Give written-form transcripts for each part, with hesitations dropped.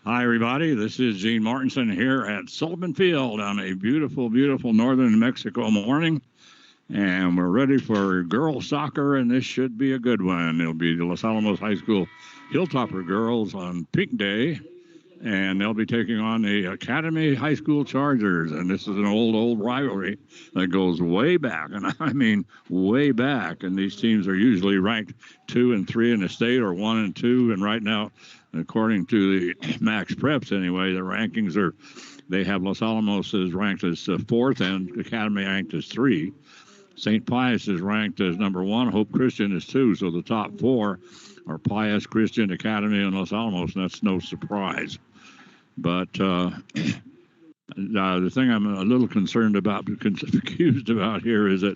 Hi, everybody. This is Gene Martinson here at Sullivan Field on a beautiful, beautiful northern New Mexico morning. And we're ready for girls soccer, and this should be a good one. It'll be the Los Alamos High School Hilltopper girls on Pink Day, and they'll be taking on the Academy High School Chargers. And this is an old rivalry that goes way back, and I mean way back. And these teams are usually ranked 2 and 3 in the state, or 1 and 2. And right now, according to the Max Preps, anyway, the rankings are they have Los Alamos is ranked as fourth, and Academy ranked as 3. St. Pius is ranked as number 1. Hope Christian is 2. So the top 4 are Pius, Christian, Academy, and Los Alamos, and that's no surprise. But the thing I'm a little concerned about, confused about here is in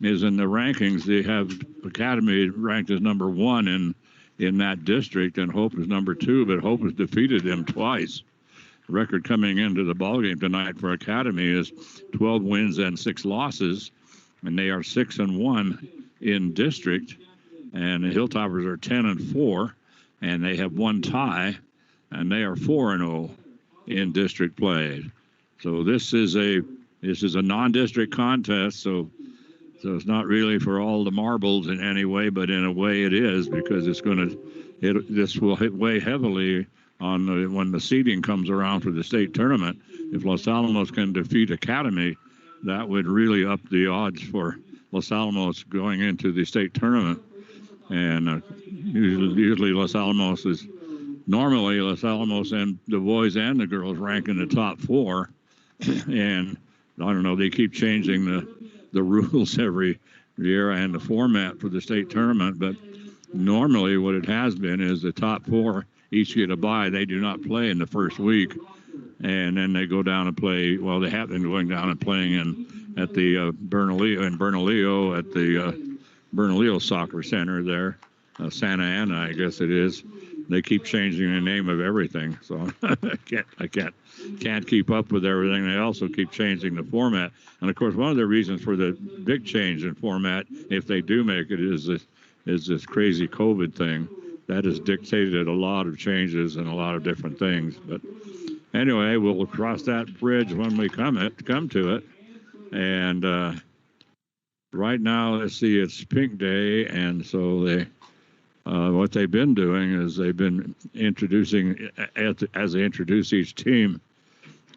the rankings they have Academy ranked as number 1 in that district, and Hope is number 2, but Hope has defeated them twice. The record coming into the ballgame tonight for Academy is 12 wins and 6 losses, and they are 6 and 1 in district, and the Hilltoppers are 10 and 4, and they have 1 tie, and they are 4 and 0 in district play. So this is a non-district contest, so it's not really for all the marbles in any way, but in a way it is, because this will hit way heavily on when the seeding comes around for the state tournament. If Los Alamos can defeat Academy, that would really up the odds for Los Alamos going into the state tournament. And usually Los Alamos and the boys and the girls rank in the top 4. And I don't know, they keep changing the rules every year and the format for the state tournament. But normally what it has been is the top 4 each get a bye. They do not play in the first week. And then they go down and play. Well, they have been going down and playing at the Bernalillo at the Bernalillo Soccer Center there, Santa Ana, I guess it is. They keep changing the name of everything, so I can't keep up with everything. They also keep changing the format, and of course, one of the reasons for the big change in format, if they do make it, is this crazy COVID thing that has dictated a lot of changes and a lot of different things. But anyway, we'll cross that bridge when we come to it. And right now, let's see, it's Pink Day, and so what they've been doing is they've been introducing, as they introduce each team,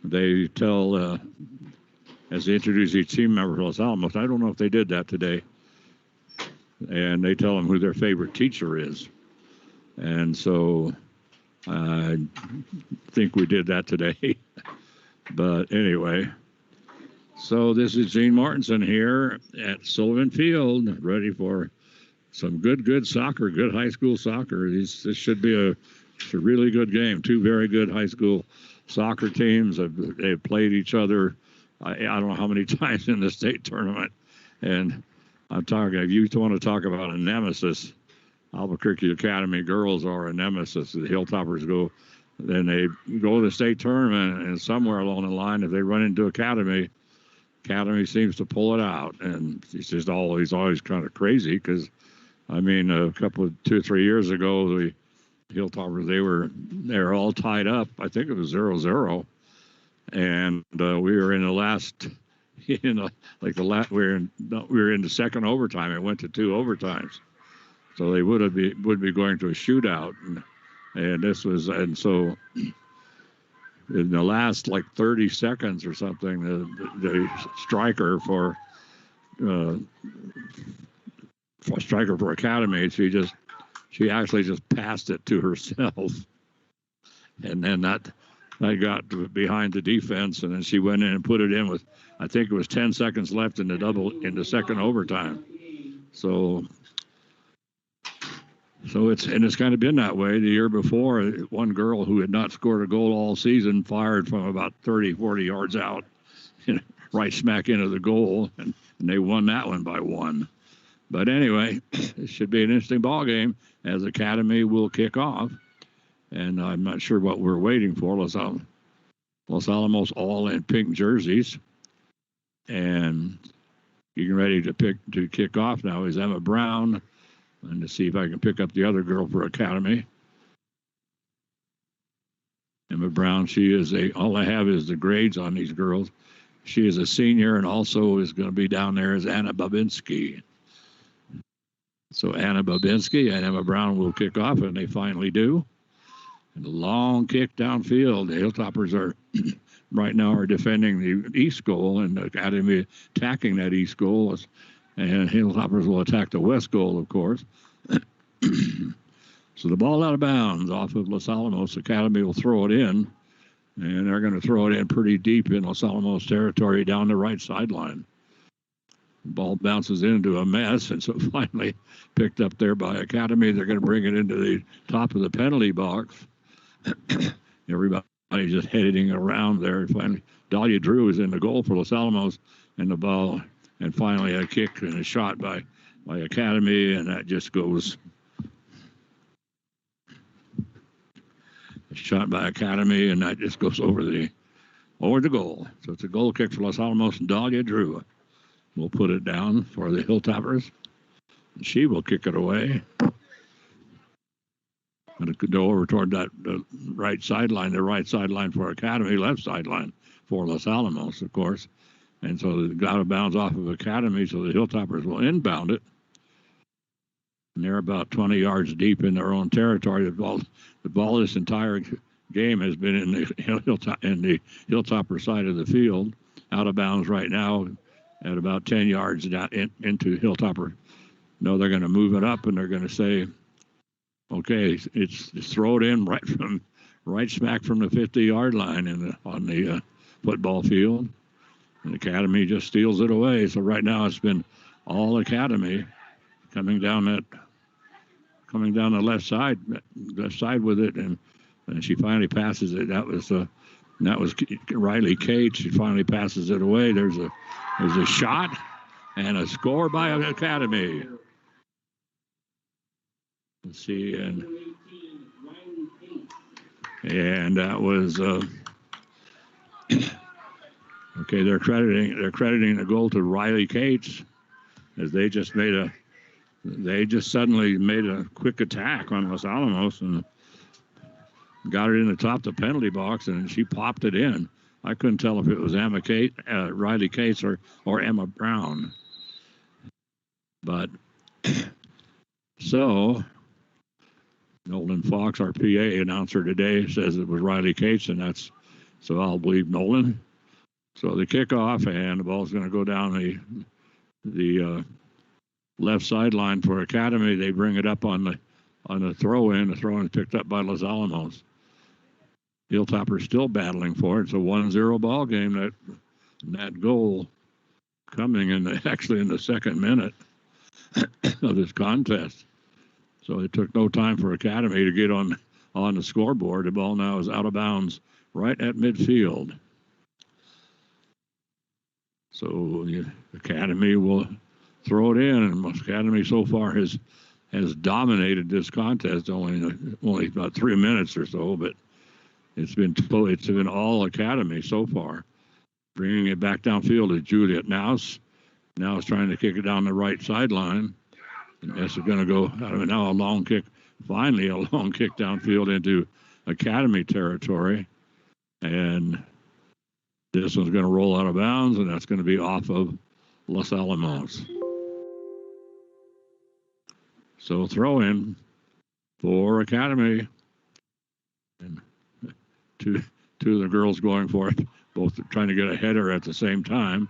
they tell, as they introduce each team member for Los Alamos, I don't know if they did that today, and they tell them who their favorite teacher is. And so I think we did that today. But anyway, so this is Gene Martinson here at Sullivan Field, ready for some good soccer, good high school soccer. This should be a really good game. 2 very good high school soccer teams. They've played each other, I don't know how many times in the state tournament. And I'm talking, if you want to talk about a nemesis, Albuquerque Academy girls are a nemesis. The Hilltoppers then they go to the state tournament, and somewhere along the line, if they run into Academy seems to pull it out. And it's just always kind of crazy because, I mean, 2 or 3 years ago, the Hilltoppers, they were all tied up. I think it was 0-0, and we were in the last, we were in the second overtime. It went to 2 overtimes, so they would be going to a shootout, and so in the last 30 seconds or something, the striker for Academy, she actually just passed it to herself, and then that got behind the defense, and then she went in and put it in with, I think it was 10 seconds left in the second overtime. So it's kind of been that way. The year before, one girl who had not scored a goal all season fired from about 30, 40 yards out, right smack into the goal, and they won that one by 1. But anyway, it should be an interesting ball game as Academy will kick off. And I'm not sure what we're waiting for. Los Alamos all in pink jerseys. And getting ready to kick off now is Emma Brown. And to see if I can pick up the other girl for Academy. Emma Brown, all I have is the grades on these girls. She is a senior and also is going to be down there as Anna Babinski. So Anna Babinski and Emma Brown will kick off, and they finally do. And a long kick downfield. The Hilltoppers are right now are defending the east goal, and the Academy attacking that east goal. And Hilltoppers will attack the west goal, of course. So the ball out of bounds off of Los Alamos. Academy will throw it in, and they're going to throw it in pretty deep in Los Alamos territory down the right sideline. The ball bounces into a mess, and so finally picked up there by Academy. They're going to bring it into the top of the penalty box. Everybody's just heading around there. Finally, Dahlia Drew is in the goal for Los Alamos, and the ball, and finally a kick and a shot by Academy, and that just goes. A shot by Academy, and that just goes over the goal. So it's a goal kick for Los Alamos, and Dahlia Drew will put it down for the Hilltoppers. She will kick it away. And it could go over toward the right sideline for Academy, left sideline for Los Alamos, of course. And so it got out of bounds off of Academy, so the Hilltoppers will inbound it. And they're about 20 yards deep in their own territory. The ball this entire game has been in the Hilltopper side of the field, out of bounds right now at about 10 yards down into Hilltopper. No, they're going to move it up, and they're going to say, okay, it's throw it in right smack from the 50-yard line on the football field. And Academy just steals it away. So right now it's been all Academy coming down the left side with it, and she finally passes it. That was Riley Cates. She finally passes it away. There's a shot and a score by Academy. Let's see, and that was okay. They're crediting the goal to Riley Cates, as they just suddenly made a quick attack on Los Alamos and got it in the top of the penalty box, and she popped it in. I couldn't tell if it was Riley Cates or Emma Brown. But so Nolan Fox, our PA announcer today, says it was Riley Cates, and so I'll believe Nolan. So the kickoff, and the ball's going to go down the left sideline for Academy. They bring it up on the throw-in. The throw-in picked up by Los Alamos. Hilltoppers still battling for it. It's a 1-0 ball game. That goal coming actually in the second minute of this contest. So it took no time for Academy to get on the scoreboard. The ball now is out of bounds right at midfield. So the Academy will throw it in, and Academy so far has dominated this contest. Only about 3 minutes or so, but it's been all Academy so far. Bringing it back downfield is Juliet Naus. Now is trying to kick it down the right sideline. And this is going to go now a long kick. Finally, a long kick downfield into Academy territory, and this one's going to roll out of bounds, and that's going to be off of Los Alamos. So throw in for Academy, and two of the girls going for it, both trying to get a header at the same time.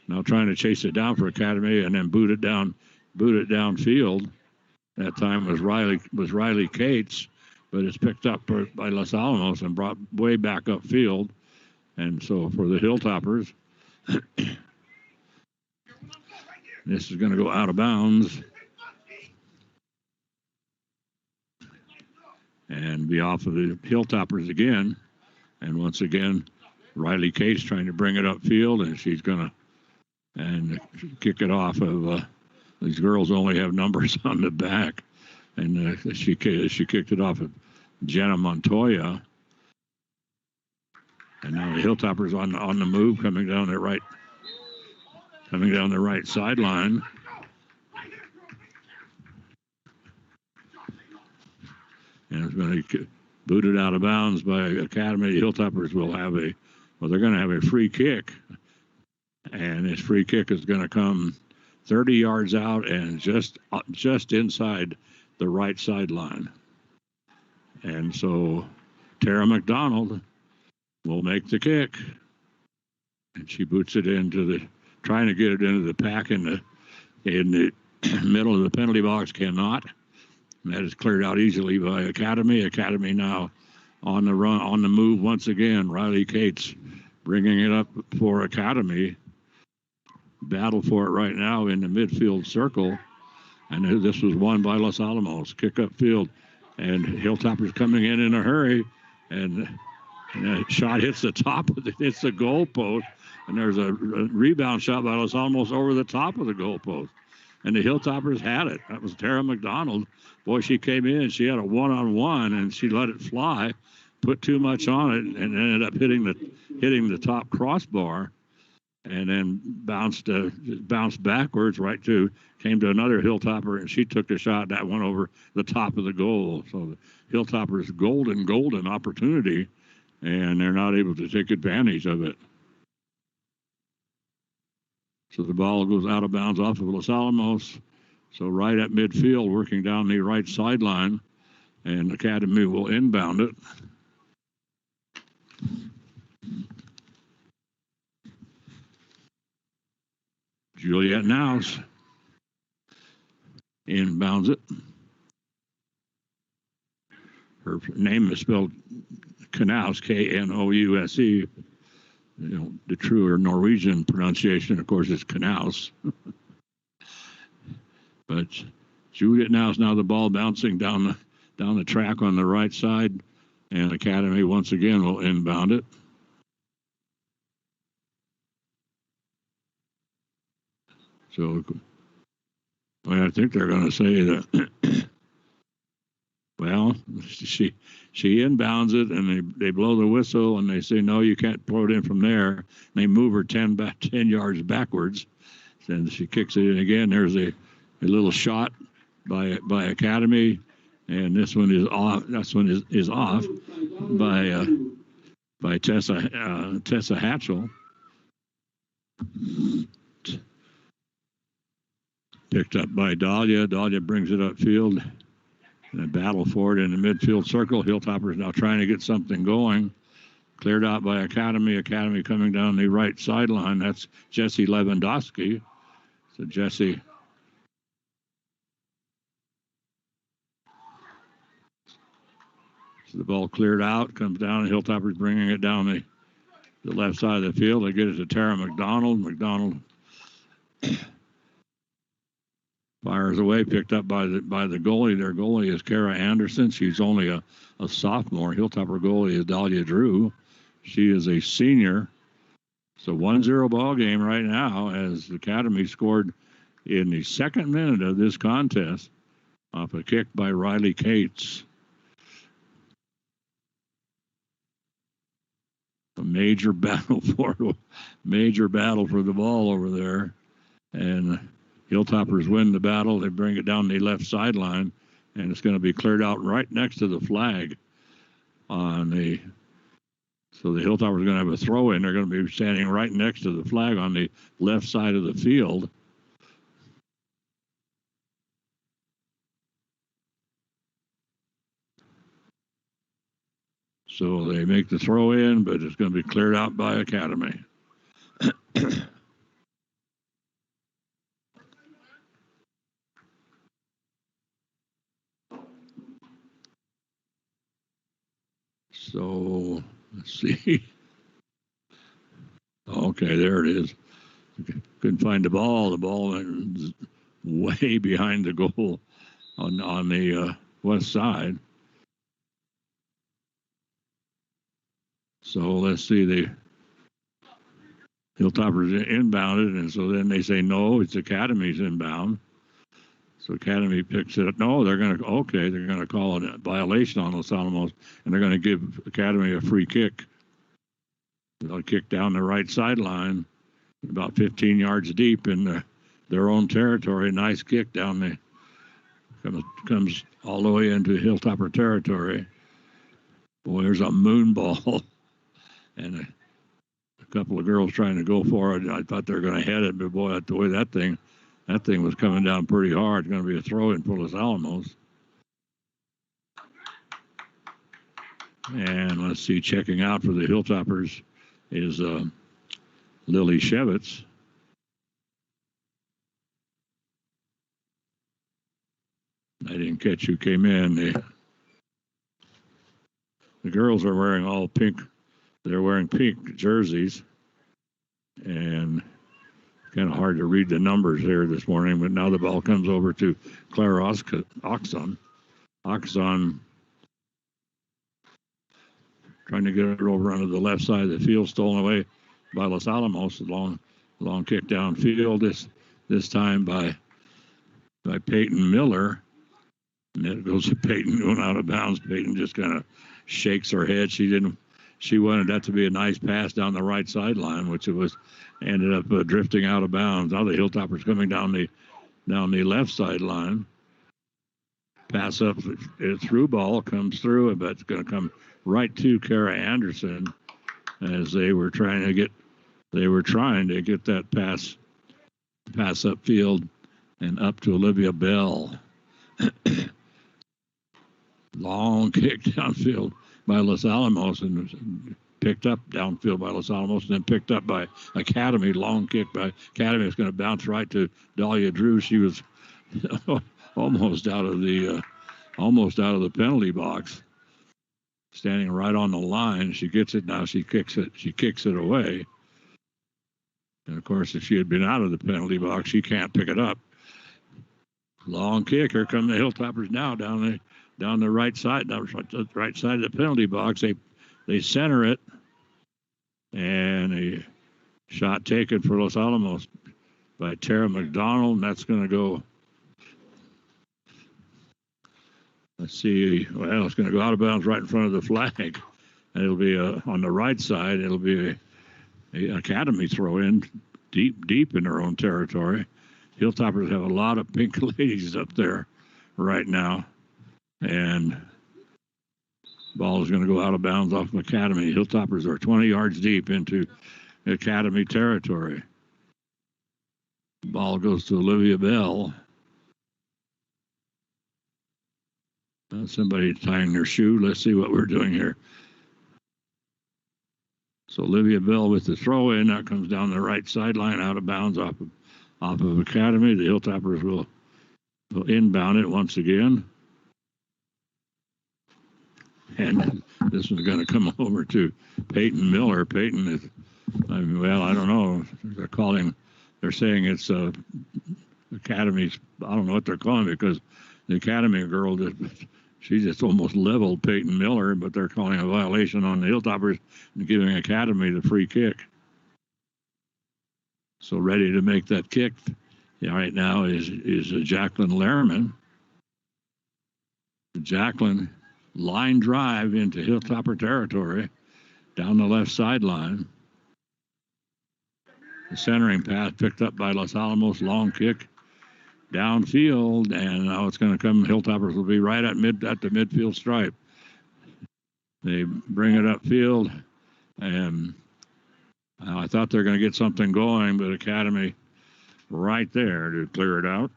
Now trying to chase it down for Academy and then boot it downfield. That time was Riley Cates, but it's picked up by Los Alamos and brought way back upfield. And so for the Hilltoppers, this is going to go out of bounds and be off of the Hilltoppers again. And once again, Riley Cates trying to bring it upfield, and she's going to kick it off of these girls only have numbers on the back. And she kicked it off of Jenna Montoya. And now the Hilltoppers on the move, coming down the right sideline. And it's going to booted out of bounds by Academy. The Hilltoppers will have they're going to have a free kick. And this free kick is going to come 30 yards out and just inside the right sideline. And so Tara McDonald will make the kick. And she boots it trying to get it into the pack in the middle of the penalty box, cannot. And that is cleared out easily by Academy. Academy now on the run, on the move once again. Riley Cates bringing it up for Academy. Battle for it right now in the midfield circle. And this was won by Los Alamos. Kick up field. And Hilltoppers coming in a hurry. And a shot hits the hits the goal post. And there's a rebound shot by Los Alamos over the top of the goal post. And the Hilltoppers had it. That was Tara McDonald. Boy, she came in. She had a one-on-one, and she let it fly, put too much on it, and ended up hitting the top crossbar, and then bounced backwards came to another Hilltopper, and she took the shot. That went over the top of the goal. So the Hilltoppers golden opportunity, and they're not able to take advantage of it. So the ball goes out of bounds off of Los Alamos. So right at midfield, working down the right sideline, and Academy will inbound it. Juliet Nouse inbounds it. Her name is spelled Knaus, Knouse. The truer Norwegian pronunciation, of course, is Knaus. But Juliet Nouse, now the ball bouncing down the track on the right side, and Academy once again will inbound it. So, I think they're going to say that. Well, she inbounds it, and they blow the whistle, and they say, no, you can't throw it in from there. And they move her 10 yards backwards, and she kicks it in again. There's a little shot by Academy, and this one is off. This one is off by Tessa Hatchell. Picked up by Dahlia. Dahlia brings it upfield. And a battle for it in the midfield circle. Hilltoppers now trying to get something going. Cleared out by Academy. Academy coming down the right sideline. That's Jesse Lewandowski. So Jesse. So the ball cleared out, comes down, and Hilltoppers bringing it down the left side of the field. They get it to Tara McDonald. McDonald fires away, picked up by the goalie. Their goalie is Kara Anderson. She's only a sophomore. Hilltopper goalie is Dahlia Drew. She is a senior. So 1-0 ball game right now as the Academy scored in the second minute of this contest off a kick by Riley Cates. A major battle for the ball over there. And Hilltoppers win the battle. They bring it down the left sideline, and it's going to be cleared out right next to the flag. So the Hilltoppers are going to have a throw in. They're going to be standing right next to the flag on the left side of the field. So they make the throw in, but it's going to be cleared out by Academy. So let's see. Okay, there it is. Couldn't find the ball. The ball is way behind the goal on the west side. So let's see. The Hilltoppers inbounded, and so then they say no, it's Academy's inbound. So Academy picks it up. No, they're going to call it a violation on Los Alamos, and they're going to give Academy a free kick. They'll kick down the right sideline, about 15 yards deep in their own territory. Nice kick down comes all the way into Hilltopper territory. Boy, there's a moon ball, and a couple of girls trying to go for it. I thought they were going to head it, but boy, the way that thing was coming down pretty hard. It's going to be a throw-in for Los Alamos. And let's see, checking out for the Hilltoppers is Lily Shevitz. I didn't catch who came in. The girls are wearing all pink. They're wearing pink jerseys. And kind of hard to read the numbers here this morning, but now the ball comes over to Claire Oxon. Oxon trying to get it over onto the left side of the field, stolen away by Los Alamos. Long kick downfield this time by Peyton Miller. And it goes to Peyton going out of bounds. Peyton just kind of shakes her head. She wanted that to be a nice pass down the right sideline, which it was, ended up drifting out of bounds. Now the Hilltoppers coming down the left sideline. Pass up, through ball comes through, but it's going to come right to Kara Anderson as they were trying to get that pass upfield and up to Olivia Bell. Long kick downfield by Los Alamos and picked up downfield by Los Alamos and then picked up by Academy. Long kick by Academy. It's going to bounce right to Dahlia Drew. She was almost out of the penalty box, standing right on the line. She gets it now. She kicks it away. And of course, if she had been out of the penalty box, she can't pick it up. Long kick. Here come the Hilltoppers now down the right side, the right side of the penalty box. They center it, and a shot taken for Los Alamos by Tara McDonald, and that's going to go. Let's see. Well, it's going to go out of bounds right in front of the flag, and it'll be on the right side. It'll be a Academy throw in deep in their own territory. Hilltoppers have a lot of pink ladies up there right now. And ball is going to go out of bounds off of Academy. Hilltoppers are 20 yards deep into Academy territory. Ball goes to Olivia Bell. Somebody tying their shoe. Let's see what we're doing here. So Olivia Bell with the throw in. That comes down the right sideline, out of bounds off of Academy. The Hilltoppers will inbound it once again. And this one's going to come over to Peyton Miller. Peyton is, I don't know. They're saying it's Academy's, I don't know what they're calling it, because the Academy girl, she just almost leveled Peyton Miller, but they're calling a violation on the Hilltoppers and giving Academy the free kick. So ready to make that kick right now is Jacqueline Lehrman. Jacqueline line drive into Hilltopper territory down the left sideline. The centering pass picked up by Los Alamos. Long kick downfield, and now it's going to come. Hilltoppers will be right at the midfield stripe. They bring it upfield, and I thought they're going to get something going, but Academy right there to clear it out.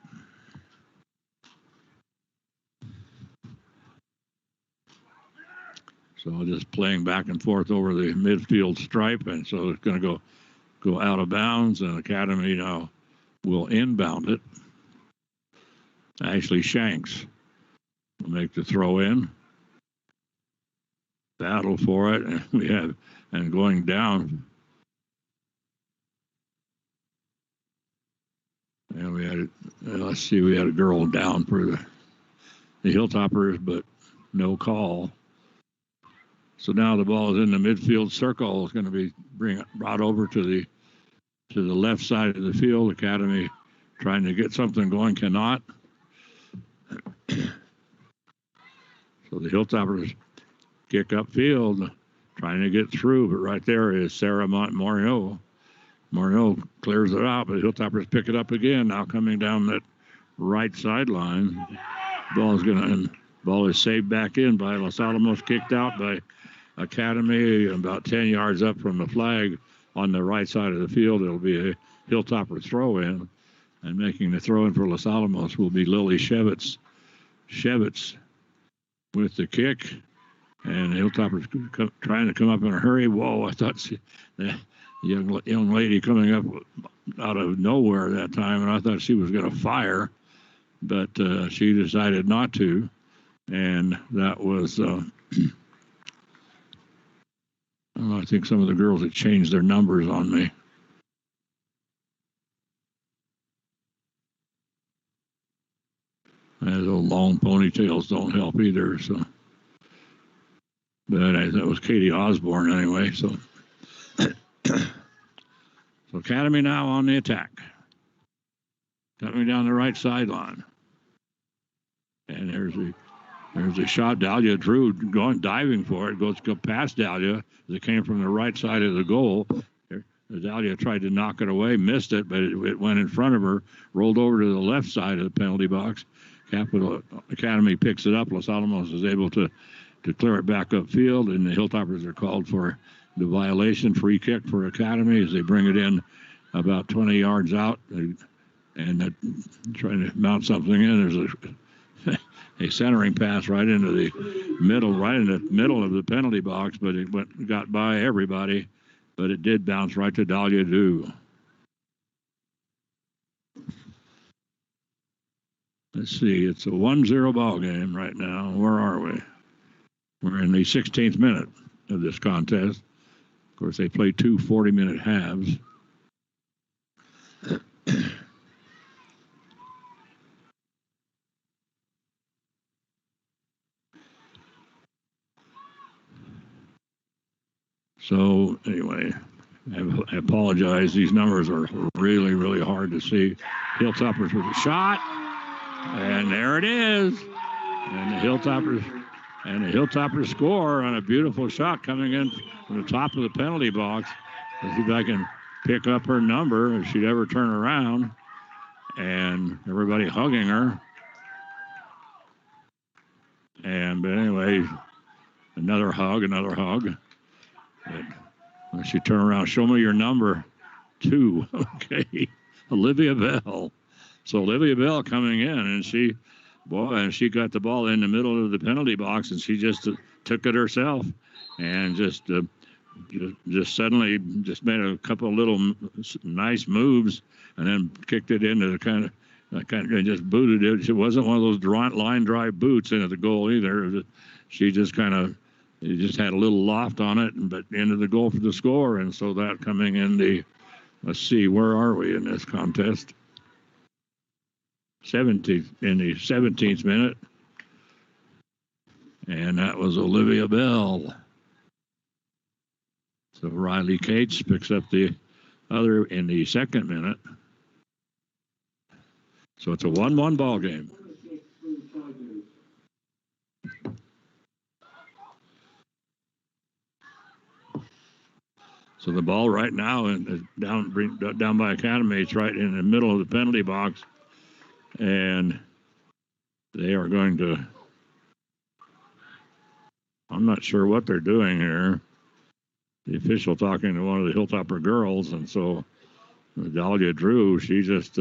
So just playing back and forth over the midfield stripe, and so it's going to go out of bounds, and Academy now will inbound it. Ashley Shanks will make the throw in. Battle for it, and going down. And we had a girl down for the Hilltoppers, but no call. So now the ball is in the midfield circle. It's going to be brought over to the left side of the field. Academy trying to get something going, cannot. So the Hilltoppers kick upfield, trying to get through, but right there is Sarah Morneau. Morneau clears it out, but the Hilltoppers pick it up again. Now coming down that right sideline. Ball is going to Ball is saved back in by Los Alamos, kicked out by Academy about 10 yards up from the flag on the right side of the field. It'll be a Hilltopper throw in, and making the throw in for Los Alamos will be Lily Shevitz. Shevitz with the kick, and Hilltopper's trying to come up in a hurry. Whoa, I thought the young lady coming up out of nowhere that time, and I thought she was going to fire, but she decided not to, and that was I think some of the girls had changed their numbers on me. And those long ponytails don't help either. So, but that was Katie Osborne anyway. So, so Academy now on the attack, coming down the right sideline, and there's a shot. Dahlia Drew diving for it. Goes past Dahlia as it came from the right side of the goal. Dahlia tried to knock it away, missed it, but it went in front of her, rolled over to the left side of the penalty box. Capital Academy picks it up. Los Alamos is able to clear it back upfield, and the Hilltoppers are called for the violation. Free kick for Academy as they bring it in about 20 yards out, and trying to mount something in. There's a centering pass right into the middle of the penalty box, but it got by everybody, but it did bounce right to Dahlia Drew. Let's see, it's a 1-0 ball game right now. Where are we? We're in the 16th minute of this contest. Of course, they play two 40-minute halves. So anyway, I apologize. These numbers are really, really hard to see. Hilltoppers with a shot, and there it is. And the Hilltoppers score on a beautiful shot coming in from the top of the penalty box. Let's see if I can pick up her number if she'd ever turn around. And everybody hugging her. But anyway, another hug. But she turn around, show me your number 2. Okay, Olivia Bell. So Olivia Bell coming in, and she got the ball in the middle of the penalty box, and she just took it herself, and just suddenly just made a couple of little nice moves, and then kicked it into the kind of just booted it. It wasn't one of those line drive boots into the goal either. She just it just had a little loft on it, but into the goal for the score. And so that coming in let's see, where are we in this contest? 17th, in the 17th minute. And that was Olivia Bell. So Riley Cates picks up the other in the 2nd minute. So it's a 1-1 ball game. So the ball right now down by Academy. It's right in the middle of the penalty box, and they are going to. I'm not sure what they're doing here. The official talking to one of the Hilltopper girls, and so Dahlia Drew, she just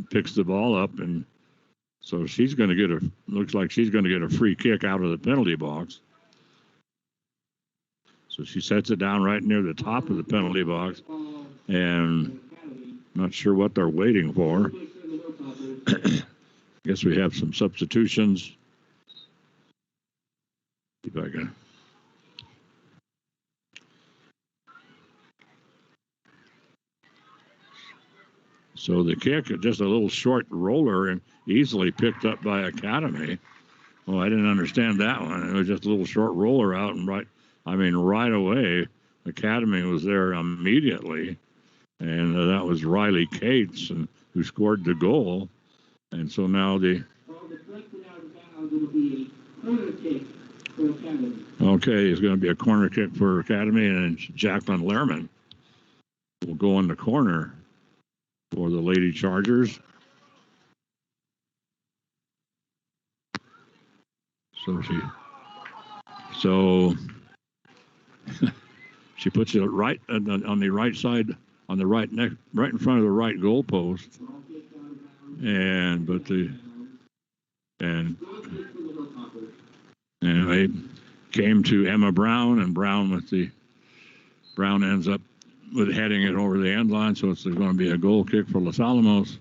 picks the ball up, and so she's going to looks like she's going to get a free kick out of the penalty box. So she sets it down right near the top of the penalty box, and not sure what they're waiting for. Guess we have some substitutions. See if I can. So the kick, just a little short roller and easily picked up by Academy. Well, I didn't understand that one. It was just a little short roller out and right away. Academy was there immediately. And that was Riley Cates who scored the goal. And so now okay, it's going to be a corner kick for Academy, and Jacqueline Lehrman will go in the corner for the Lady Chargers. So she puts it right on the right side, on the right neck, right in front of the right goal post. And anyway, came to Emma Brown, and Brown ends up with heading it over the end line, so it's going to be a goal kick for Los Alamos.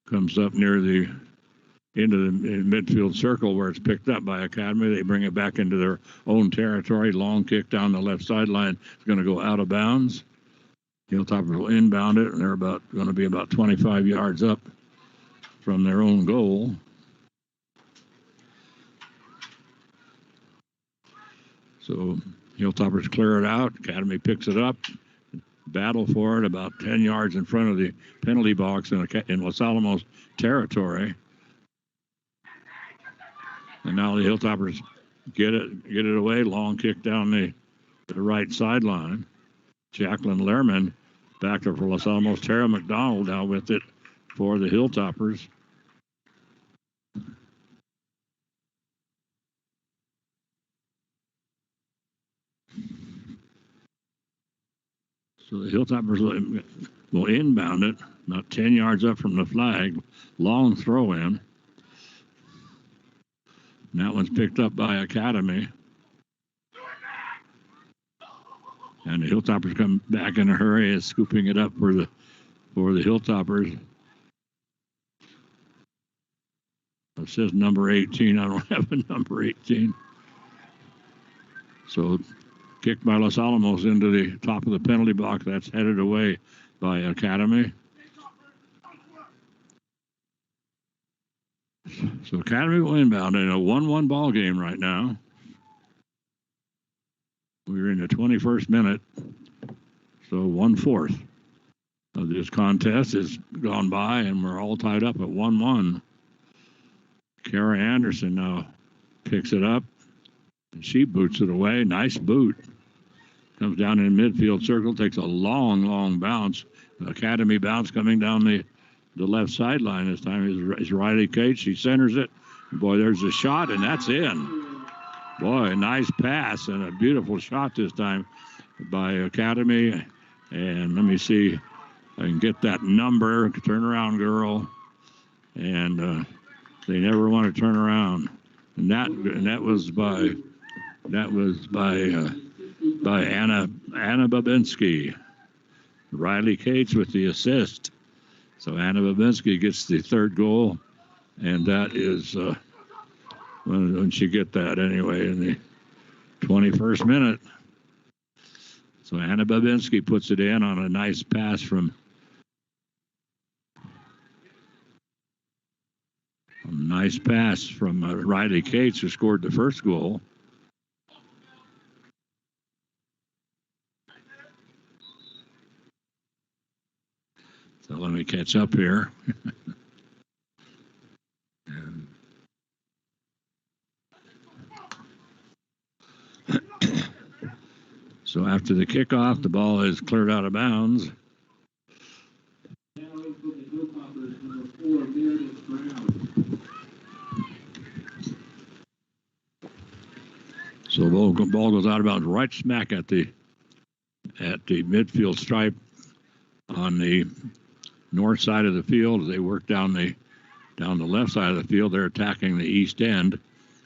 Comes up into the midfield circle where it's picked up by Academy. They bring it back into their own territory. Long kick down the left sideline. It's going to go out of bounds. Hilltoppers will inbound it, and they're going to be about 25 yards up from their own goal. So Hilltoppers clear it out. Academy picks it up. Battle for it about 10 yards in front of the penalty box in Los Alamos territory. And now the Hilltoppers get it away. Long kick down the right sideline. Jacqueline Lehrman back there for Los Alamos. Tara McDonald now with it for the Hilltoppers. So the Hilltoppers will inbound it, about 10 yards up from the flag. Long throw in. And that one's picked up by Academy. And the Hilltoppers come back in a hurry, is scooping it up for the Hilltoppers. It says number 18. I don't have a number 18. So kicked by Los Alamos into the top of the penalty box. That's headed away by Academy. So Academy will inbound in a 1-1 ball game right now. We're in the 21st minute. So 1/4 of this contest has gone by, and we're all tied up at 1-1. Kara Anderson now picks it up, and she boots it away. Nice boot. Comes down in the midfield circle, takes a long bounce. Academy bounce coming down the left sideline this time is Riley Cates. She centers it. Boy, there's a shot, and that's in. Boy, a nice pass and a beautiful shot this time by Academy. And let me see if I can get that number. Turn around, girl. And they never want to turn around. And that was by Anna Babinski. Riley Cates with the assist. So Anna Babinski gets the third goal, and that is when she get that anyway in the 21st minute. So Anna Babinski puts it in on a nice pass from Riley Cates, who scored the first goal. So let me catch up here. So after the kickoff, the ball is cleared out of bounds. So the ball goes out of bounds right smack at the midfield stripe on the north side of the field. As they work down the left side of the field, they're attacking the east end.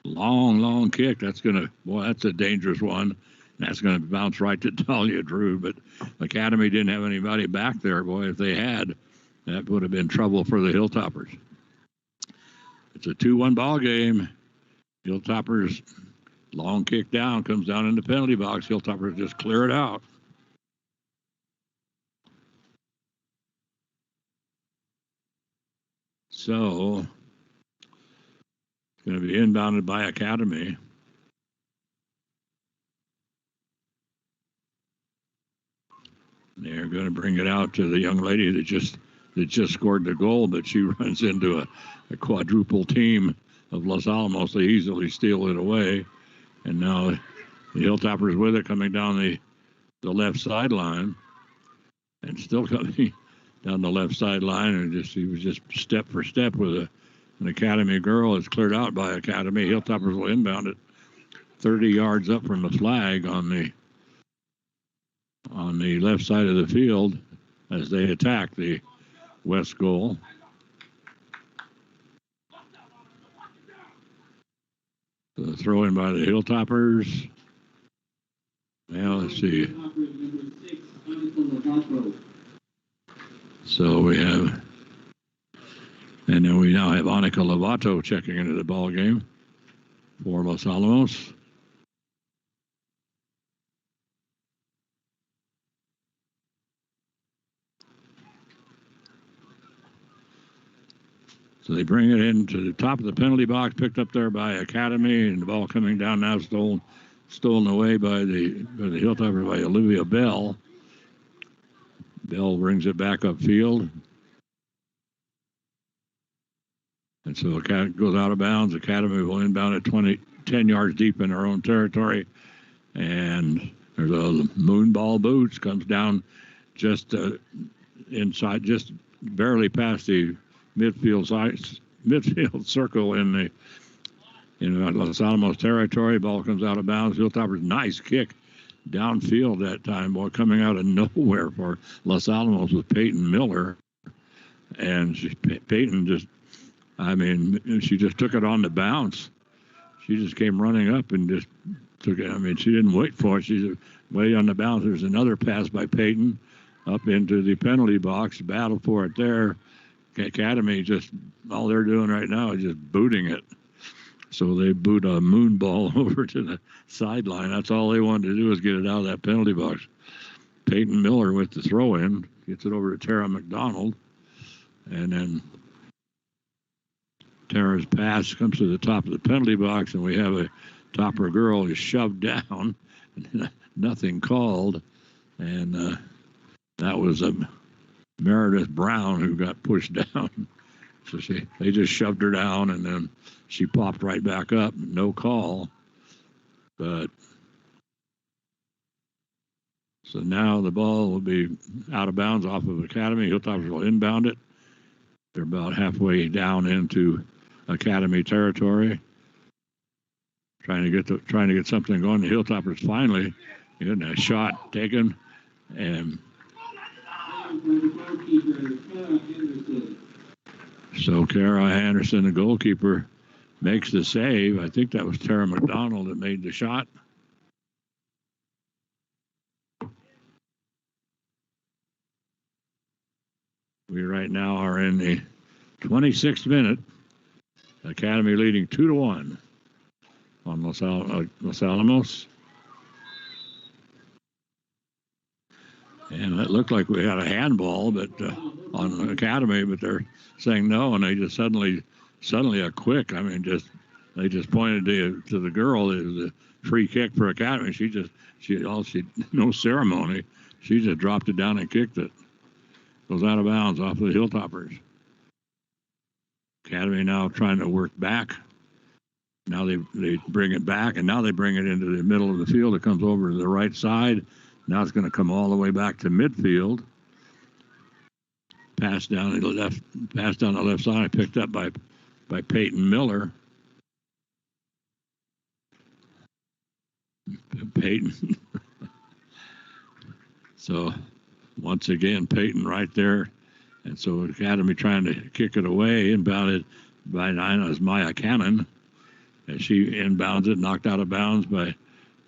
Long kick. That's a dangerous one. That's going to bounce right to Dahlia Drew. But Academy didn't have anybody back there. Boy, if they had, that would have been trouble for the Hilltoppers. It's a 2-1 ball game. Hilltoppers, long kick down, comes down in the penalty box. Hilltoppers just clear it out. So it's going to be inbounded by Academy. They're going to bring it out to the young lady that just scored the goal, but she runs into a quadruple team of Los Alamos. They easily steal it away. And now the Hilltoppers with it coming down the left sideline, and still coming down the left sideline, and he was just step for step with An Academy girl is cleared out by Academy. Hilltoppers will inbound it 30 yards up from the flag on the left side of the field as they attack the west goal. The throw in by the Hilltoppers. Now let's see. So we have, and then we now have Annika Lovato checking into the ball game for Los Alamos. So they bring it into the top of the penalty box, picked up there by Academy, and the ball coming down now stolen away by the Hilltoppers by Olivia Bell. Bell brings it back upfield. And so it goes out of bounds. Academy will inbound at 10 yards deep in their own territory. And there's a moonball boots, comes down just inside, just barely past the midfield circle in Los Alamos territory. Ball comes out of bounds. Hilltoppers, nice kick downfield that time, boy, coming out of nowhere for Los Alamos with Peyton Miller. And Peyton just, she just took it on the bounce. She just came running up and just took it. She didn't wait for it. She's way on the bounce. There's another pass by Peyton up into the penalty box. Battle for it there. Academy, just all they're doing right now is just booting it. So they boot a moon ball over to the sideline. That's all they wanted to do was get it out of that penalty box. Peyton Miller with the throw in, gets it over to Tara McDonald. And then Tara's pass comes to the top of the penalty box, and we have a topper girl is shoved down. Nothing called. And that was Meredith Brown who got pushed down. So they just shoved her down, and then she popped right back up. No call. But so now the ball will be out of bounds off of Academy. Hilltoppers will inbound it. They're about halfway down into Academy territory, trying to get something going. The Hilltoppers finally getting a shot taken, and so Kara Anderson, the goalkeeper, makes the save. I think that was Tara McDonald that made the shot. We right now are in the 26th minute. Academy leading 2-1 on Los Alamos. And it looked like we had a handball, but on Academy, but they're saying no, and they just suddenly a quick. They just pointed to the girl. It was a free kick for Academy. She no ceremony. She just dropped it down and kicked it. Goes out of bounds off the Hilltoppers. Academy now trying to work back. Now they bring it back, and now they bring it into the middle of the field. It comes over to the right side. Now it's going to come all the way back to midfield. Pass down the left side, picked up by Peyton Miller. Peyton. So once again, Peyton right there. And so Academy trying to kick it away, inbounded by Maya Cannon. And she inbounds it, knocked out of bounds by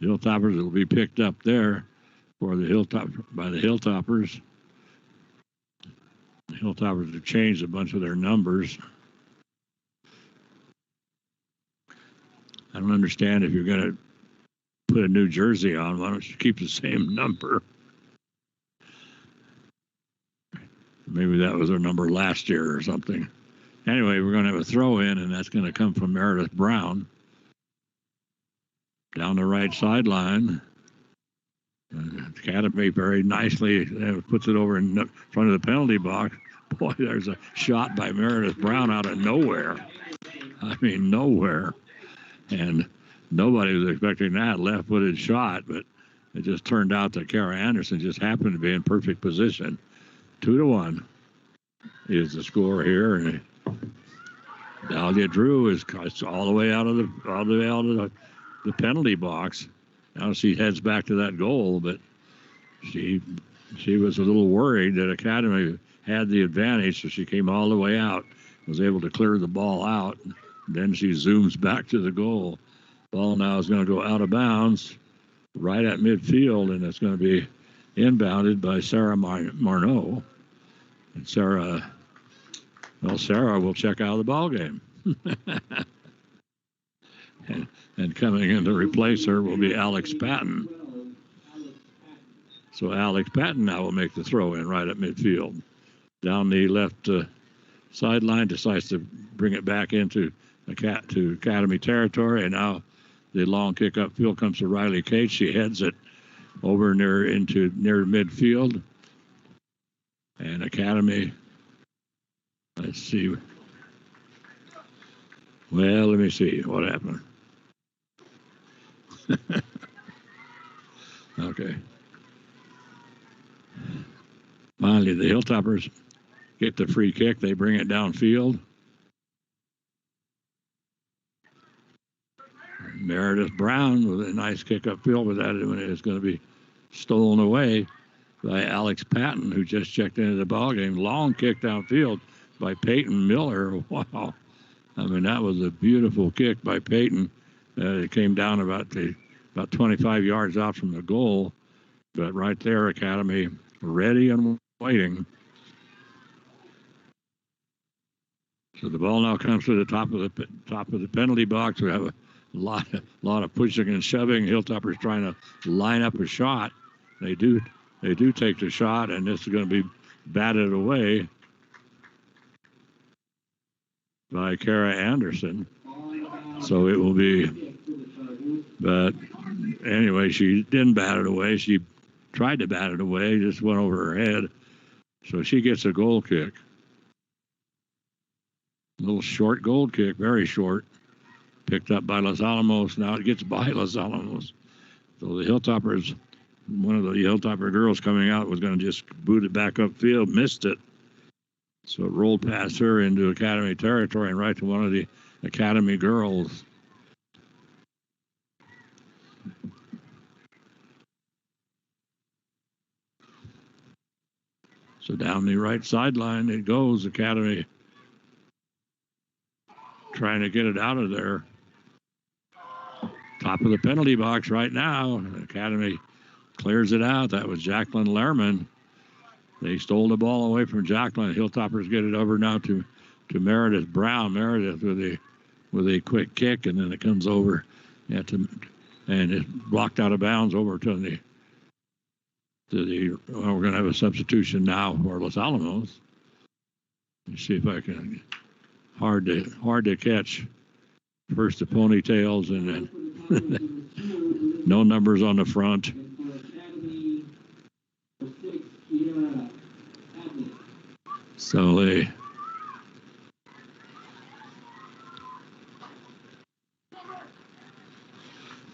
the Hilltoppers. It will be picked up there by the Hilltoppers. The Hilltoppers have changed a bunch of their numbers. I don't understand if you're going to put a new jersey on, why don't you keep the same number? Maybe that was their number last year or something. Anyway, we're going to have a throw in, and that's going to come from Meredith Brown. Down the right sideline. Academy very nicely puts it over in front of the penalty box. Boy, there's a shot by Meredith Brown out of nowhere. Nowhere. And nobody was expecting that left-footed shot, but it just turned out that Kara Anderson just happened to be in perfect position. 2-1 is the score here. Dahlia Drew is all the way out of the penalty box. Now she heads back to that goal, but she was a little worried that Academy had the advantage, so she came all the way out, was able to clear the ball out. Then she zooms back to the goal. Ball now is going to go out of bounds right at midfield, and it's going to be inbounded by Sarah Marneau. And Sarah will check out of the ball game. and coming in to replace her will be Alex Patton. So Alex Patton now will make the throw in right at midfield. Down the left sideline, decides to bring it back into to Academy territory, and now the long kick upfield comes to Riley Cates. She heads it over near midfield. And Academy, let's see. Well, let me see what happened. Okay. Finally, the Hilltoppers get the free kick. They bring it downfield. Meredith Brown with a nice kick upfield, but that is going to be stolen away by Alex Patton, who just checked into the ballgame. Long kick downfield by Peyton Miller. Wow. I mean, that was a beautiful kick by Peyton. It came down about 25 yards out from the goal. But right there, Academy ready and waiting. So the ball now comes to the top of the penalty box. We have a lot of pushing and shoving. Hilltoppers trying to line up a shot. They do take the shot, and this is going to be batted away by Kara Anderson. So it will be, but anyway, she didn't bat it away. She tried to bat it away, just went over her head. So she gets a goal kick. A little short goal kick, very short. Picked up by Los Alamos. Now it gets by Los Alamos. So the Hilltoppers, one of the Hilltopper girls coming out was going to just boot it back upfield, missed it. So it rolled past her into Academy territory and right to one of the Academy girls. So down the right sideline it goes. Academy trying to get it out of there. Top of the penalty box right now. Academy clears it out. That was Jacqueline Lehrman. They stole the ball away from Jacqueline. Hilltoppers get it over now to Meredith Brown. Meredith with a quick kick, and then it comes over and it's blocked out of bounds over to the we're going to have a substitution now for Los Alamos. Let's see if I can. Hard to catch. First the ponytails, and then no numbers on the front. So they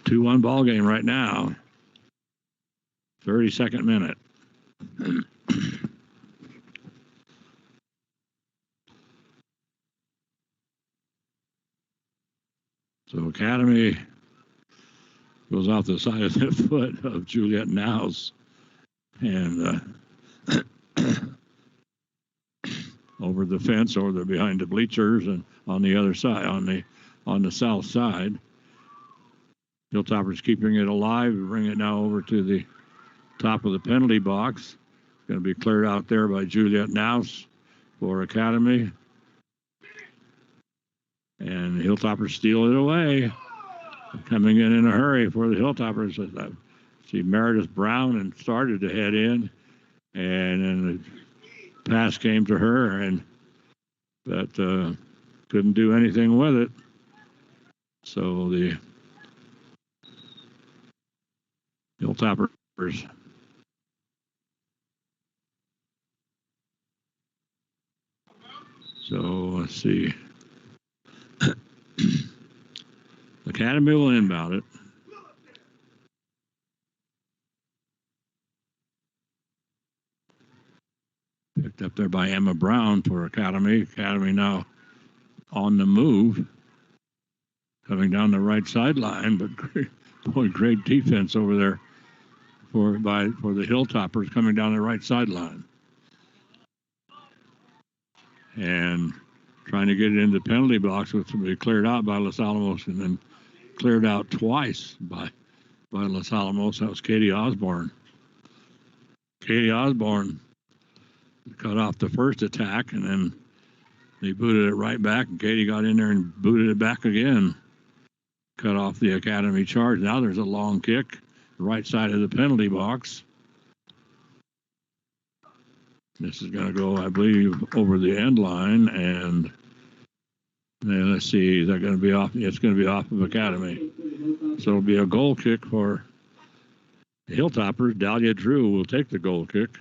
2-1 ball game right now. 32nd minute. So Academy goes off the side of the foot of Juliet Naus and over the fence, over behind the bleachers, and on the other side, on the south side. Hilltoppers keeping it alive. Bring it now over to the top of the penalty box. Going to be cleared out there by Juliet Naus for Academy. And the Hilltoppers steal it away. Coming in a hurry for the Hilltoppers. See Meredith Brown and started to head in. And then the pass came to her, but couldn't do anything with it. So the Hilltoppers let's see. Academy will inbound it. Picked up there by Emma Brown for Academy. Academy now on the move, coming down the right sideline. But great defense over there for the Hilltoppers coming down the right sideline. And trying to get it into the penalty box, which will be cleared out by Los Alamos, and then cleared out twice by Los Alamos. That was Katie Osborne. Katie Osborne cut off the first attack, and then they booted it right back, and Katie got in there and booted it back again. Cut off the Academy charge. Now there's a long kick, right side of the penalty box. This is going to go, I believe, over the end line, and then let's see, is that going to be off? It's going to be off of Academy. So it'll be a goal kick for the Hilltoppers. Dahlia Drew will take the goal kick.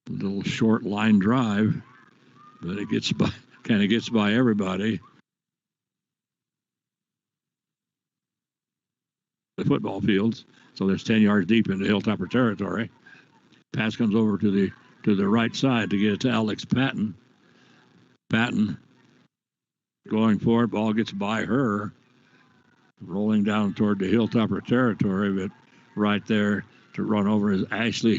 A little short line drive, but it kind of gets by everybody. The football fields, so there's 10 yards deep into Hilltopper territory. Pass comes over to the right side to get it to Alex Patton. Patton going for it. Ball gets by her, rolling down toward the Hilltopper territory, but right there to run over is Ashley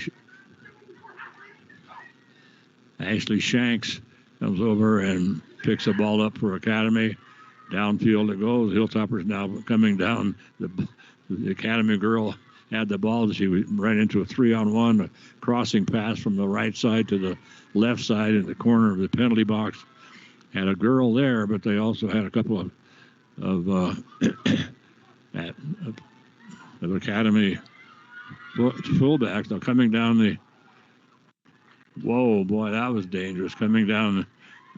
Shanks. Comes over and picks the ball up for Academy. Downfield it goes. Hilltoppers now coming down. The Academy girl had the ball. She ran into a 3-on-1, a crossing pass from the right side to the left side in the corner of the penalty box. Had a girl there, but they also had a couple of Academy fullbacks. Now coming down the. Whoa, boy, that was dangerous. Coming down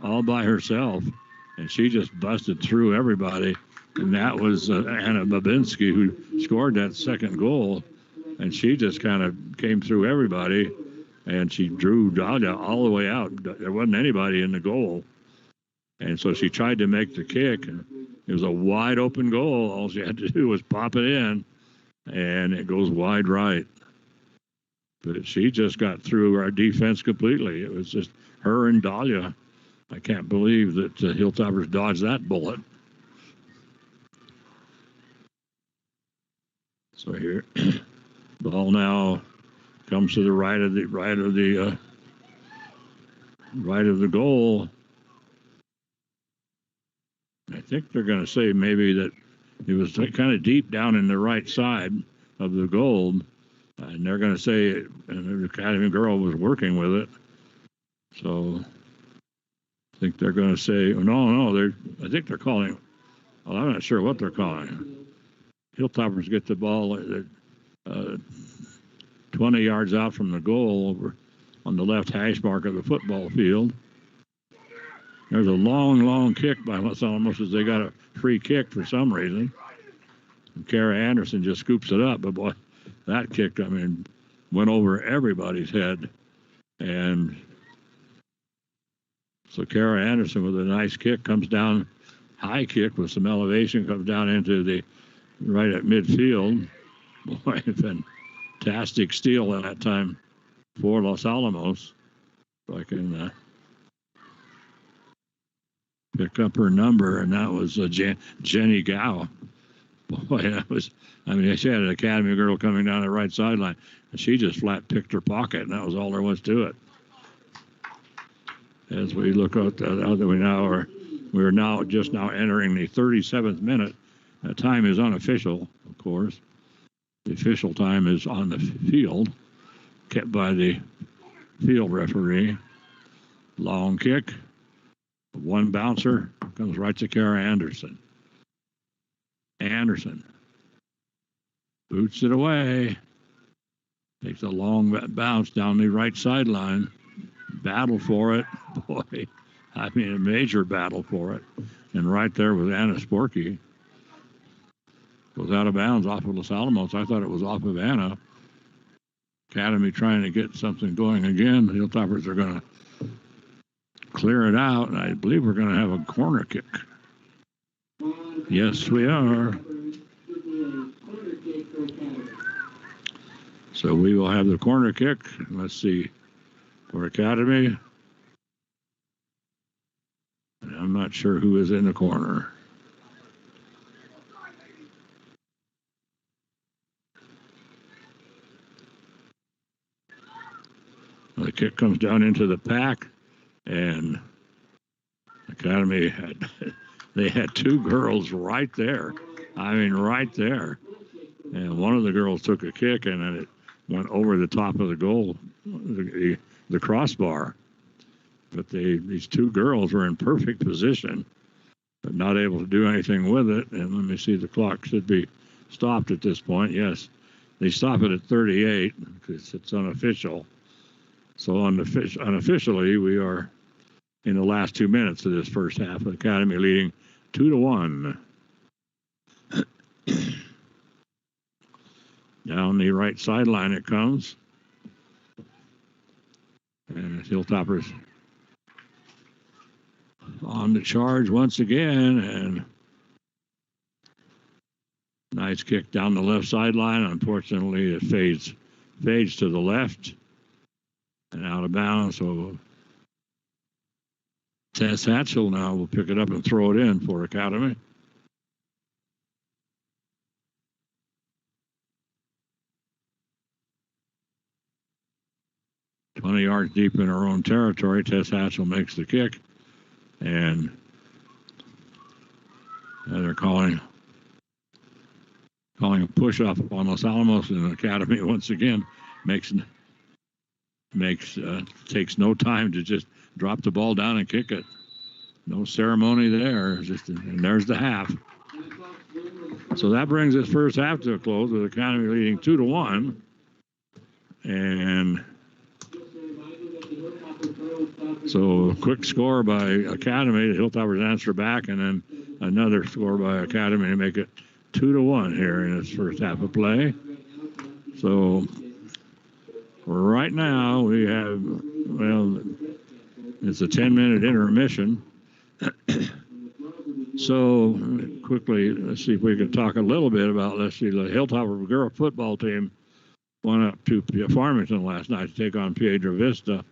all by herself, and she just busted through everybody. And that was Anna Babinski who scored that second goal. And she just kind of came through everybody, and she drew Dahlia all the way out. There wasn't anybody in the goal. And so she tried to make the kick, and it was a wide open goal. All she had to do was pop it in, and it goes wide right. But she just got through our defense completely. It was just her and Dahlia. I can't believe that Hilltoppers dodged that bullet. So here, ball now comes to the right of the goal. I think they're going to say maybe that it was kind of deep down in the right side of the goal, and they're going to say and the Academy girl was working with it. So I think they're going to say no. I think they're calling. Well, I'm not sure what they're calling. Hilltoppers get the ball 20 yards out from the goal over on the left hash mark of the football field. There's a long kick by Los Alamos as they got a free kick for some reason. And Kara Anderson just scoops it up. But boy, that kick, went over everybody's head. And so Kara Anderson with a nice kick comes down, high kick with some elevation, comes down into the right at midfield. Boy, fantastic steal at that time for Los Alamos. So I can pick up her number, and that was Jenny Gao. Boy, that was, she had an Academy girl coming down the right sideline, and she just flat picked her pocket, and that was all there was to it. As we look at we're now entering the 37th minute. The time is unofficial, of course. The official time is on the field, kept by the field referee. Long kick. One bouncer comes right to Kara Anderson. Anderson boots it away. Takes a long bounce down the right sideline. Battle for it. Boy, a major battle for it. And right there was Anna Sporky. Goes out of bounds off of Los Alamos. I thought it was off of Anna. Academy trying to get something going again. The Hilltoppers are going to clear it out, and I believe we're going to have a corner kick. Yes, we are. So we will have the corner kick. Let's see. For Academy, not sure who is in the corner. The kick comes down into the pack, and Academy they had two girls right there. I mean, right there. And one of the girls took a kick, and then it went over the top of the goal, the crossbar. But these two girls were in perfect position, but not able to do anything with it. And let me see, the clock should be stopped at this point. Yes, they stop it at 38 because it's unofficial. So unofficially, we are in the last 2 minutes of this first half. Academy leading 2-1. Down the right sideline it comes. And Hilltoppers on the charge once again. And nice kick down the left sideline. Unfortunately, it fades to the left and out of bounds. So Tess Hatchell now will pick it up and throw it in for Academy. "20 yards deep in her own territory, Tess Hatchell makes the kick, and they're calling a push-off on Los Alamos, and Academy once again takes no time to just drop the ball down and kick it. No ceremony there. And there's the half. So that brings this first half to a close with Academy leading 2-1. And so quick score by Academy. The Hilltoppers answer back, and then another score by Academy to make it 2-1 here in this first half of play. So right now we have, well, it's a 10-minute intermission. So quickly, let's see if we can talk a little bit about, let's see, the Hilltopper girl football team went up to Farmington last night to take on Piedra Vista,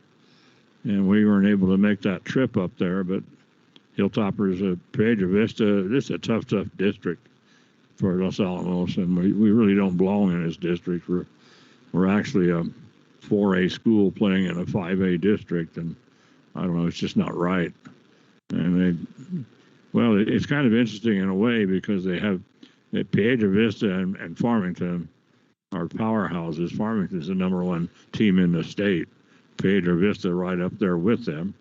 and we weren't able to make that trip up there, but Hilltoppers, Piedra Vista, this is a tough district for Los Alamos, and we really don't belong in this district. We're actually a 4A school playing in a 5A district, and I don't know, it's just not right. And it's kind of interesting in a way because they have Piedra Vista and Farmington are powerhouses. Farmington's the #1 team in the state. Piedra Vista right up there with them.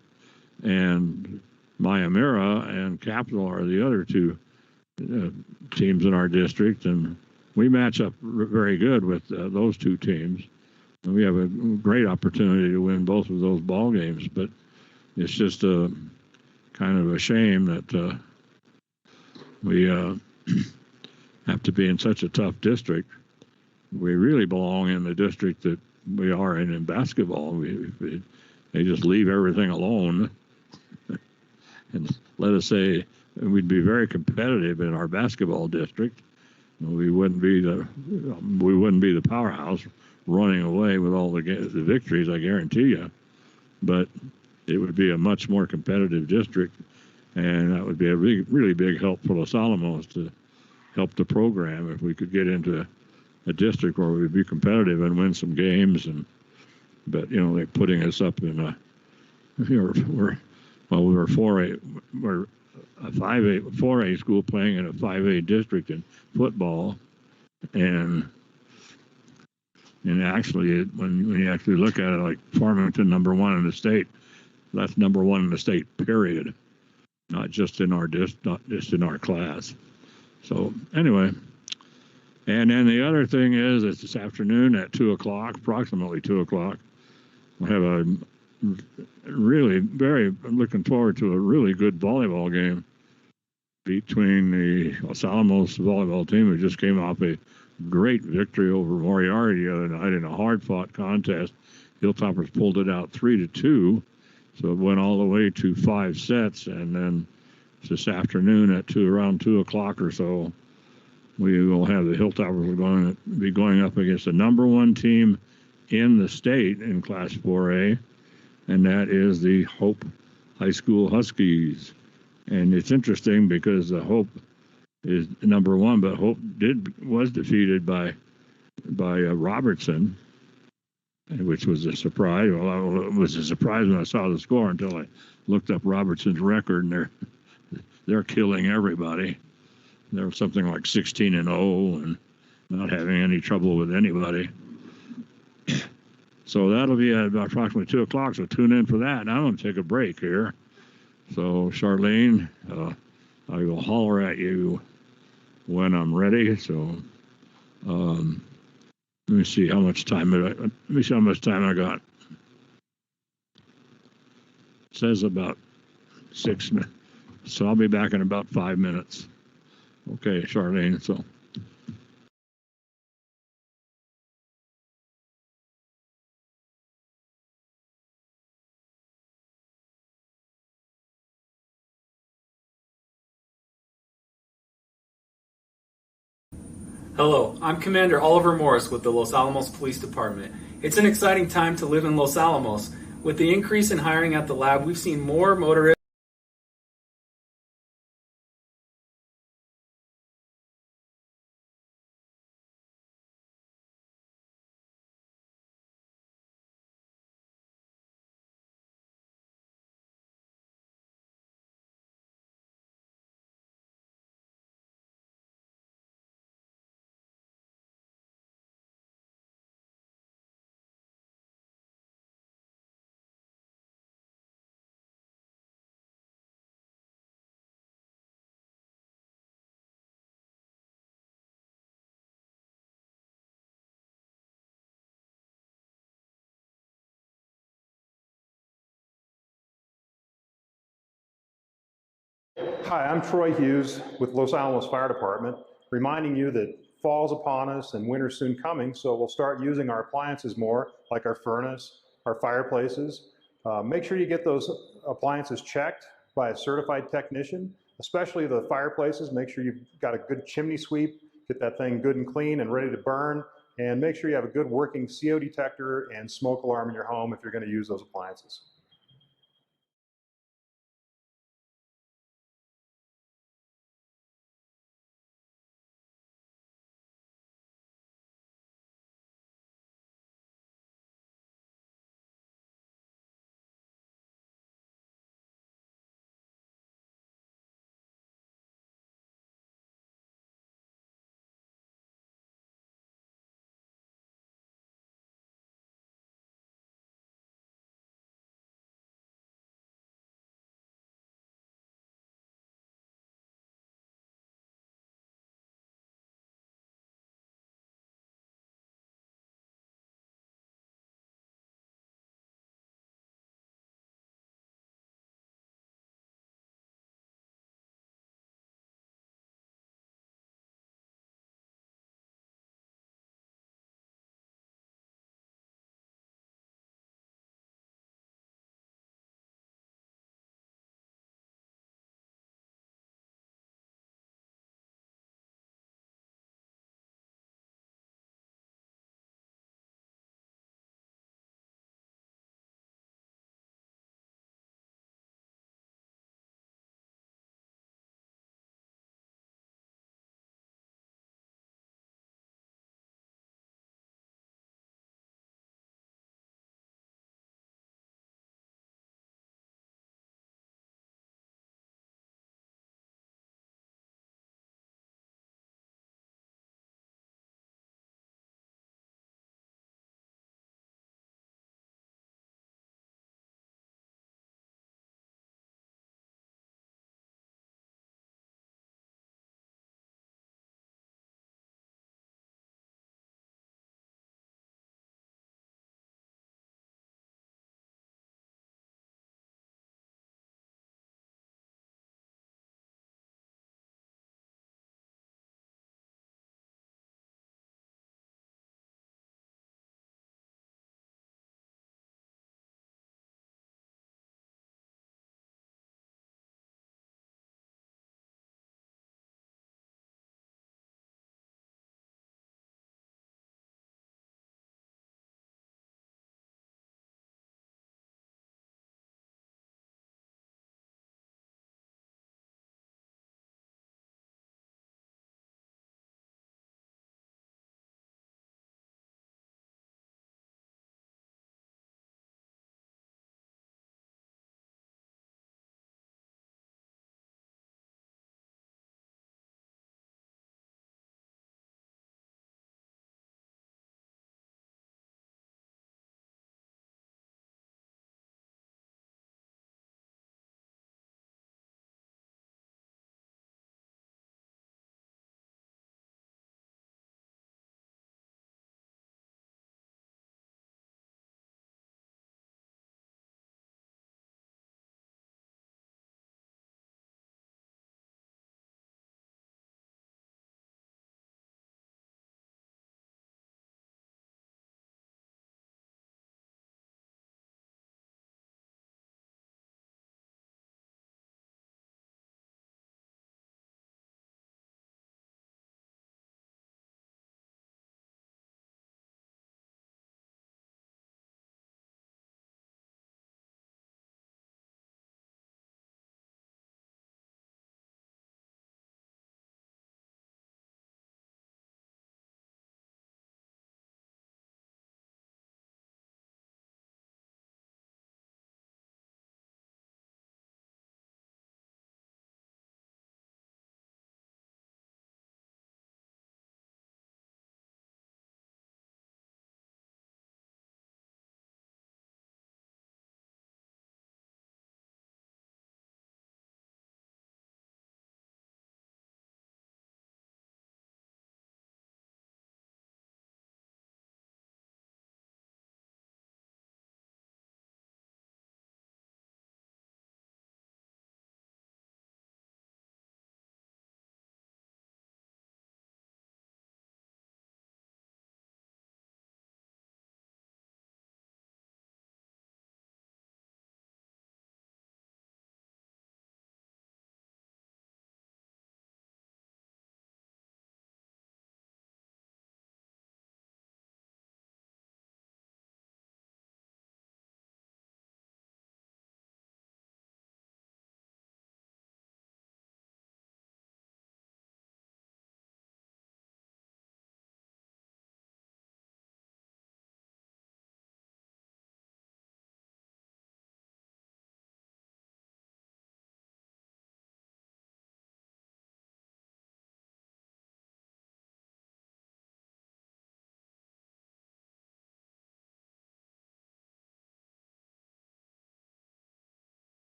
And Mayamera and Capital are the other two teams in our district, and we match up very good with those two teams. And we have a great opportunity to win both of those ball games, but it's just kind of a shame that we have to be in such a tough district. We really belong in the district that we are in basketball. They just leave everything alone and let us say we'd be very competitive in our basketball district. We wouldn't be the powerhouse running away with all the victories, I guarantee you. But it would be a much more competitive district, and that would be a really big help for Los Alamos to help the program if we could get into a district where we'd be competitive and win some games. But they're putting us up in we were 4A, we're a 4A school playing in a 5A district in football, and actually when you actually look at it, like Farmington #1 in the state, that's #1 in the state, period. Not just in our not just in our class. So anyway, and then the other thing is it's this afternoon at 2 o'clock, approximately 2 o'clock. We have I'm looking forward to a really good volleyball game between the Los Alamos volleyball team, who just came off a great victory over Moriarty the other night in a hard-fought contest. Hilltoppers pulled it out 3-2, so it went all the way to 5 sets. And then this afternoon at around 2 o'clock or so, we will have the Hilltoppers going to be going up against the #1 team in the state in Class 4A, and that is the Hope High School Huskies. And it's interesting because Hope is number one, but Hope was defeated by Robertson, which was a surprise. Well, it was a surprise when I saw the score until I looked up Robertson's record, and they're killing everybody. They're something like 16-0 and not having any trouble with anybody. So that'll be at about approximately 2 o'clock. So tune in for that. And I'm going to take a break here. So Charlene, I will holler at you when I'm ready. So let me see how much time I got. It says about 6 minutes. So I'll be back in about 5 minutes. Okay, Charlene. So. Hello, I'm Commander Oliver Morris with the Los Alamos Police Department. It's an exciting time to live in Los Alamos. With the increase in hiring at the lab, we've seen more motorists Hi, I'm Troy Hughes with Los Alamos Fire Department, reminding you that fall's upon us and winter's soon coming, so we'll start using our appliances more, like our furnace, our fireplaces. Make sure you get those appliances checked by a certified technician, especially the fireplaces. Make sure you've got a good chimney sweep, get that thing good and clean and ready to burn, and make sure you have a good working CO detector and smoke alarm in your home if you're going to use those appliances.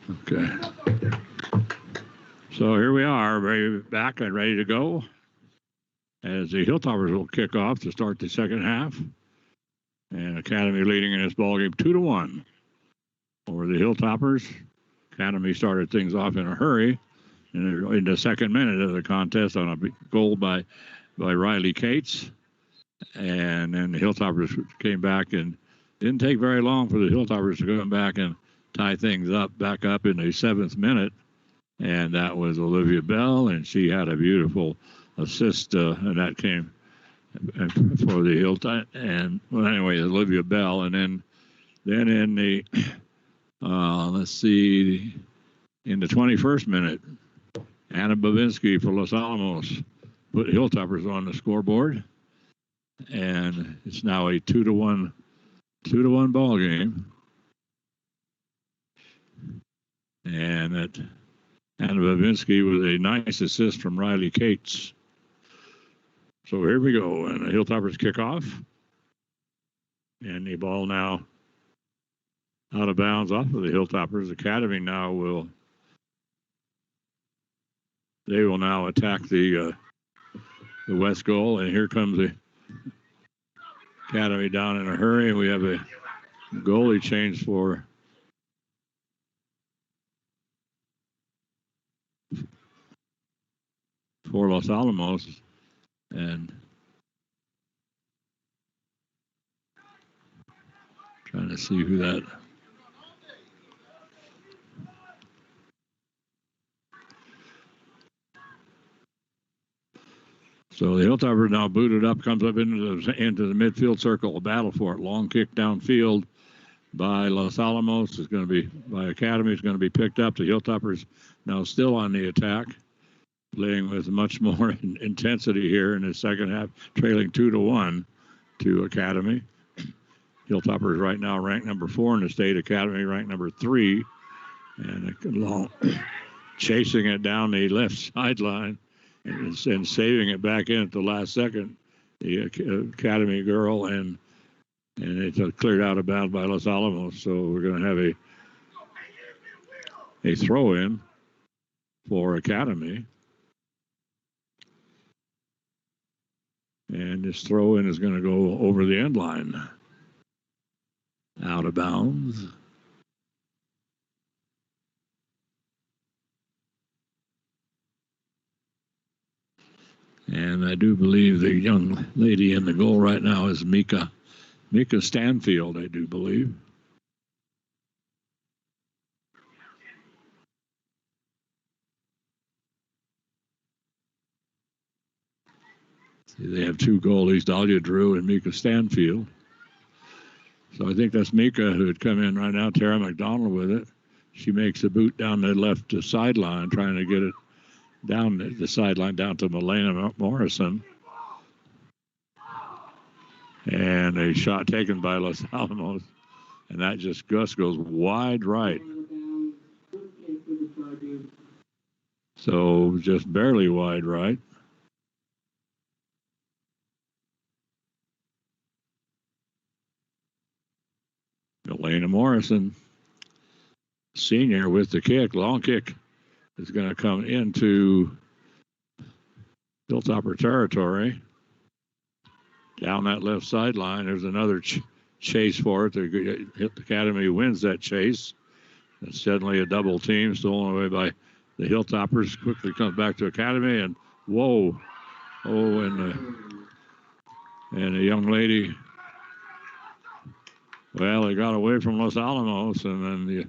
Okay. So here we are, back and ready to go. As the Hilltoppers will kick off to start the second half. And Academy leading in this ballgame 2-1 over the Hilltoppers. Academy started things off in a hurry in the second minute of the contest on a goal by Riley Cates. And then the Hilltoppers came back, and didn't take very long for the Hilltoppers to come back and tie things back up in the 7th minute. And that was Olivia Bell, and she had a beautiful assist, and that came for the Hilltop. And well, anyway, Olivia Bell, and then in the let's see, in the 21st minute, Anna Bavinski for Los Alamos put Hilltoppers on the scoreboard, and it's now a 2-1 ball game. And that Anna Bavinski with a nice assist from Riley Cates. So here we go, and the Hilltoppers kick off, and the ball now out of bounds off of the Hilltoppers. Academy now will now attack the west goal, and here comes the Academy down in a hurry, and we have a goalie change for Los Alamos, and trying to see who that. So the Hilltoppers now booted up, comes up into the midfield circle, a battle for it. Long kick downfield by Los Alamos is going to be, by Academy is going to be picked up. The Hilltoppers now still on the attack, playing with much more intensity here in the second half, trailing 2-1 to Academy. Hilltoppers right now ranked number 4 in the state. Academy ranked number 3, and long chasing it down the left sideline. And saving it back in at the last second, the Academy girl, and it's cleared out of bounds by Los Alamos. So we're going to have a throw-in for Academy. And this throw-in is going to go over the end line. Out of bounds. And I do believe the young lady in the goal right now is Mika Stanfield, I do believe. See, they have 2 goalies, Dahlia Drew and Mika Stanfield. So I think that's Mika who had come in right now, Tara McDonald with it. She makes a boot down the left sideline, trying to get it down the sideline down to Milena Morrison. And a shot taken by Los Alamos. And that just goes wide right. So just barely wide right. Milena Morrison, senior with the kick. Long kick is going to come into Hilltopper territory. Down that left sideline, there's another chase for it. The Academy wins that chase. It's suddenly a double team stolen away by the Hilltoppers. Quickly comes back to Academy, and whoa. Oh, and the young lady, well, they got away from Los Alamos, and then the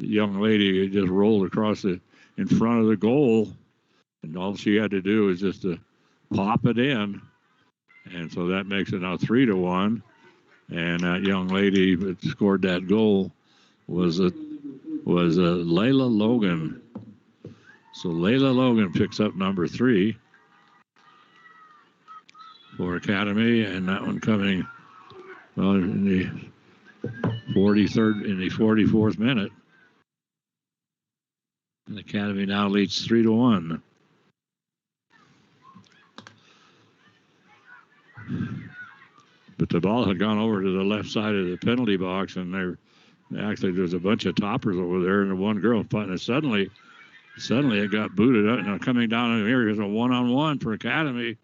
young lady just rolled across in front of the goal, and all she had to do is just to pop it in. And so that makes it now 3-1. And that young lady that scored that goal was Layla Logan. So Layla Logan picks up number 3 for Academy, and that one coming in the 44th minute. And Academy now leads 3-1. But the ball had gone over to the left side of the penalty box, and Actually, there's a bunch of toppers over there, and the one girl, and suddenly it got booted up. Now coming down here, here's a one-on-one for Academy.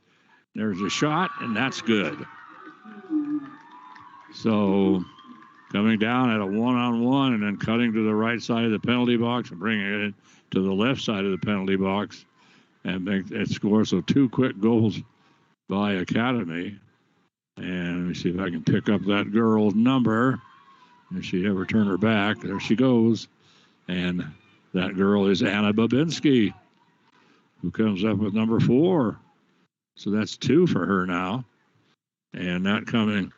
There's a shot, and that's good. So coming down at a one-on-one and then cutting to the right side of the penalty box and bringing it to the left side of the penalty box and make it score. So 2 quick goals by Academy. And let me see if I can pick up that girl's number. If she ever turn her back, there she goes. And that girl is Anna Babinski, who comes up with number 4. So that's 2 for her now. And that coming,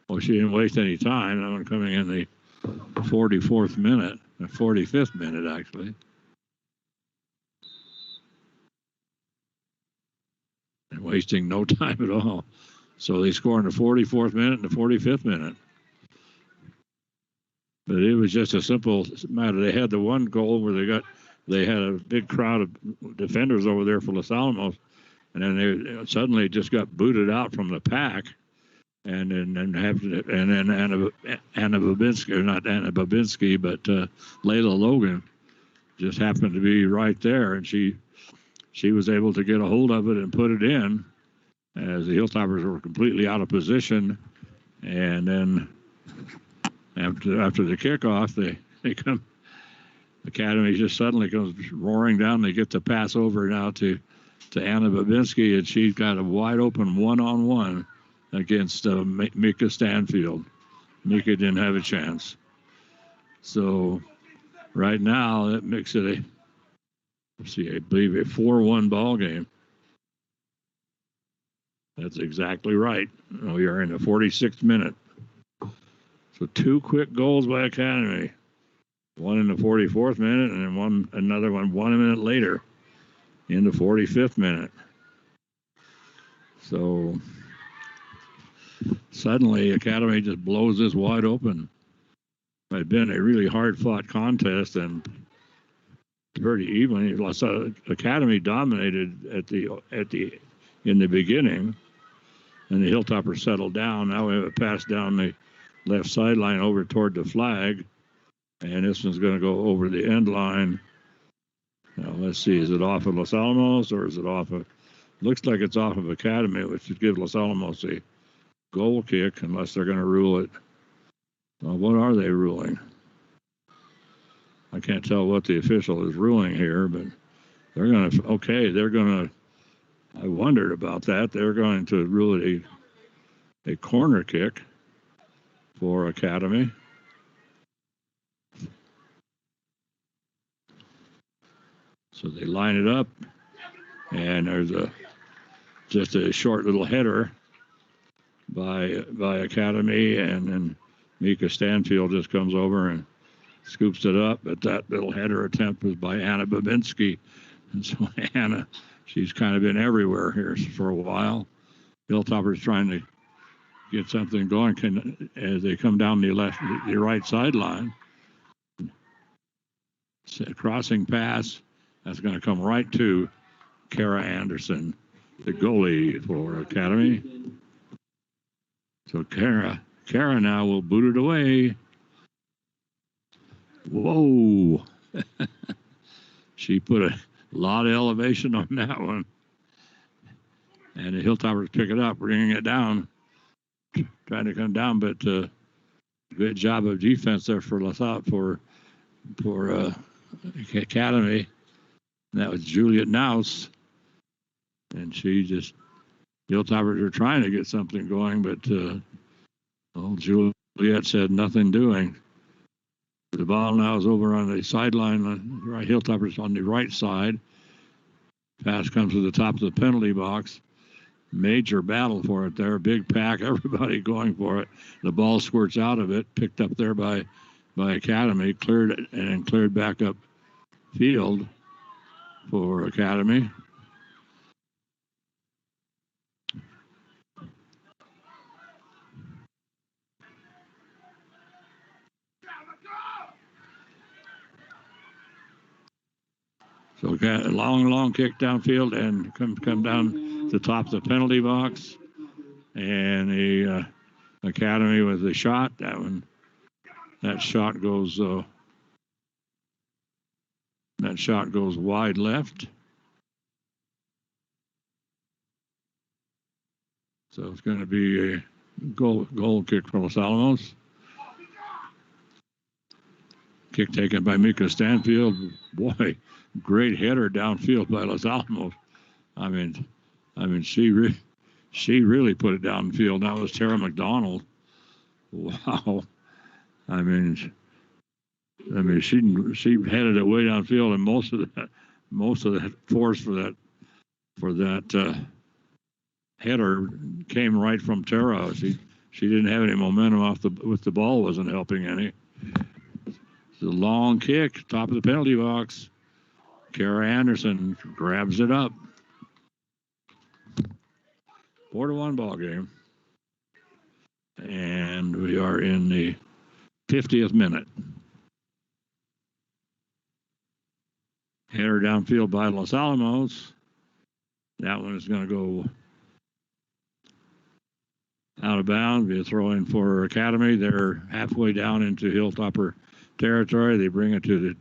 well, she didn't waste any time. That one coming in the 44th minute, the 45th minute, actually. And wasting no time at all. So they score in the 44th minute and the 45th minute. But it was just a simple matter. They had the one goal where they had a big crowd of defenders over there for Los Alamos, and then they suddenly just got booted out from the pack, and then Anna Babinski, or not Anna Babinski, but Layla Logan just happened to be right there, and she was able to get a hold of it and put it in, as the Hilltoppers were completely out of position, and then. After the kickoff, they come. Academy just suddenly comes roaring down. They get the pass over now to Anna Babinski, and she's got a wide open one-on-one against Mika Stanfield. Mika didn't have a chance. So right now that makes it I believe a 4-1 ball game. That's exactly right. We are in the 46th minute. So 2 quick goals by Academy. One in the 44th minute and then another one 1 minute later in the 45th minute. So suddenly Academy just blows this wide open. It had been a really hard-fought contest and pretty even. Academy dominated in the beginning, and the Hilltoppers settled down. Now we have a pass down the left sideline over toward the flag, and this one's going to go over the end line. Now let's see, is it off of Los Alamos or is it off of? Looks like it's off of Academy, which would give Los Alamos a goal kick unless they're going to rule it. Well, what are they ruling? I can't tell what the official is ruling here, but they're going to. I wondered about that. They're going to rule it a corner kick for Academy. So they line it up, and there's just a short little header by Academy, and then Mika Stanfield just comes over and scoops it up. But that little header attempt was by Anna Babinski, and so Anna, she's kind of been everywhere here for a while. Hilltoppers trying to get something going as they come down the right sideline. Crossing pass, that's going to come right to Kara Anderson, the goalie for Academy. So Kara now will boot it away. Whoa. She put a lot of elevation on that one. And the Hilltoppers pick it up, bringing it down. Trying to come down, but good job of defense there for Academy. And that was Juliet Naus, and Hilltoppers are trying to get something going, but Juliet said nothing doing. The ball now is over on the sideline. Right, Hilltoppers on the right side. Pass comes to the top of the penalty box. Major battle for it there. Big pack, everybody going for it. The ball squirts out of it, picked up there by Academy, cleared back up field for Academy. So a long kick downfield and come down the top of the penalty box. And the Academy with the shot. That one That shot goes wide left. So it's going to be a goal kick for Los Alamos. Kick taken by Mika Stanfield. Boy, great header downfield by Los Alamos. I mean, she really put it downfield. That was Tara McDonald. Wow. I mean, she headed it way downfield, and most of that force for that header came right from Tara. She didn't have any momentum with the ball, wasn't helping any. It's a long kick, top of the penalty box. Kara Anderson grabs it up. 4-1 ball game. And we are in the 50th minute. Header downfield by Los Alamos. That one is going to go out of bounds. Be a throw in for Academy. They're halfway down into Hilltopper territory. They bring it to the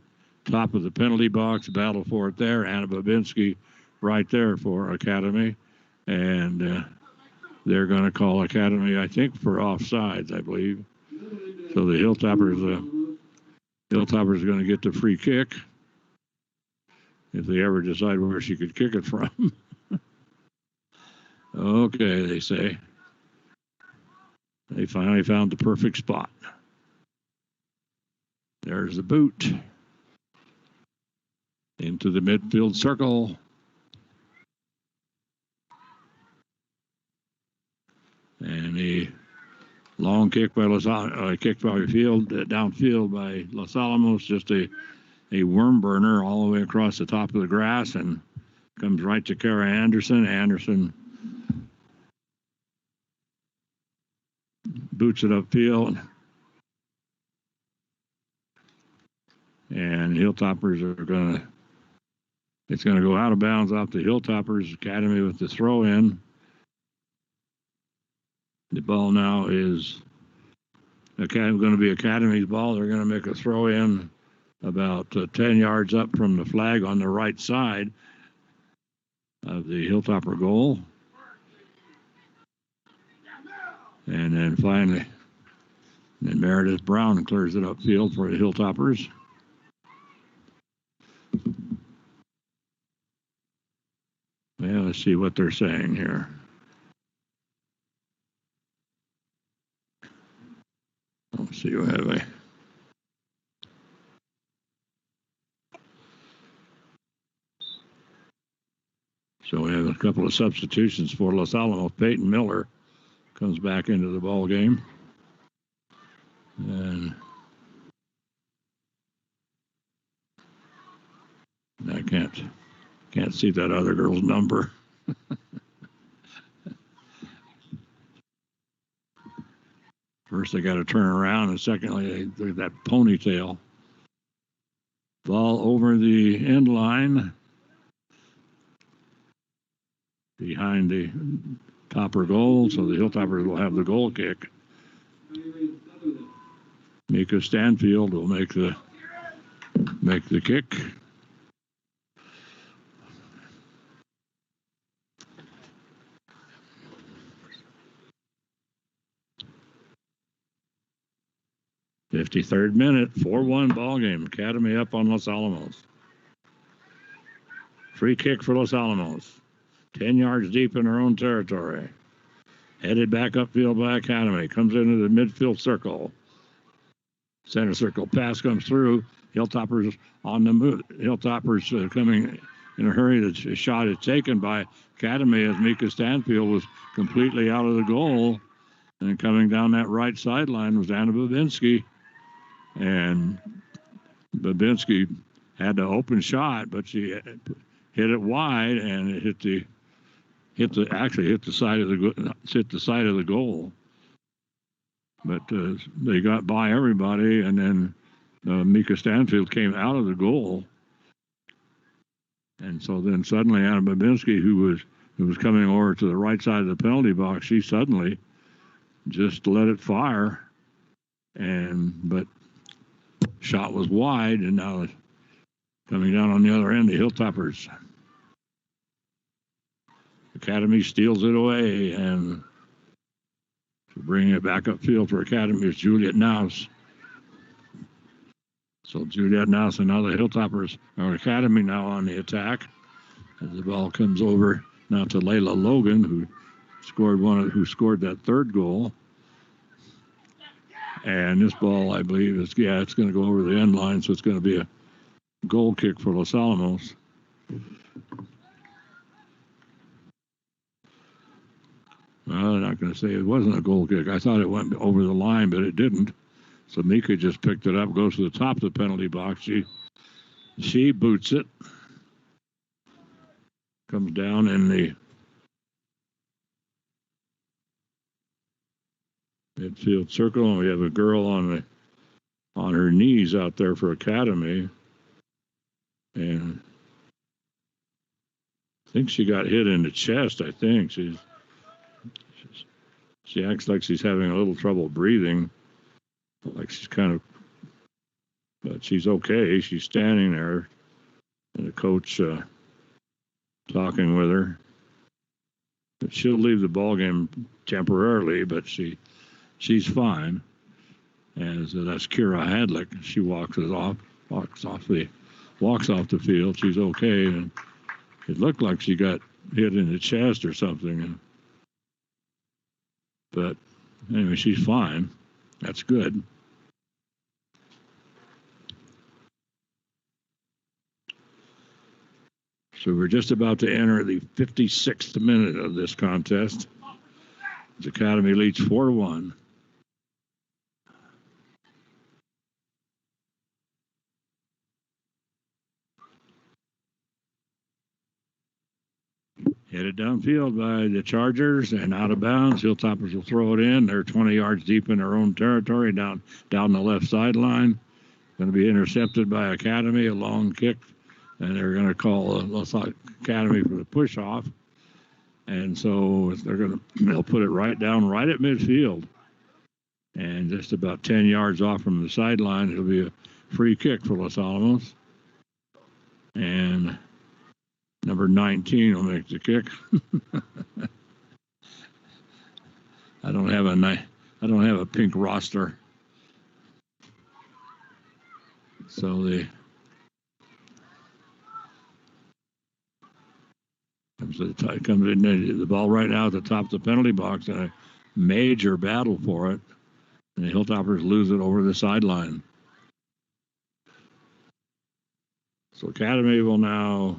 top of the penalty box. Battle for it there. Anna Babinski right there for Academy. And they're going to call Academy, I think, for offsides, I believe. So the Hilltoppers going to get the free kick if they ever decide where she could kick it from. Okay, they say. They finally found the perfect spot. There's the boot. Into the midfield circle. And a long kick by downfield by Los Alamos, just a worm burner all the way across the top of the grass, and comes right to Kara Anderson. Anderson boots it upfield. And Hilltoppers it's going to go out of bounds off the Hilltoppers Academy with the throw in. The ball now is going to be Academy's ball. They're going to make a throw in about 10 yards up from the flag on the right side of the Hilltopper goal. And then finally, Meredith Brown clears it upfield for the Hilltoppers. Well, let's see what they're saying here. Let's see what have I. So we have a couple of substitutions for Los Alamos. Peyton Miller comes back into the ball game. And I can't see that other girl's number. First, they got to turn around, and secondly, that ponytail. Ball over the end line behind the Topper goal, so the Hilltoppers will have the goal kick. Mika Stanfield will make the kick. '53rd minute, 4-1 ball game. Academy up on Los Alamos. Free kick for Los Alamos. 10 yards deep in their own territory. Headed back upfield by Academy. Comes into the midfield circle. Center circle pass comes through. Hilltoppers on the move. Hilltoppers coming in a hurry. The shot is taken by Academy as Mika Stanfield was completely out of the goal. And coming down that right sideline was Anna Babinski. And Babinski had the open shot, but she hit it wide, and it hit the side of the goal. But they got by everybody, and then Mika Stanfield came out of the goal, and so then suddenly Anna Babinski, who was coming over to the right side of the penalty box, she suddenly just let it fire, but shot was wide, and now coming down on the other end, the Hilltoppers. Academy steals it away, and to bring it back upfield for Academy is Juliet Nouse. So Juliet Nouse and now the Hilltoppers are Academy now on the attack. As the ball comes over now to Layla Logan, who scored that third goal. And this ball, I believe, it's going to go over the end line, so it's going to be a goal kick for Los Alamos. Well, I'm not going to say it wasn't a goal kick. I thought it went over the line, but it didn't. So Mika just picked it up, goes to the top of the penalty box. She boots it. Comes down in the midfield circle, and we have a girl on her knees out there for Academy. And I think she got hit in the chest, I think. She acts like she's having a little trouble breathing. Like she's but she's okay. She's standing there, and the coach talking with her. But she'll leave the ball game temporarily, but she's fine. And so that's Kira Hadlick. She walks off the field. She's okay, and it looked like she got hit in the chest or something. But anyway, she's fine. That's good. So we're just about to enter the 56th minute of this contest. The Academy leads 4-1. Headed downfield by the Chargers and out of bounds. Hilltoppers will throw it in. They're 20 yards deep in their own territory down the left sideline. Going to be intercepted by Academy, a long kick, and they're going to call Academy for the push off. And so they'll put it right at midfield. And just about 10 yards off from the sideline, it'll be a free kick for Los Alamos. And number 19 will make the kick. I don't have a pink roster. So the comes in the ball right now at the top of the penalty box, and a major battle for it. And the Hilltoppers lose it over the sideline. So Academy will now.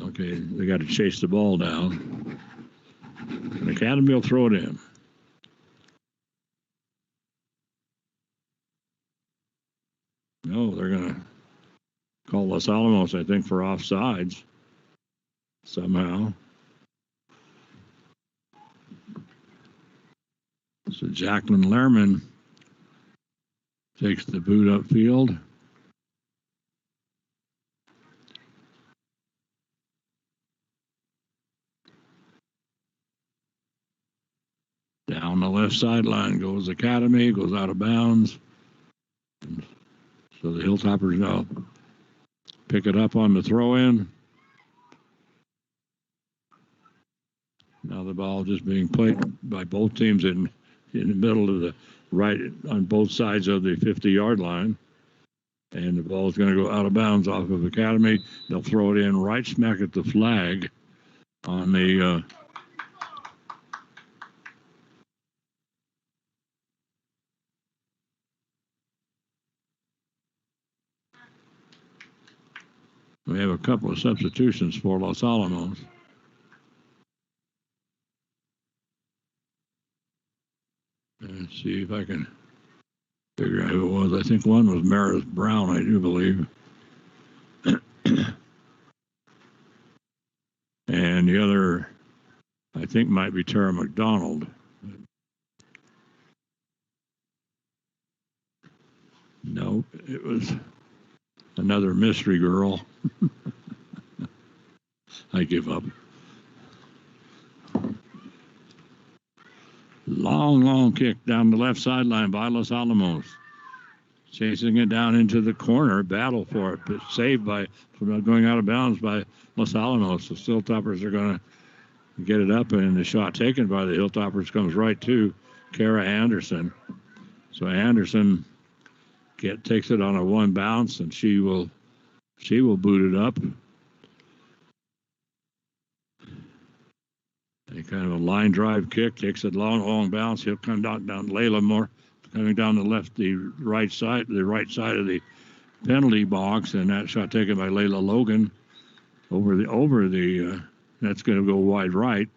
Okay, they got to chase the ball down. And Academy will throw it in. No, they're going to call Los Alamos, I think, for offsides somehow. So Jacqueline Lehrman takes the boot upfield. Down the left sideline goes Academy, goes out of bounds. And so the Hilltoppers now pick it up on the throw-in. Now the ball just being played by both teams in the middle of the right on both sides of the 50-yard line. And the ball is going to go out of bounds off of Academy. They'll throw it in right smack at the flag on the we have a couple of substitutions for Los Alamos. Let's see if I can figure out who it was. I think one was Meredith Brown, I do believe. And the other, I think, might be Tara McDonald. No, it was another mystery girl. I give up. Long kick down the left sideline by Los Alamos. Chasing it down into the corner, battle for it, but saved from going out of bounds by Los Alamos. The Hilltoppers are going to get it up, and the shot taken by the Hilltoppers comes right to Kara Anderson. So Anderson takes it on a one bounce, and she will boot it up. A kind of a line drive kick, takes it long bounce. He'll come down Layla Moore, coming down the right side of the penalty box, and that shot taken by Layla Logan over the that's going to go wide right.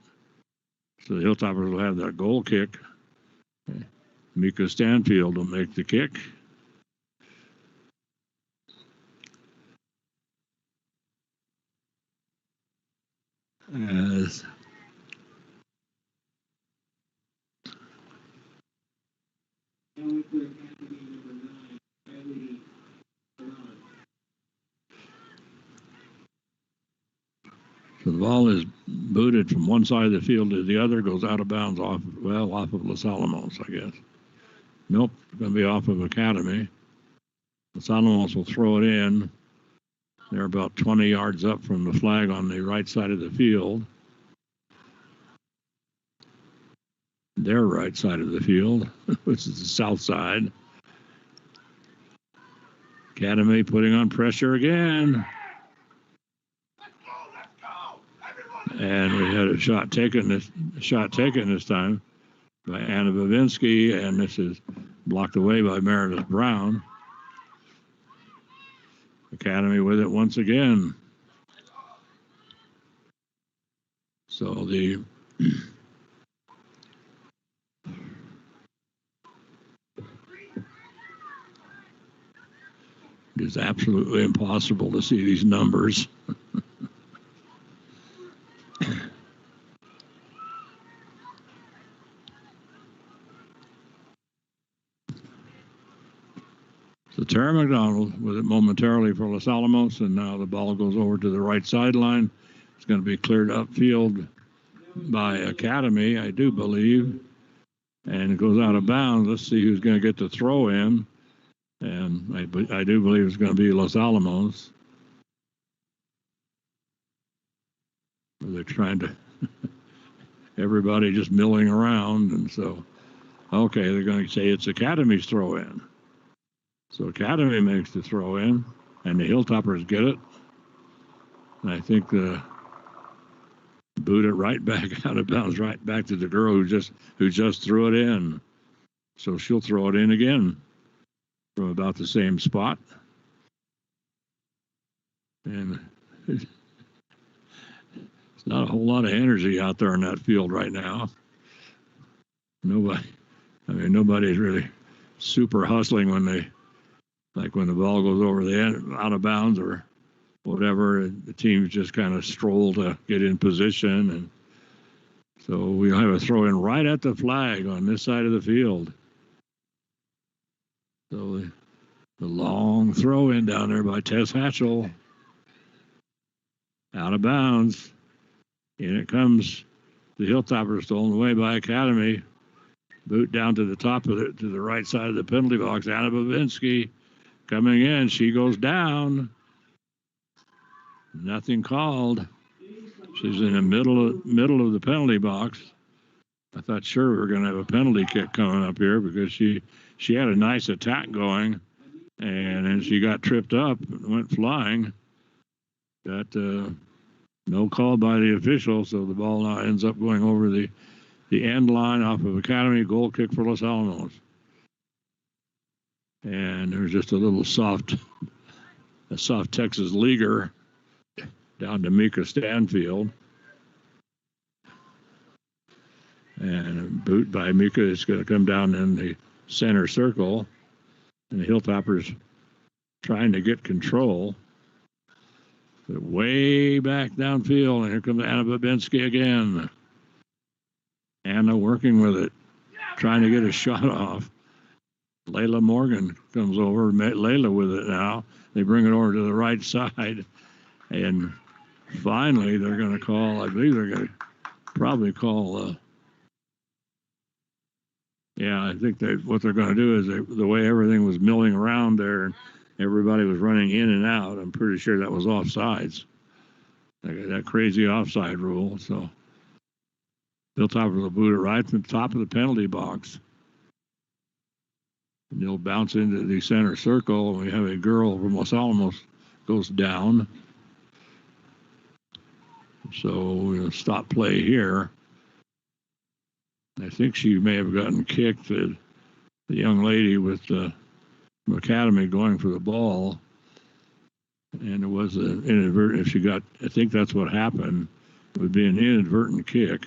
So the Hilltoppers will have that goal kick. Mika Stanfield will make the kick. As so the ball is booted from one side of the field to the other, goes out of bounds off of Los Alamos, I guess. Nope, it's going to be off of Academy. Los Alamos will throw it in. They're about 20 yards up from the flag on the right side of the field. Their right side of the field, which is the south side. Academy putting on pressure again. And we had a shot taken this time by Anna Bavinski, and this is blocked away by Meredith Brown. Academy with it once again. So it is absolutely impossible to see these numbers. So Tara McDonald with it momentarily for Los Alamos, and now the ball goes over to the right sideline. It's going to be cleared upfield by Academy, I do believe, and it goes out of bounds. Let's see who's going to get the throw in, and I do believe it's going to be Los Alamos. They're trying to everybody just milling around, and so okay, they're going to say it's Academy's throw in. So Academy makes the throw in, and the Hilltoppers get it. And I think the boot it right back out of bounds, right back to the girl who just threw it in. So she'll throw it in again from about the same spot. And it's not a whole lot of energy out there in that field right now. Nobody's really super hustling when the ball goes over the end, out of bounds or whatever. The teams just kind of stroll to get in position. And so we'll have a throw in right at the flag on this side of the field. So the long throw in down there by Tess Hatchell. Out of bounds. In it comes the Hilltoppers, stolen away by Academy. Boot down to the top of it, to the right side of the penalty box. Anna Bavinski coming in. She goes down. Nothing called. She's in the middle of the penalty box. I thought sure we were going to have a penalty kick coming up here because she had a nice attack going, and then she got tripped up and went flying. Got no call by the official, so the ball now ends up going over the end line off of Academy. Goal kick for Los Alamos. And there's just a little soft Texas leaguer down to Mika Stanfield. And a boot by Mika is going to come down in the center circle. And the Hilltoppers trying to get control. But way back downfield, and here comes Anna Babinski again. Anna working with it, trying to get a shot off. Layla Morgan comes over, Layla with it now. They bring it over to the right side. And finally, they're going to call, I believe they're going to probably call Yeah, I think that what they're going to do is the way everything was milling around there, and everybody was running in and out. I'm pretty sure that was offsides. That crazy offside rule. So Hilltoppers will boot it right from the top of the penalty box. And they'll bounce into the center circle, and we have a girl from Los Alamos goes down. So we'll stop play here. I think she may have gotten kicked. The young lady with the Academy going for the ball, and it was an inadvertent. If she got, I think that's what happened. It would be an inadvertent kick.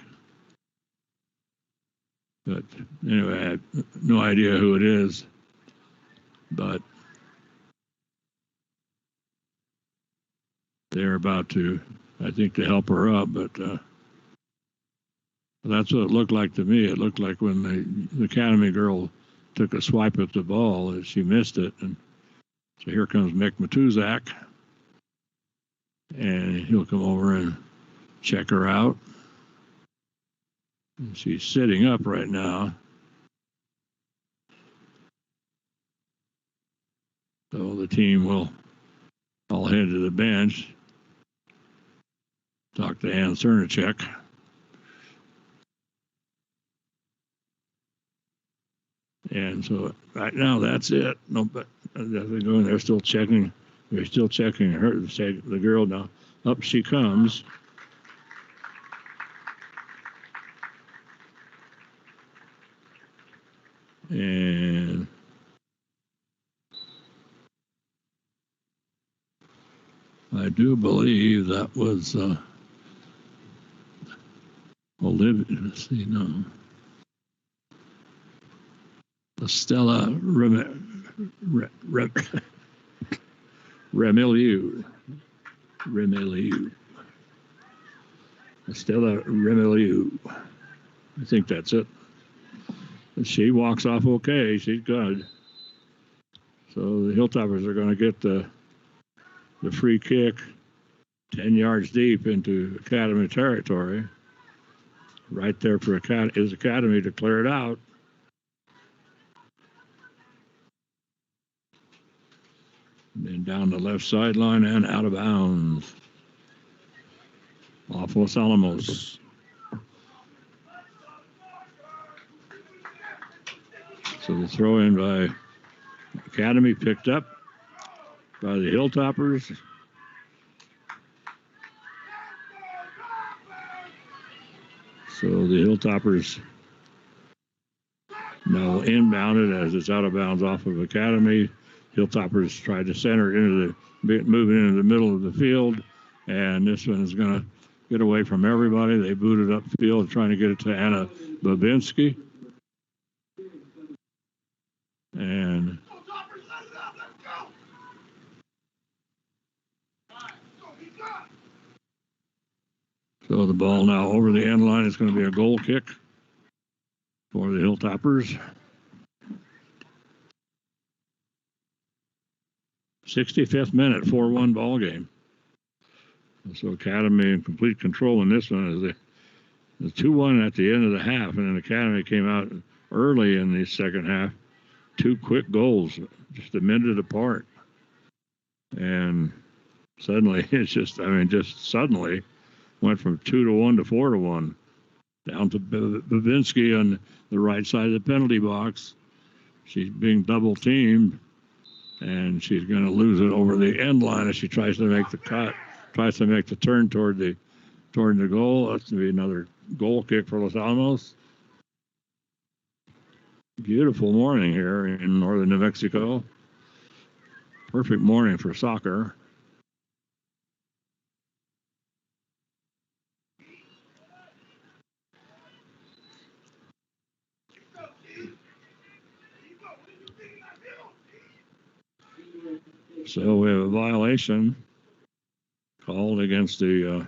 But anyway, I have no idea who it is. But they're about to, I think, to help her up. But that's what it looked like to me. It looked like when the Academy girl took a swipe at the ball, and she missed it. And so here comes Mick Matuzak, and he'll come over and check her out. And she's sitting up right now. So the team will all head to the bench, talk to Ann Cernacek. And so right now that's it. No, but they're still checking. They're still checking her. The girl now. Up she comes. And I do believe that was Olivia. Let's see, no. Stella Remilieu. Stella Remilieu. I think that's it. She walks off okay. She's good. So the Hilltoppers are going to get the free kick 10 yards deep into Academy territory. Right there for his Academy to clear it out. And down the left sideline and out of bounds. Off Los Alamos. So the throw in by Academy picked up by the Hilltoppers. So the Hilltoppers now inbounded as it's out of bounds off of Academy. Hilltoppers tried to center moving into the middle of the field, and this one is going to get away from everybody. They booted up field trying to get it to Anna Babinski. And so the ball now over the end line is going to be a goal kick for the Hilltoppers. 65th minute, 4-1 ball game. So Academy in complete control in this one as the 2-1 at the end of the half, and then Academy came out early in the second half. 2 quick goals, just a minute apart. And suddenly, just suddenly went from 2-1 to 4-1. Down to Babinski on the right side of the penalty box. She's being double teamed, and she's going to lose it over the end line as she tries to make the cut, tries to make the turn toward the goal. That's going to be another goal kick for Los Alamos. Beautiful morning here in northern New Mexico. Perfect morning for soccer. So we have a violation called against the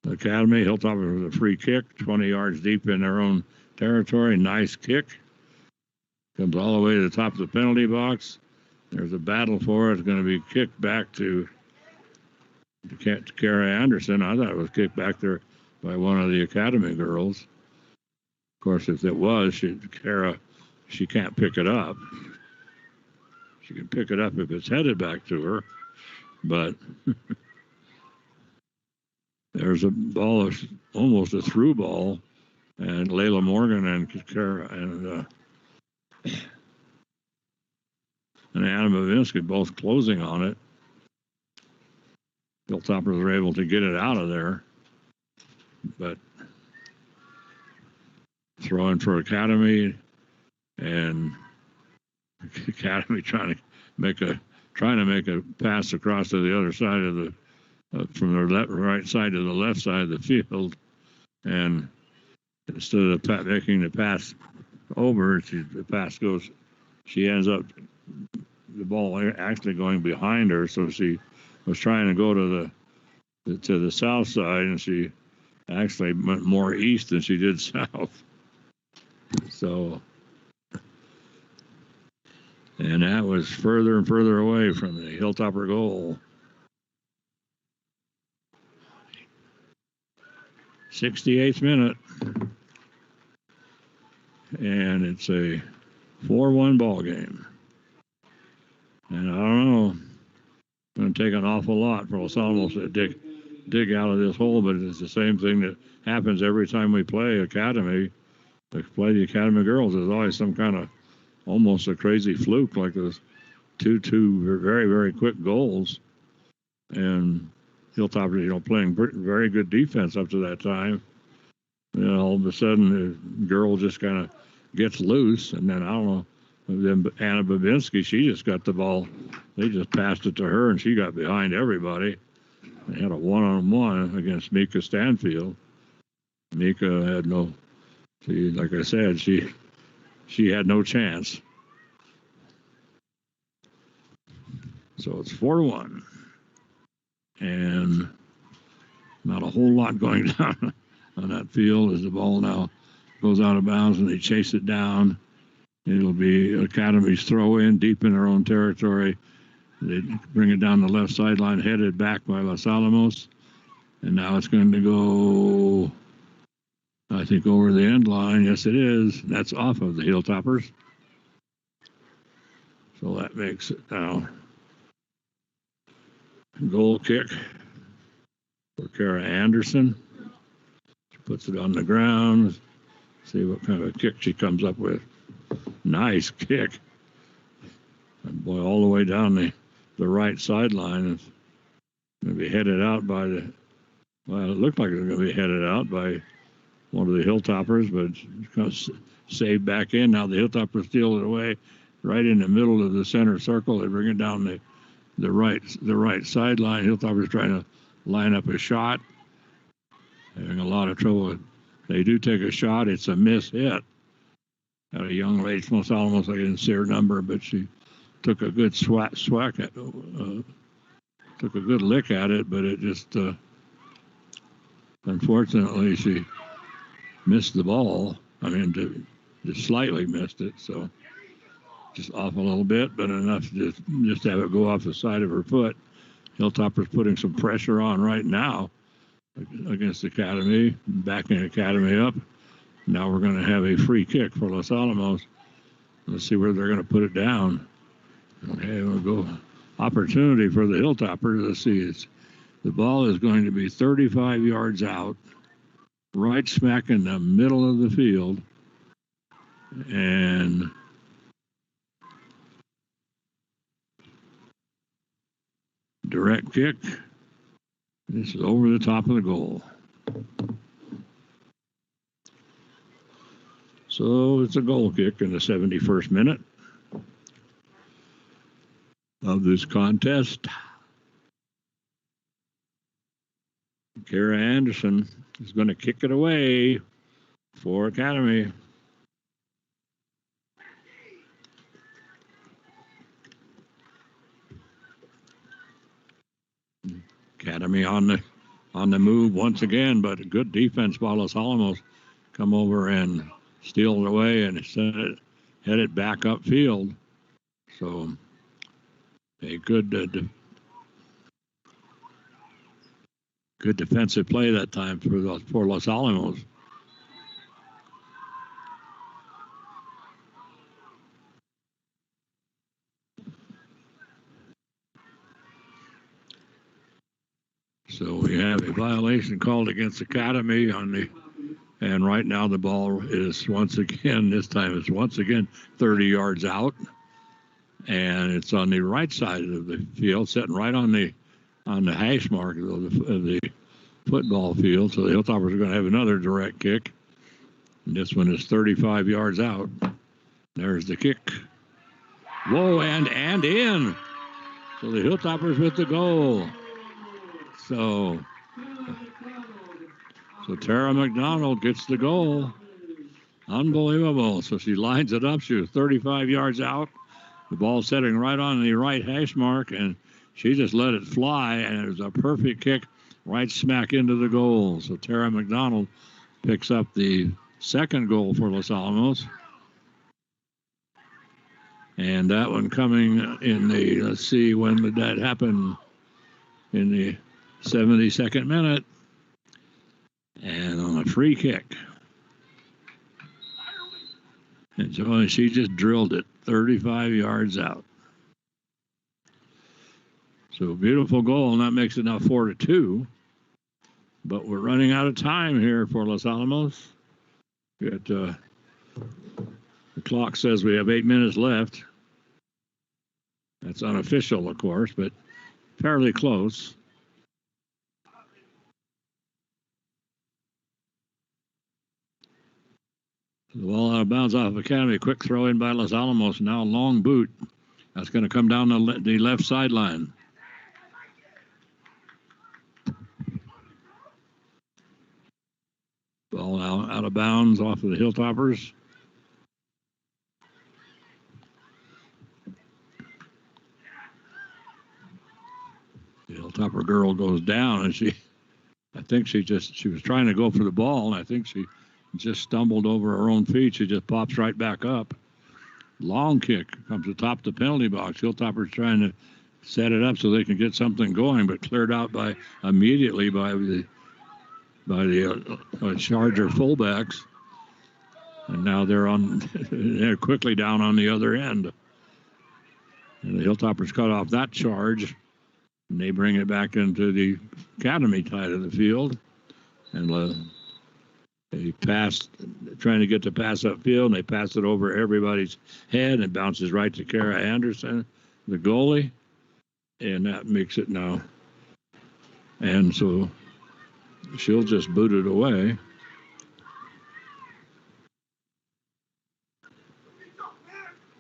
Academy. Hilltoppers with a free kick, 20 yards deep in their own territory. Nice kick. Comes all the way to the top of the penalty box. There's a battle for it. It's going to be kicked back to Kara Anderson. I thought it was kicked back there by one of the Academy girls. course, if it was, Kara, she can't pick it up. She can pick it up if it's headed back to her, but there's a ball, almost a through ball, and Layla Morgan and Kara and Anna Bavinski both closing on it. Hilltoppers were able to get it out of there, but throwing for Academy, and Academy trying to make a pass across to the other side of the from the right side to the left side of the field, and instead of making the pass over, the pass goes. She ends up the ball actually going behind her, so she was trying to go to the south side, and she actually went more east than she did south. So, and that was further and further away from the Hilltopper goal. 68th minute, and it's a 4-1 ball game. And I don't know, it's going to take an awful lot for Los Alamos to dig out of this hole, but it's the same thing that happens every time we play Academy. To play the Academy girls, there's always some kind of almost a crazy fluke, like those two very, very quick goals. And Hilltoppers, playing very good defense up to that time. And all of a sudden, the girl just kind of gets loose, and then I don't know. Then Anna Babinski, she just got the ball. They just passed it to her, and she got behind everybody. They had a one-on-one against Mika Stanfield. Mika had no. Like I said, she had no chance. So it's 4-1. And not a whole lot going down on that field as the ball now goes out of bounds and they chase it down. It'll be Academy's throw in deep in their own territory. They bring it down the left sideline, headed back by Los Alamos. And now it's going to go, I think, over the end line. Yes, it is. That's off of the Hilltoppers. So that makes it now goal kick for Kara Anderson. She puts it on the ground. See what kind of kick she comes up with. Nice kick. And boy, all the way down the right sideline. It's going to be headed out by it looked like it was going to be headed out by one of the Hilltoppers, but it's going to save back in. Now the Hilltoppers steal it away right in the middle of the center circle. They bring it down the right sideline. Hilltoppers trying to line up a shot. Having a lot of trouble. They do take a shot. It's a miss hit. Got a young lady from Los Alamos. I didn't see her number, but she took a good took a good lick at it, but it just unfortunately she missed the ball. I mean, just slightly missed it, so just off a little bit, but enough to just have it go off the side of her foot. Hilltopper's putting some pressure on right now against Academy, backing Academy up. Now we're going to have a free kick for Los Alamos. Let's see where they're going to put it down. Okay, we'll go opportunity for the Hilltoppers. Let's see, the ball is going to be 35 yards out, right smack in the middle of the field. And direct kick. This is over the top of the goal. So it's a goal kick in the 71st minute of this contest. Kara Anderson is going to kick it away for Academy. Academy on the move once again, but a good defense by Los Alamos. Come over and steal it away and head it back upfield. So a good defensive play that time for Los Alamos. So we have a violation called against Academy and right now the ball is once again, this time it's once again 30 yards out. And it's on the right side of the field, sitting right on the hash mark of the football field. So the Hilltoppers are going to have another direct kick. And this one is 35 yards out. There's the kick. Whoa, and in. So the Hilltoppers with the goal. So Tara McDonald gets the goal. Unbelievable. So she lines it up. She was 35 yards out. The ball setting right on the right hash mark, and she just let it fly, and it was a perfect kick right smack into the goal. So Tara McDonald picks up the second goal for Los Alamos. And that one coming in the, let's see, when did that happen? In the 72nd minute. And on a free kick. And so she just drilled it 35 yards out. So beautiful goal, and that makes it now 4-2. But we're running out of time here for Los Alamos. The clock says we have 8 minutes left. That's unofficial, of course, but fairly close. The ball out of bounds off Academy. Quick throw in by Los Alamos. Now a long boot. That's going to come down the left sideline. Ball out of bounds off of the Hilltoppers. The Hilltopper girl goes down, and I think she was trying to go for the ball, and I think she just stumbled over her own feet. She just pops right back up. Long kick comes atop the penalty box. Hilltopper's trying to set it up so they can get something going, but cleared out immediately by the Charger fullbacks. And now they're quickly down on the other end. And the Hilltoppers cut off that charge, and they bring it back into the Academy side of the field. And they passed, trying to get the pass upfield, and they pass it over everybody's head, and bounces right to Kara Anderson, the goalie, and that makes it now. And so she'll just boot it away.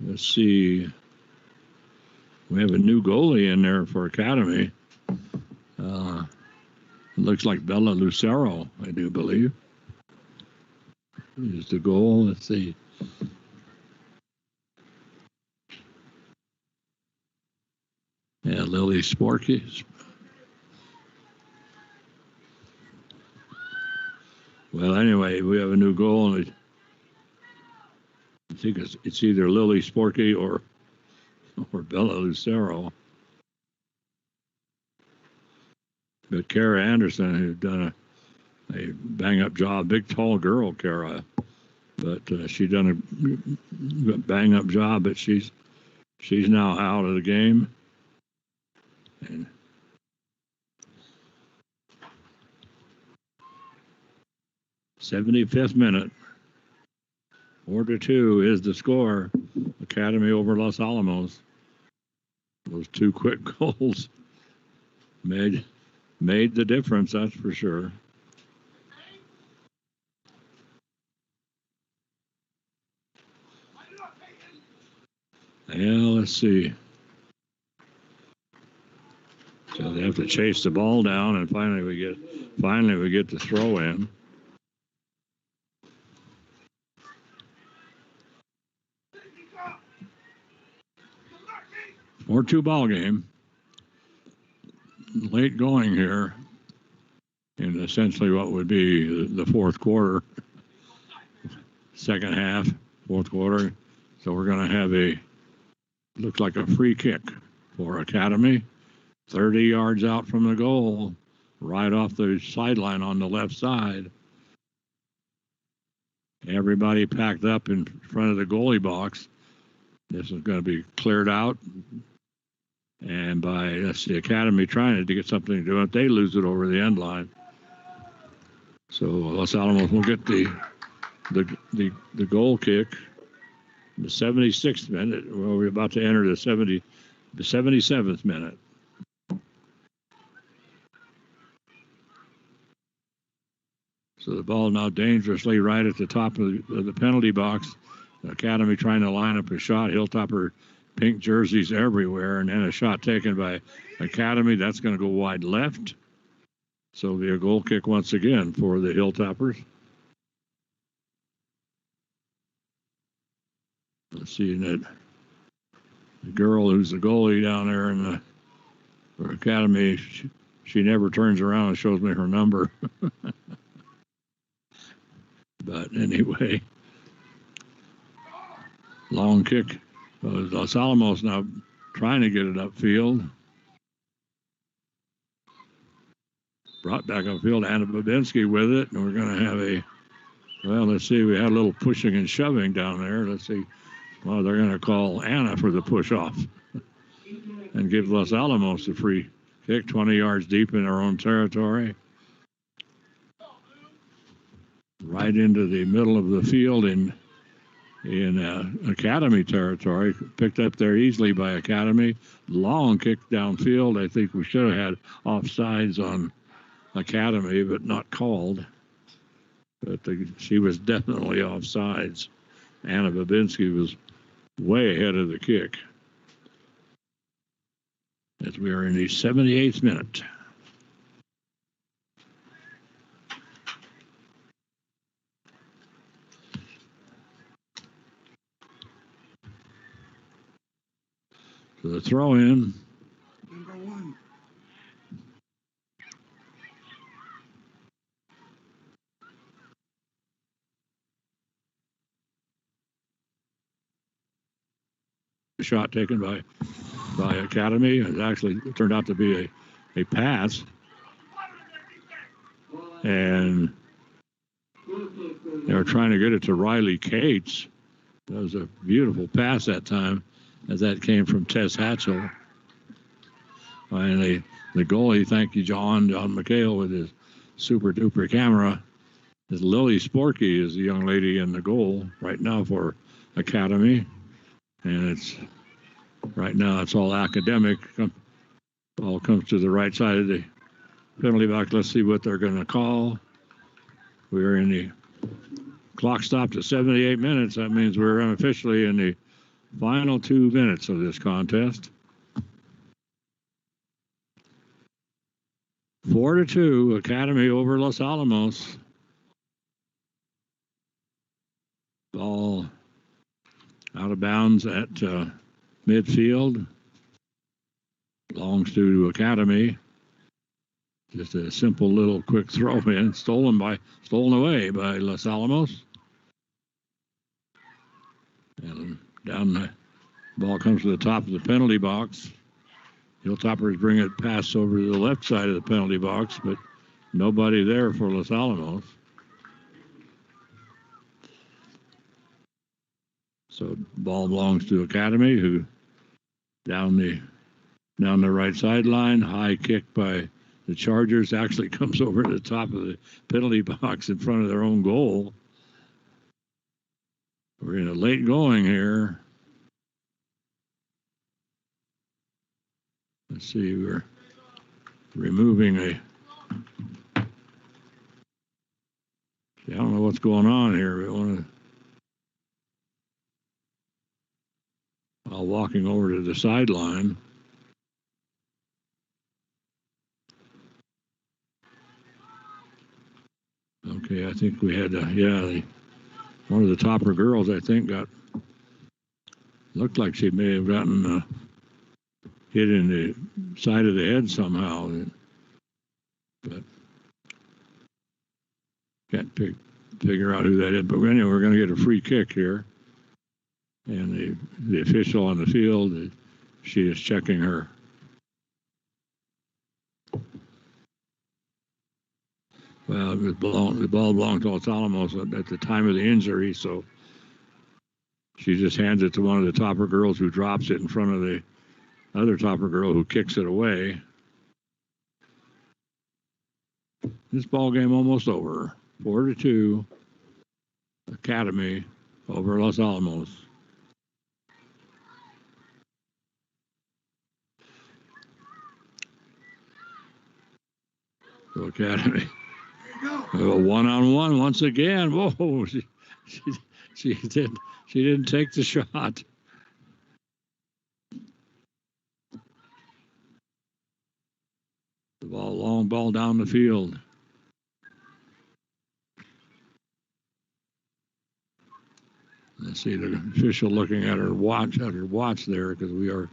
Let's see. We have a new goalie in there for Academy. It looks like Bella Lucero, I do believe. Here's the goal. Let's see. Yeah, Lily Sporky. Well, anyway, we have a new goal, and I think it's either Lily Sporky or Bella Lucero. But Kara Anderson, who's done a bang-up job, big, tall girl, Kara. But she done a bang-up job, but she's now out of the game. And 75th minute. 4-2 is the score. Academy over Los Alamos. Those two quick goals made the difference, that's for sure. Yeah, let's see. So they have to chase the ball down, and finally we get the throw in. 4-2 ball game. Late going here in essentially what would be the fourth quarter, second half, fourth quarter. So we're going to have looks like a free kick for Academy. 30 yards out from the goal, right off the sideline on the left side. Everybody packed up in front of the goalie box. This is going to be cleared out. And that's the Academy trying to get something to do it. They lose it over the end line. So Los Alamos will get the goal kick in the 76th minute. Well, we're about to enter the 77th minute. So the ball now dangerously right at the top of the penalty box. The Academy trying to line up a shot. Hilltopper pink jerseys everywhere, and then a shot taken by Academy. That's going to go wide left. So it'll be a goal kick once again for the Hilltoppers. Let's see that the girl who's the goalie down there in the Academy, she never turns around and shows me her number. But anyway, long kick. Los Alamos now trying to get it upfield. Brought back upfield, Anna Babinski with it, and we're going to have let's see, we had a little pushing and shoving down there. Let's see. Well, they're going to call Anna for the push-off and give Los Alamos a free kick 20 yards deep in their own territory. Right into the middle of the field in Academy territory. Picked up there easily by Academy. Long kick downfield. I think we should have had offsides on Academy, but not called. But she was definitely offsides. Anna Babinski was way ahead of the kick. As we are in the 78th minute. So the throw in. Number 1. Shot taken by Academy. It actually turned out to be a pass. And they were trying to get it to Riley Cates. That was a beautiful pass that time, as that came from Tess Hatchell. And the goalie, thank you, John McHale, with his super duper camera. Is Lily Sporky is the young lady in the goal right now for Academy. And right now it's all academic. Ball comes to the right side of the penalty box. Let's see what they're going to call. We're in the clock stopped at 78 minutes. That means we're unofficially in the final 2 minutes of this contest. 4-2, Academy over Los Alamos. Ball out of bounds at midfield. Belongs to Academy. Just a simple little quick throw in, stolen away by Los Alamos. And down the ball comes to the top of the penalty box. Hilltoppers bring it past over to the left side of the penalty box, but nobody there for Los Alamos. So ball belongs to Academy, who down the right sideline, high kick by the Chargers, actually comes over to the top of the penalty box in front of their own goal. We're in a late going here. Let's see, we're removing I don't know what's going on here. While walking over to the sideline. Okay, I think we had, one of the topper girls, I think, looked like she may have gotten hit in the side of the head somehow. But can't figure out who that is. But anyway, we're going to get a free kick here. And the official on the field, she is checking her. Well, the ball belonged to Los Alamos at the time of the injury, so she just hands it to one of the topper girls, who drops it in front of other Topper girl who kicks it away. This ball game almost over. 4-2. Academy over Los Alamos. So Academy. A one-on-one once again. Whoa! She didn't take the shot. The long ball down the field. Let's see the official looking at her watch there because we're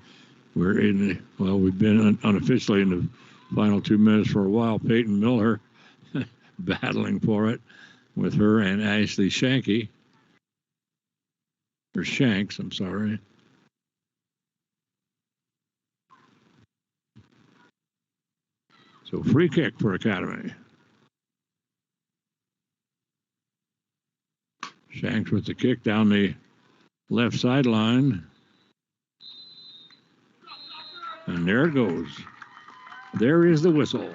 in the, well, we've been unofficially in the final 2 minutes for a while. Peyton Miller battling for it with her and Ashley Shanks, I'm sorry. So free kick for Academy. Shanks with the kick down the left sideline. And there it goes. There is the whistle.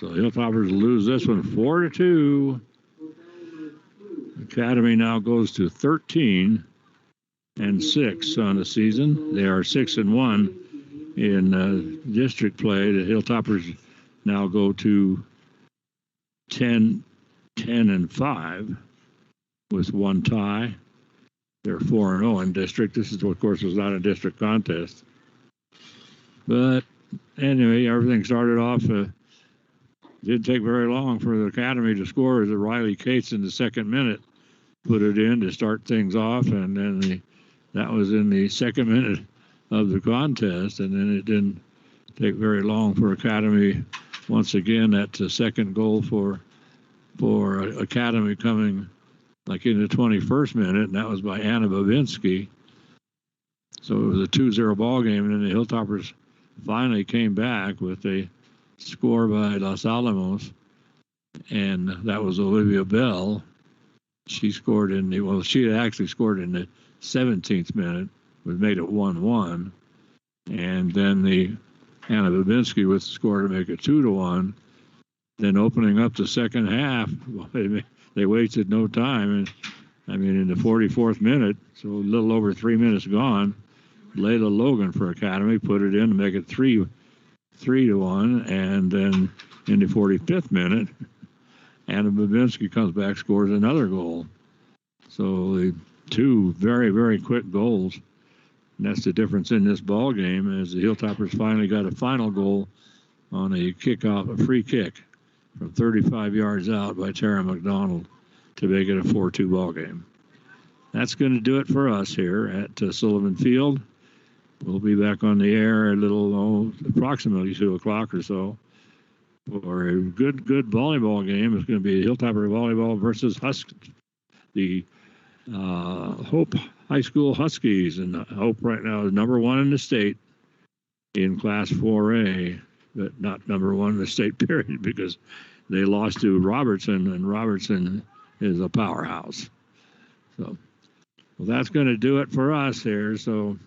So Hilltoppers lose this one 4-2. Academy now goes to 13-6 on the season. They are 6-1 in district play. The Hilltoppers now go to 10-5 with one tie. They're 4-0 in district. This is, of course, was not a district contest. But anyway, everything started off. Didn't take very long for the Academy to score as Riley Cates in the second minute put it in to start things off, and then that was in the second minute of the contest, and then it didn't take very long for Academy. Once again, that's the second goal for Academy coming like in the 21st minute, and that was by Anna Babinski. So it was a 2-0 ball game, and then the Hilltoppers finally came back with a score by Los Alamos, and that was Olivia Bell. She scored she had actually scored in the 17th minute, was made it 1-1, and then the Anna Babinski with the score to make it 2-1. Then opening up the second half, they wasted no time, and I mean in the 44th minute, so a little over 3 minutes gone, Layla Logan for Academy put it in to make it 3-1, and then in the 45th minute, Anna Babinski comes back, scores another goal. So the two very, very quick goals. And that's the difference in this ball game, as the Hilltoppers finally got a final goal on a free kick from 35 yards out by Tara McDonald to make it a 4-2 ball game. That's going to do it for us here at Sullivan Field. We'll be back on the air approximately 2 o'clock or so for a good volleyball game. It's going to be Hilltopper volleyball versus the Hope High School Huskies. And Hope right now is number 1 in the state in Class 4A, but not number 1 in the state period because they lost to Robertson, and Robertson is a powerhouse. So, well, that's going to do it for us here. So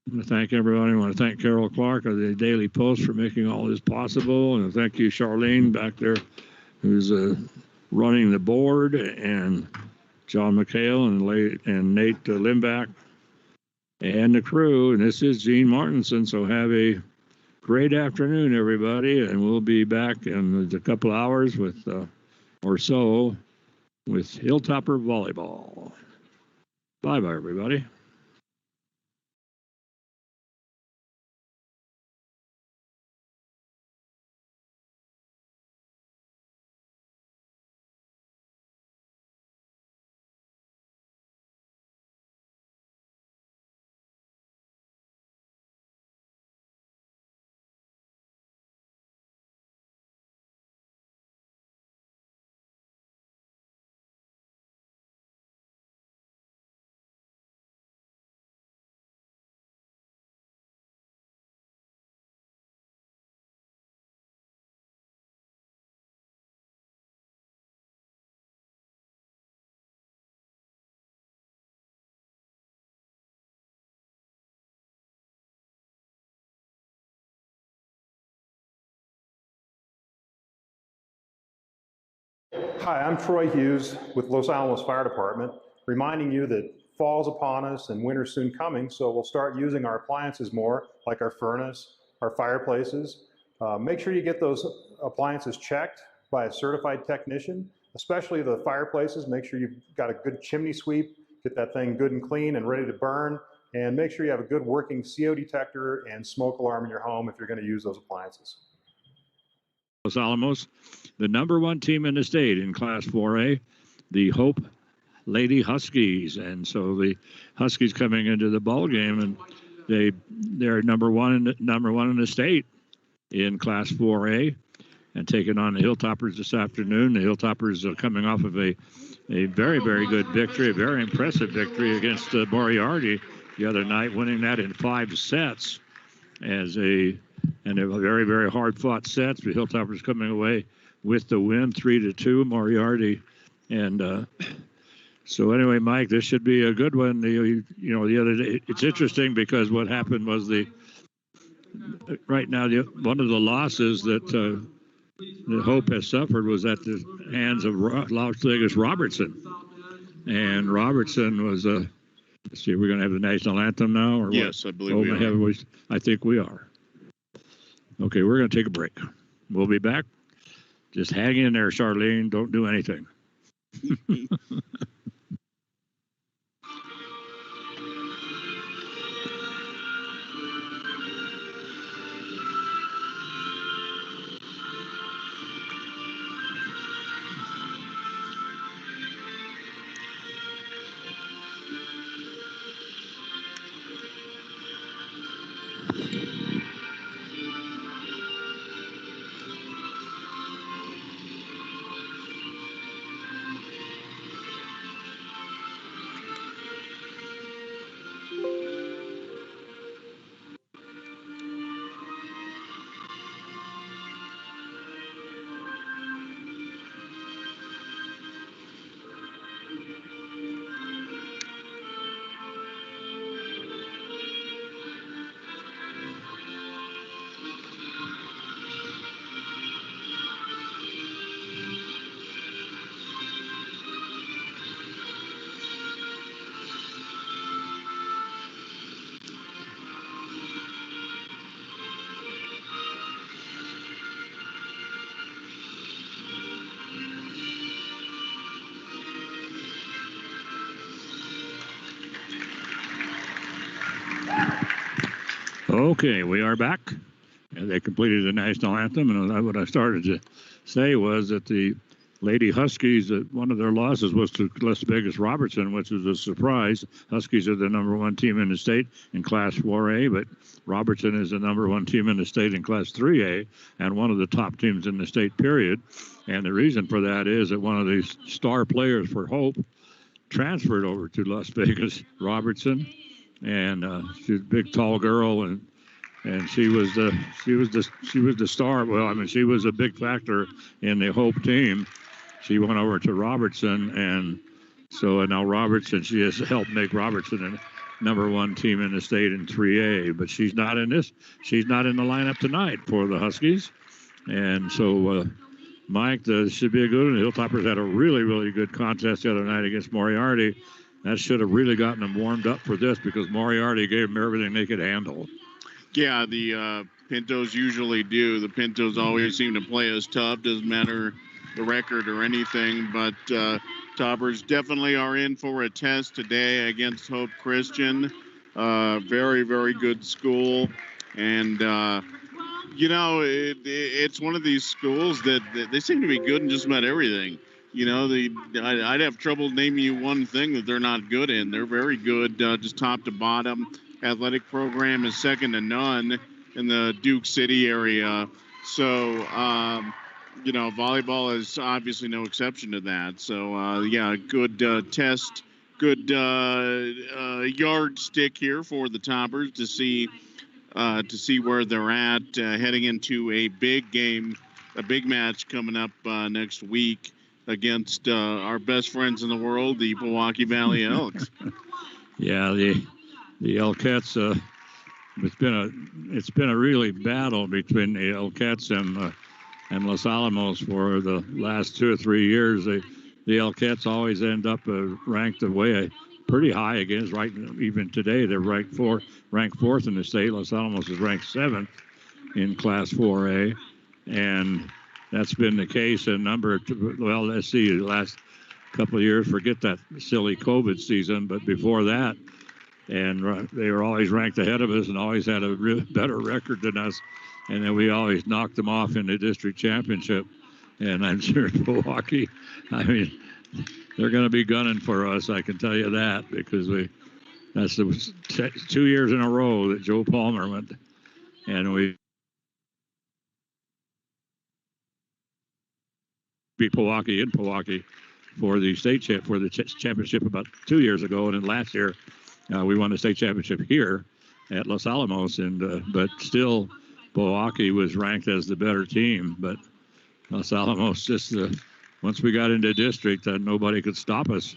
I want to thank everybody. I want to thank Carol Clark of the Daily Post for making all this possible. And thank you, Charlene, back there, who's running the board, and John McHale and Nate Limbach and the crew. And this is Gene Martinson. So have a great afternoon, everybody. And we'll be back in a couple hours or so with Hilltopper Volleyball. Bye-bye, everybody. Hi, I'm Troy Hughes with Los Alamos Fire Department, reminding you that fall's upon us and winter's soon coming, so we'll start using our appliances more, like our furnace, our fireplaces. Make sure you get those appliances checked by a certified technician, especially the fireplaces. Make sure you've got a good chimney sweep, get that thing good and clean and ready to burn, and make sure you have a good working CO detector and smoke alarm in your home if you're going to use those appliances. Los Alamos, the ¡1 team in the state in Class 4A, the Hope Lady Huskies. And so the Huskies coming into the ball game, and they're number one in the state in Class 4A, and taking on the Hilltoppers this afternoon. The Hilltoppers are coming off of a very, very good victory, a very impressive victory against Moriarty the other night, winning that in 5 sets and a very, very hard-fought sets. The Hilltoppers coming away with the win, 3-2, Moriarty. And so anyway, Mike, this should be a good one. The other day, it's interesting because what happened was right now one of the losses that the Hope has suffered was at the hands of Las Vegas Robertson. And Robertson was let's see, we're going to have the national anthem now? Or yes, what? I believe we are. I think we are. Okay, we're going to take a break. We'll be back. Just hang in there, Charlene. Don't do anything. Okay, we are back. And they completed the national anthem, and what I started to say was that the Lady Huskies, one of their losses was to Las Vegas Robertson, which was a surprise. Huskies are the #1 team in the state in Class 4A, but Robertson is the #1 team in the state in Class 3A, and one of the top teams in the state, period. And the reason for that is that one of these star players for Hope transferred over to Las Vegas Robertson, and she's a big, tall girl, and she was the star. Well, I mean, she was a big factor in the Hope team. She went over to Robertson, and now Robertson, she has helped make Robertson a #1 team in the state in 3A. But she's not in this. She's not in the lineup tonight for the Huskies, and so. Mike, this should be a good one. The Hilltoppers had a really, really good contest the other night against Moriarty. That should have really gotten them warmed up for this because Moriarty gave them everything they could handle. Yeah, the Pintos usually do. The Pintos always seem to play us tough. Doesn't matter the record or anything. But Toppers definitely are in for a test today against Hope Christian. Very, very good school. And it's one of these schools that they seem to be good in just about everything. I'd have trouble naming you one thing that they're not good in. They're very good, just top to bottom. Athletic program is second to none in the Duke City area. So, volleyball is obviously no exception to that. So, good test, good yardstick here for the Toppers to see where they're at heading into a big game, a big match coming up next week against our best friends in the world, the Milwaukee Valley Elks. Yeah, the Elkettes. It's been a really battle between the Elkettes and Los Alamos for the last 2 or 3 years. The Elkettes always end up ranked away pretty high against. Right, even today they're ranked fourth in the state. Los Alamos is ranked 7th in Class 4A, and that's been the case a number of. Well, let's see, the last couple of years. Forget that silly COVID season, but before that, and they were always ranked ahead of us and always had a better record than us. And then we always knocked them off in the district championship. And I'm sure Milwaukee, I mean, they're going to be gunning for us, I can tell you that, because that's the 2 years in a row that Joe Palmer went, and we beat Milwaukee in Milwaukee for the state championship about 2 years ago, and then last year we won the state championship here at Los Alamos, and but still Milwaukee was ranked as the better team, but Los Alamos just once we got into district, nobody could stop us.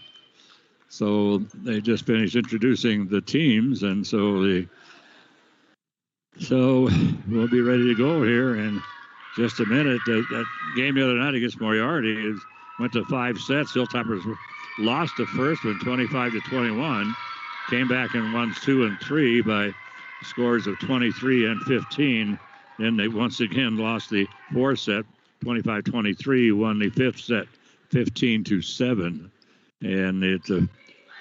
So they just finished introducing the teams, and so we'll be ready to go here in just a minute. That game the other night against Moriarty went to 5 sets. Hilltoppers lost the first one 25-21, came back and won 2 and 3 by scores of 23 and 15. Then they once again lost the 4th set, 25-23, won the 5th set 15-7. And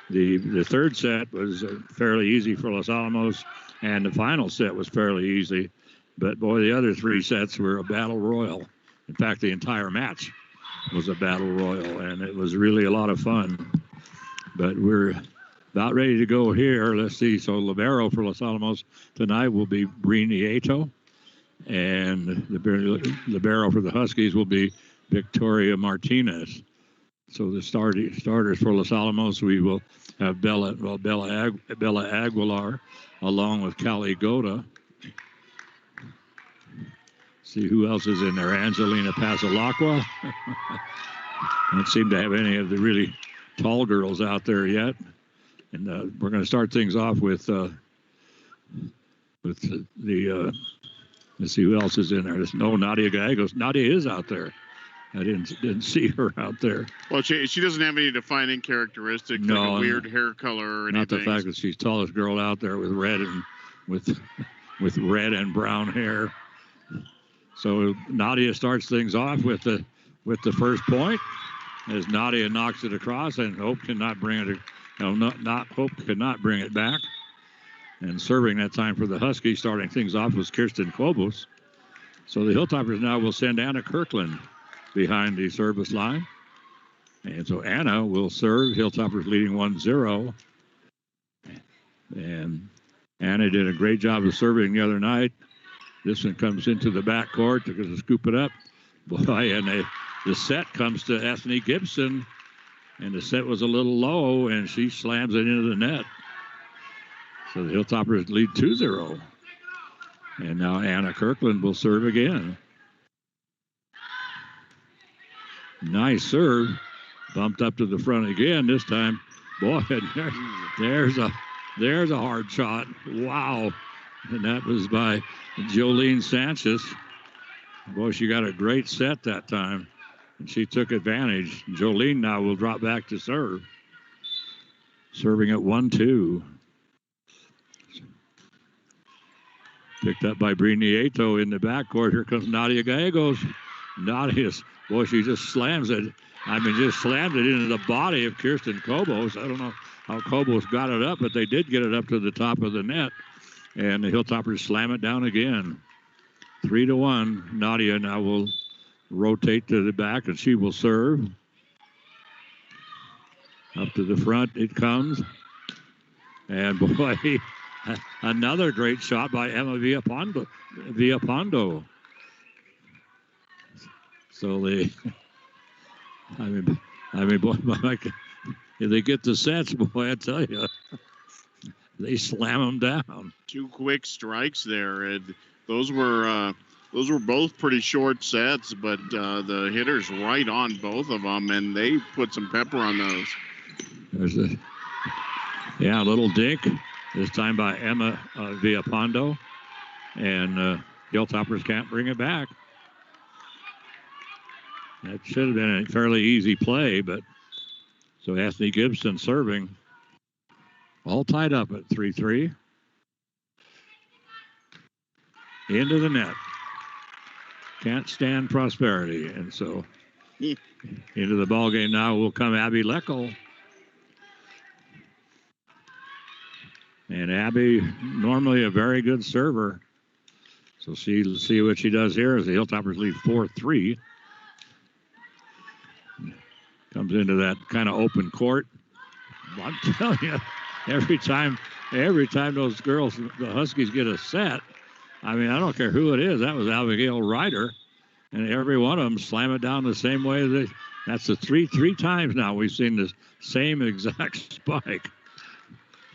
the third set was fairly easy for Los Alamos, and the final set was fairly easy. But boy, the other 3 sets were a battle royal. In fact, the entire match was a battle royal, and it was really a lot of fun. But we're about ready to go here. Let's see. So libero for Los Alamos tonight will be Bree Nieto, and the libero for the Huskies will be Victoria Martinez. So the starters for Los Alamos, we will have Bella Aguilar along with Callie Goda. See who else is in there. Angelina Pasalacqua. Don't seem to have any of the really tall girls out there yet. And we're going to start things off with the let's see who else is in there. No, Nadia Gallegos. Nadia is out there. I didn't see her out there. Well, she doesn't have any defining characteristics, like a weird hair color or anything. Not the fact that she's tallest girl out there with red and with red and brown hair. So Nadia starts things off with the first point as Nadia knocks it across, and Hope cannot bring it. Hope could not bring it back. And serving that time for the Huskies, starting things off, was Kirsten Kobos. So the Hilltoppers now will send Anna Kirkland behind the service line. And so Anna will serve. Hilltoppers leading 1-0. And Anna did a great job of serving the other night. This one comes into the backcourt. They're going to scoop it up. Boy, and the set comes to Ethne Gibson. And the set was a little low, and she slams it into the net. So the Hilltoppers lead 2-0. And now Anna Kirkland will serve again. Nice serve. Bumped up to the front again this time. Boy, there's a hard shot. Wow. And that was by Jolene Sanchez. Boy, she got a great set that time. And she took advantage. Jolene now will drop back to serve. Serving at 1-2. Picked up by Bree Nieto in the backcourt. Here comes Nadia Gallegos. Nadia's, boy, she just slams it. I mean, just slammed it into the body of Kirsten Kobos. I don't know how Kobos got it up, but they did get it up to the top of the net. And the Hilltoppers slam it down again. 3-1. Nadia now will rotate to the back, and she will serve. Up to the front it comes. And boy, another great shot by Emma Villapando. So boy, if they get the sets, boy, I tell you, they slam them down. 2 quick strikes there, and those were both pretty short sets, but the hitters right on both of them, and they put some pepper on those. There's a little dink, this time by Emma Villapando, and Hilltoppers can't bring it back. That should have been a fairly easy play, but so Anthony Gibson serving. All tied up at 3-3. Into the net. Can't stand prosperity. And so into the ball game now will come Abby Leckel. And Abby, normally a very good server. So see what she does here as the Hilltoppers lead 4-3. Comes into that kind of open court. I'm telling you, every time those girls, the Huskies, get a set, I mean, I don't care who it is. That was Abigail Ryder. And every one of them slam it down the same way. That's the three times now we've seen the same exact spike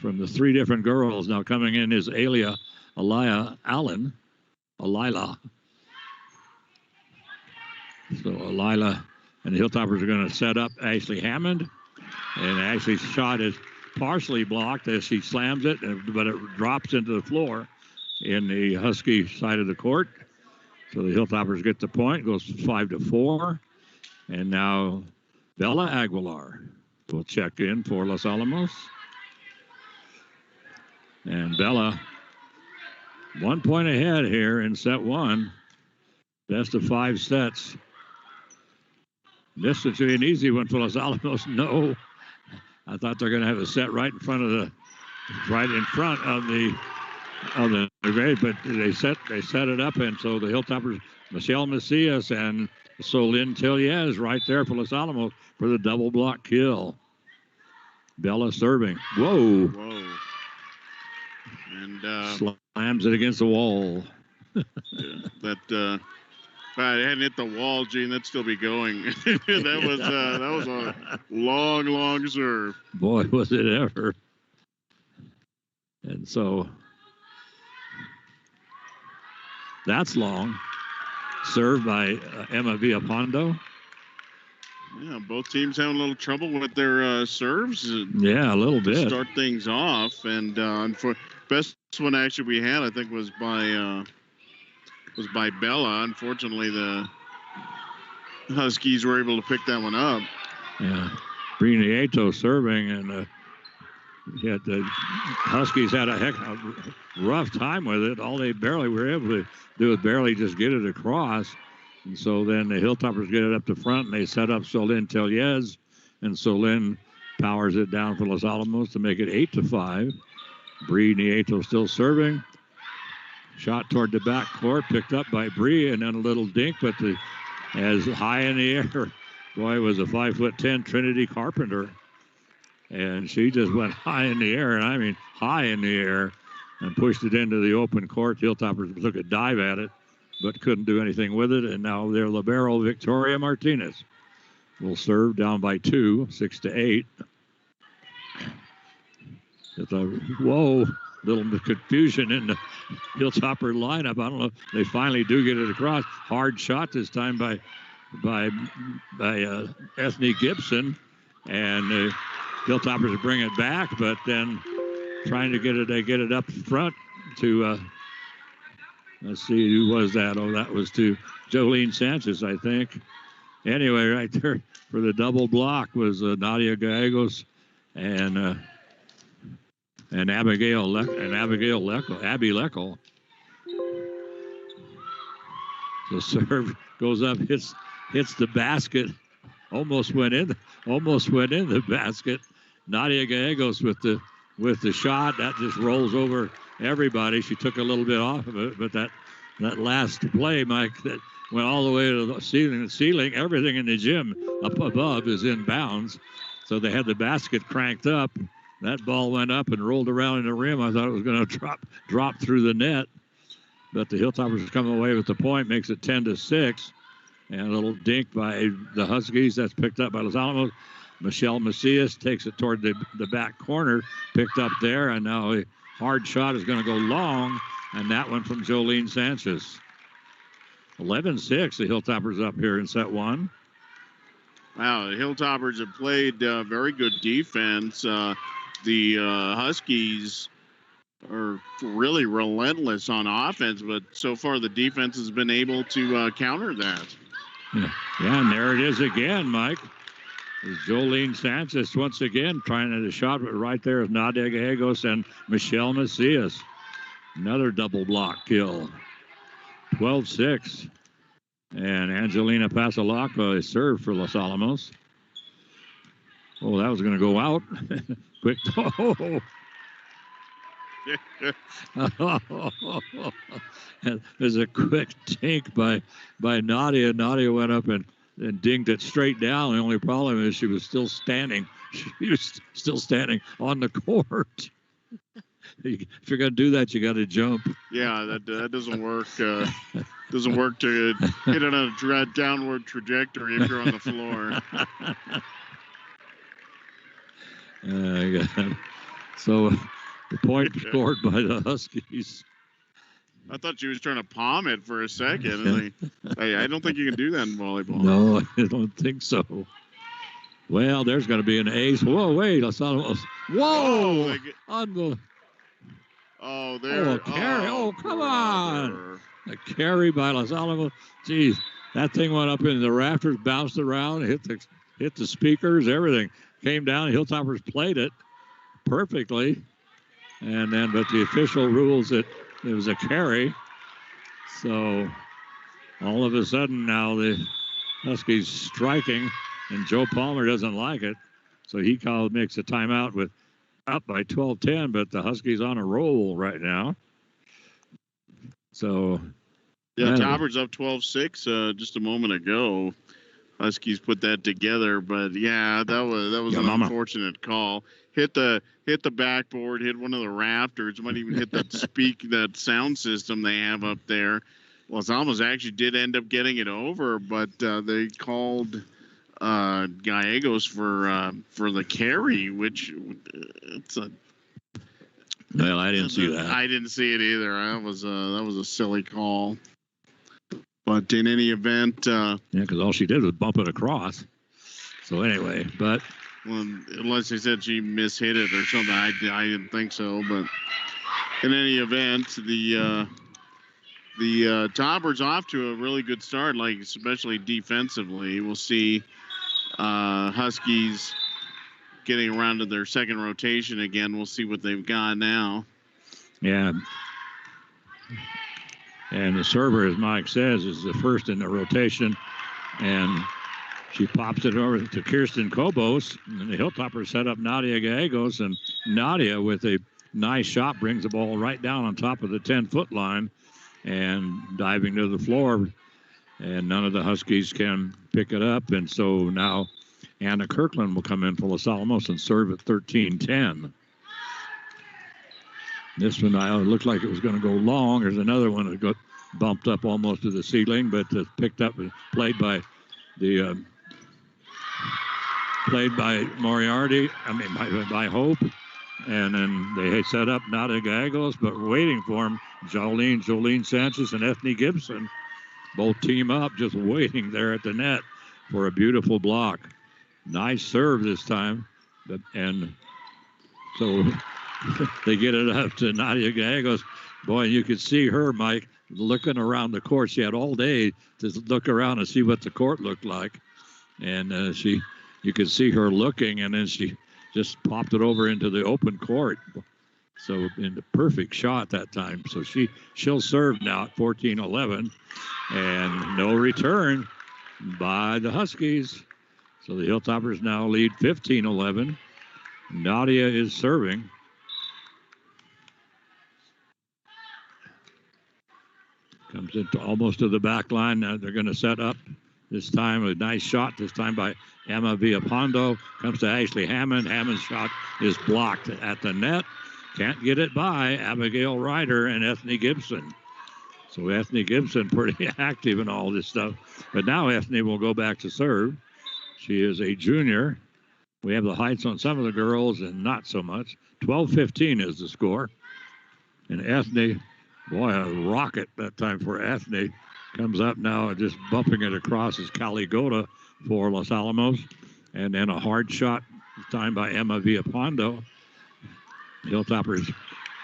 from the three different girls. Now coming in is Aliyah Allen. Alila. So Alila and the Hilltoppers are going to set up Ashley Hammond. And Ashley's shot is partially blocked as she slams it, but it drops into the floor in the Husky side of the court. So the Hilltoppers get the point, goes 5-4. And now Bella Aguilar will check in for Los Alamos. And Bella, 1 point ahead here in set one. Best of 5 sets. This would be an easy one for Los Alamos. No. I thought they're going to have a set right in front of the grade, but they set it up, and so the Hilltoppers, Michelle Macias and Solyn Tilliez right there for Los Alamos for the double block kill. Bella serving. Whoa. And slams it against the wall. If I hadn't hit the wall, Gene, that'd still be going. that was a long serve. Boy, was it ever. And so that's long. Served by Emma Villapondo. Yeah, both teams having a little trouble with their serves. Yeah, a little bit. Start things off, and for best one actually we had, I think, was by Bella. Unfortunately, the Huskies were able to pick that one up. Yeah, Bree Nieto serving, and yet the Huskies had a rough time with it. All they barely were able to do was barely just get it across. And so then the Hilltoppers get it up to front, and they set up Solyn Tilliez, and Solyn powers it down for Los Alamos to make it 8-5. Bree Nieto still serving. Shot toward the back court, picked up by Bree, and then a little dink, but as high in the air. Boy, it was a 5'10" Trinity Carpenter. And she just went high in the air, and I mean high in the air, and pushed it into the open court. Hilltoppers took a dive at it, but couldn't do anything with it. And now their libero, Victoria Martinez, will serve down by 2, 6-8. Whoa, little confusion in the Hilltopper lineup. I don't know. They finally do get it across. Hard shot this time by Ethne Gibson, and the Hilltoppers bring it back, but then trying to get it up front to let's see, who was that? Oh, that was to Jolene Sanchez, I think. Anyway, right there for the double block was Nadia Gallegos and Abby Leckel. The serve goes up, hits the basket, almost went in the basket. Nadia Gallegos with the shot that just rolls over everybody. She took a little bit off of it, but that last play, Mike, that went all the way to the ceiling. Everything in the gym up above is in bounds. So they had the basket cranked up. That ball went up and rolled around in the rim. I thought it was going to drop through the net. But the Hilltoppers come away with the point, makes it 10-6. And a little dink by the Huskies. That's picked up by Los Alamos. Michelle Macias takes it toward the back corner, picked up there. And now a hard shot is going to go long. And that one from Jolene Sanchez. 11-6, the Hilltoppers up here in set one. Wow, the Hilltoppers have played very good defense. The Huskies are really relentless on offense, but so far the defense has been able to counter that. Yeah, and there it is again, Mike. Is Jolene Sanchez once again trying at a shot, but right there is Nadia Gallegos and Michelle Macias. Another double block kill. 12-6. And Angelina Pasalaca is served for Los Alamos. Oh, that was going to go out. Quick. Oh. There's a quick tink by Nadia. Nadia went up and dinged it straight down. The only problem is she was still standing. She was still standing on the court. If you're going to do that, you got to jump. Yeah, that doesn't work. Doesn't work to hit it on a downward trajectory if you're on the floor. So the point scored by the Huskies. I thought she was trying to palm it for a second. I don't think you can do that in volleyball. No, I don't think so. Well, there's going to be an ace. Whoa, wait. Los Alamos. Whoa! Oh, there. Oh, a carry. Oh, come on. A carry by Los Alamos. Geez, that thing went up into the rafters, bounced around, hit the speakers, everything. Came down. Hilltoppers played it perfectly. And then, but the official rules it was a carry. So all of a sudden now the Huskies striking, and Joe Palmer doesn't like it. So he makes a timeout with up by 12-10, but the Huskies on a roll right now. So yeah, Tauber's up 12-6 just a moment ago. Huskies put that together, but yeah, that was an unfortunate call. Hit the backboard, hit one of the rafters, might even hit that sound system they have up there. Los Alamos actually did end up getting it over, but they called Gallegos for the carry, which it's a. Well, I didn't see that. I didn't see it either. That was a silly call. But in any event, yeah, because all she did was bump it across. So anyway, but unless they said she mishit it or something, I didn't think so. But in any event, the Tauber's off to a really good start, like especially defensively. We'll see Huskies getting around to their second rotation again. We'll see what they've got now. Yeah. And the server, as Mike says, is the first in the rotation. And she pops it over to Kirsten Kobos. And the Hilltoppers set up Nadia Gallegos. And Nadia, with a nice shot, brings the ball right down on top of the 10-foot line and diving to the floor. And none of the Huskies can pick it up. And so now Anna Kirkland will come in for Los Alamos and serve at 13-10. This one looked like it was going to go long. There's another one that got bumped up almost to the ceiling, but picked up and played by Moriarty. By Hope, and then they set up Nadia Gallegos, but waiting for him, Jolene Sanchez and Ethne Gibson, both team up, just waiting there at the net for a beautiful block. Nice serve this time, and so. They get it up to Nadia Gallegos. Boy, you could see her, Mike, looking around the court. She had all day to look around and see what the court looked like. And you could see her looking, and then she just popped it over into the open court. So in the perfect shot that time. So she'll serve now at 14-11. And no return by the Huskies. So the Hilltoppers now lead 15-11. Nadia is serving. Comes into almost to the back line. Now they're going to set up this time. A nice shot this time by Emma Villapando. Comes to Ashley Hammond. Hammond's shot is blocked at the net. Can't get it by Abigail Ryder and Ethne Gibson. So Ethne Gibson pretty active in all this stuff. But now Ethne will go back to serve. She is a junior. We have the heights on some of the girls and not so much. 12-15 is the score. And Ethne... Boy, a rocket that time for Ethne. Comes up now, just bumping it across is Caligota for Los Alamos. And then a hard shot, this time by Emma Villapando. Hilltoppers,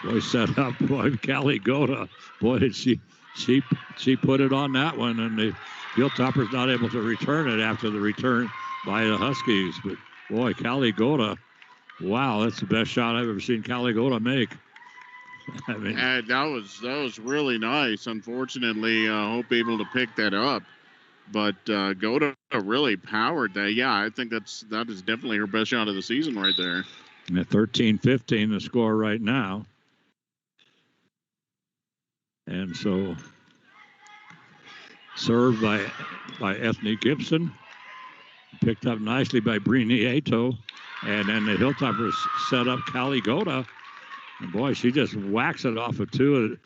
boy, set up. Boy, Caligota. Boy, did she she put it on that one, and the Hilltoppers not able to return it after the return by the Huskies. But boy, Caligota, wow, that's the best shot I've ever seen Caligota make. I mean, that was really nice. Unfortunately, Hope able to pick that up, but Gota really powered that. Yeah, I think that is definitely her best shot of the season right there. And at 13-15, the score right now. And so served by Ethne Gibson, picked up nicely by Brini Ato, and then the Hilltoppers set up Caligota. And boy, she just whacks it off of two,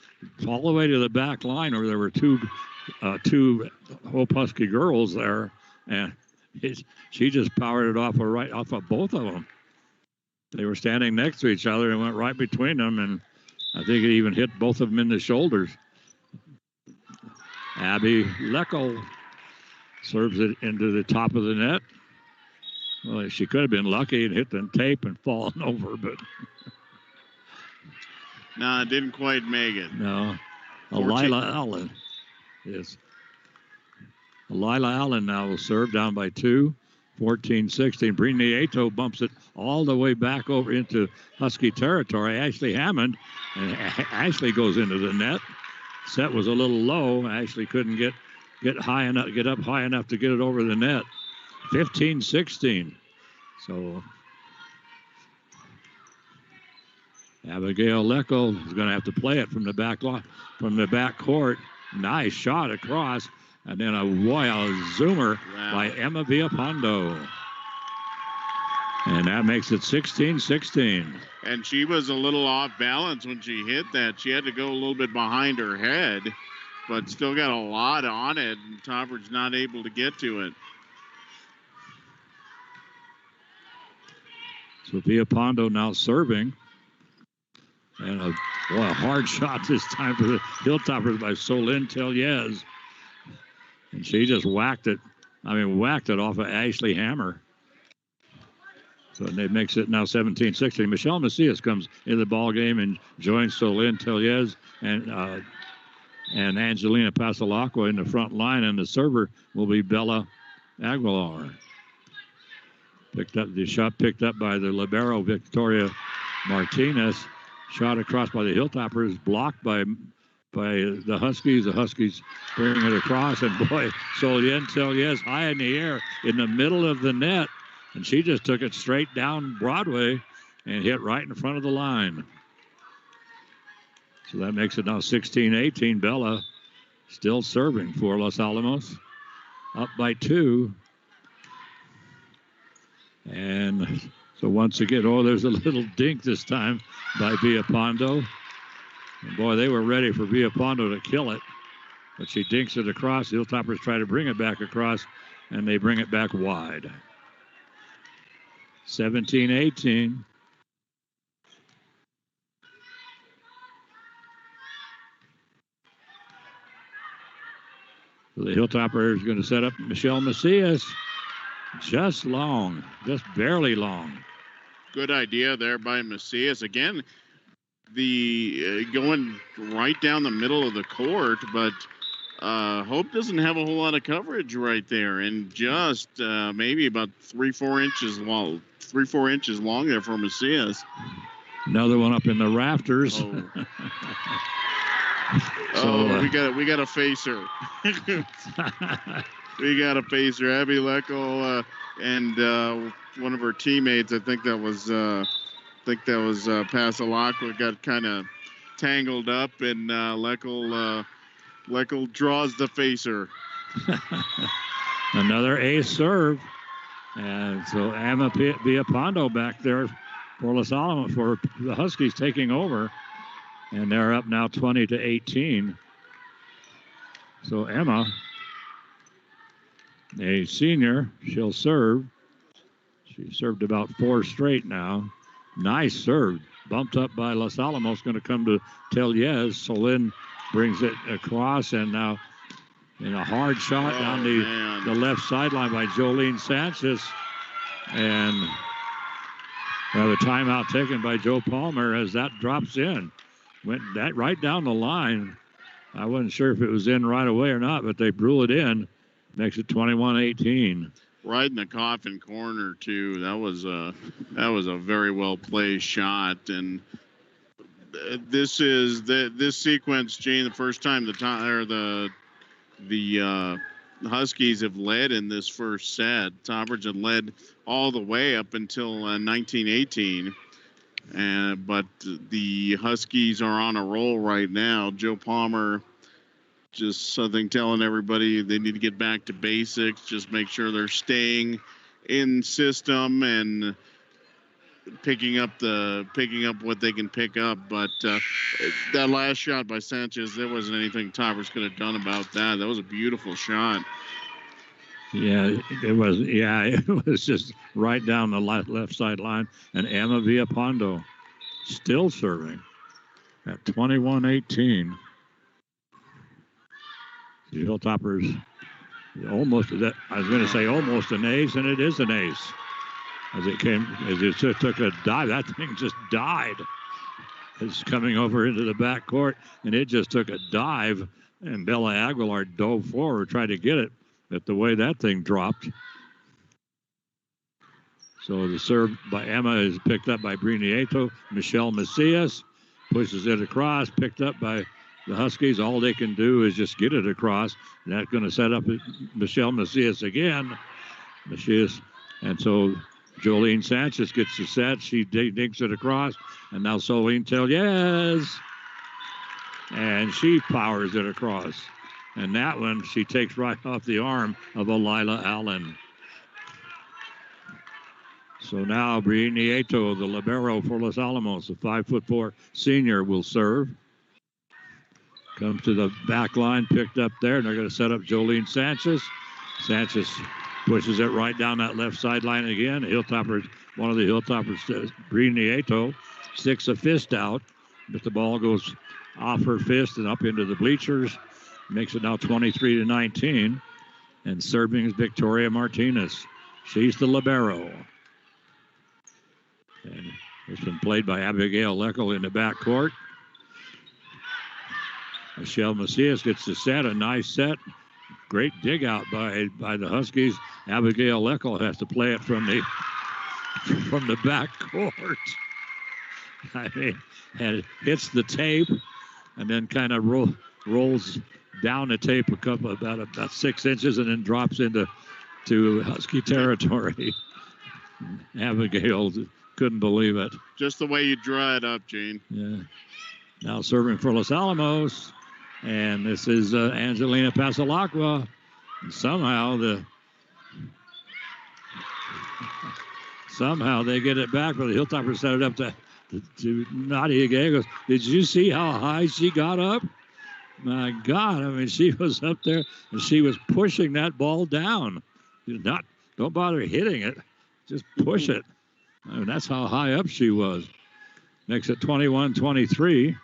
all the way to the back line, where there were two Hope Husky girls there, and she just powered it off of both of them. They were standing next to each other and went right between them, and I think it even hit both of them in the shoulders. Abby Leckel serves it into the top of the net. Well, she could have been lucky and hit the tape and fallen over, but no, didn't quite make it. No. Lila Allen. Yes. Lila Allen now will serve down by 2. 14-16. Brini Ato bumps it all the way back over into Husky territory. Ashley Hammond, and Ashley goes into the net. Set was a little low. Ashley couldn't get up high enough to get it over the net. 15-16. So Abigail Leckel is going to have to play it from the back court. Nice shot across. And then a zoomer by Emma Villapondo. And that makes it 16-16. And she was a little off balance when she hit that. She had to go a little bit behind her head, but still got a lot on it, and Toppers not able to get to it. So Villapondo now serving. And a hard shot this time for the Hilltoppers by Solin Tellez. And she just whacked it off of Ashley Hammer. So it makes it now 17-16. Michelle Macias comes in the ball game and joins Solin Tellez and Angelina Pasalacqua in the front line, and the server will be Bella Aguilar. The shot picked up by the libero Victoria Martinez. Shot across by the Hilltoppers, blocked by the Huskies. The Huskies bring it across, and boy, Solin Tellez high in the air in the middle of the net, and she just took it straight down Broadway and hit right in front of the line. So that makes it now 16-18. Bella still serving for Los Alamos, up by 2. And so once again, there's a little dink this time by Villapondo. And boy, they were ready for Villapondo to kill it. But she dinks it across. The Hilltoppers try to bring it back across, and they bring it back wide. 17-18. So the Hilltopper is going to set up Michelle Macias. Just barely long. Good idea there by Macias. Again, the going right down the middle of the court, but Hope doesn't have a whole lot of coverage right there, and just maybe about 3-4 inches long. 3-4 inches long there for Macias. Another one up in the rafters. We got a facer. We got a facer. Abby Leckel and one of her teammates. I think that was Pasalacqua got kind of tangled up, and Leckel draws the facer. Another ace serve, and so Emma Villapondo back there for Los Alamos, for the Huskies taking over, and they're up now 20-18. So Emma, a senior, she'll serve. She served about 4 straight now. Nice serve. Bumped up by Los Alamos, going to come to Tellez. Solin brings it across, and now in a hard shot down the left sideline by Jolene Sanchez. And the timeout taken by Joe Palmer as that drops in. Went that right down the line. I wasn't sure if it was in right away or not, but they blew it in. Makes it 21-18. Right in the coffin corner too. That was a very well placed shot. And this sequence, Jane, the first time the Huskies have led in this first set. Toppers had led all the way up until 1918. But the Huskies are on a roll right now. Joe Palmer just something telling everybody they need to get back to basics, just make sure they're staying in system and picking up what they can pick up. But that last shot by Sanchez, there wasn't anything Toppers could have done about that. That was a beautiful shot. Yeah, it was. Yeah, it was just right down the left sideline. And Emma Villapondo still serving at 21-18. The Hilltoppers almost, I was going to say almost an ace, and it is an ace. As it took a dive, that thing just died. It's coming over into the backcourt, and it just took a dive, and Bella Aguilar dove forward, tried to get it, but the way that thing dropped. So the serve by Emma is picked up by Briniato. Michelle Macias pushes it across, picked up by the Huskies. All they can do is just get it across. And that's going to set up Michelle Macias again. Macias. And so Jolene Sanchez gets the set. She digs it across. And now Solene Tellez. And she powers it across. And that one she takes right off the arm of Alila Allen. So now Brienne Nieto, the libero for Los Alamos, the 5'4" senior, will serve. Comes to the back line, picked up there, and they're going to set up Jolene Sanchez. Sanchez pushes it right down that left sideline again. One of the Hilltoppers, Brienne Nieto, sticks a fist out, but the ball goes off her fist and up into the bleachers. Makes it now 23-19. And serving is Victoria Martinez. She's the libero. And it's been played by Abigail Leckel in the backcourt. Michelle Macias gets the set, a nice set. Great dig out by the Huskies. Abigail Leckel has to play it from the backcourt. I mean, and it hits the tape and then kind of rolls down the tape about 6 inches and then drops into Husky territory. Abigail couldn't believe it. Just the way you draw it up, Gene. Yeah. Now serving for Los Alamos. And this is Angelina Pasalacqua. And somehow they get it back, but the Hilltoppers set it up to Nadia Gallegos. Did you see how high she got up? My God, I mean, she was up there and she was pushing that ball down. Don't bother hitting it, just push it. I mean, that's how high up she was. Makes it 21-23.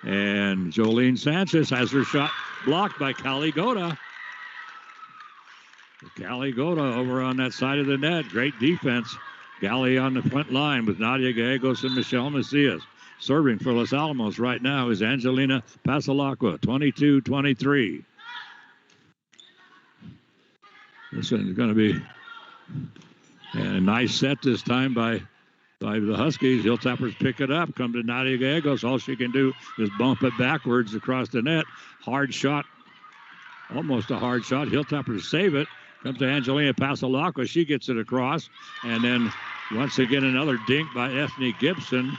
And Jolene Sanchez has her shot blocked by Callie Goda. Callie Goda over on that side of the net. Great defense. Callie on the front line with Nadia Gallegos and Michelle Macias. Serving for Los Alamos right now is Angelina Pasalacqua, 22-23. This is going to be a nice set this time by the Huskies. Hilltoppers pick it up, come to Nadia Gallegos. All she can do is bump it backwards across the net. Hard shot, almost a hard shot. Hilltoppers save it. Comes to Angelina Pasalacqua. She gets it across. And then once again, another dink by Ethne Gibson.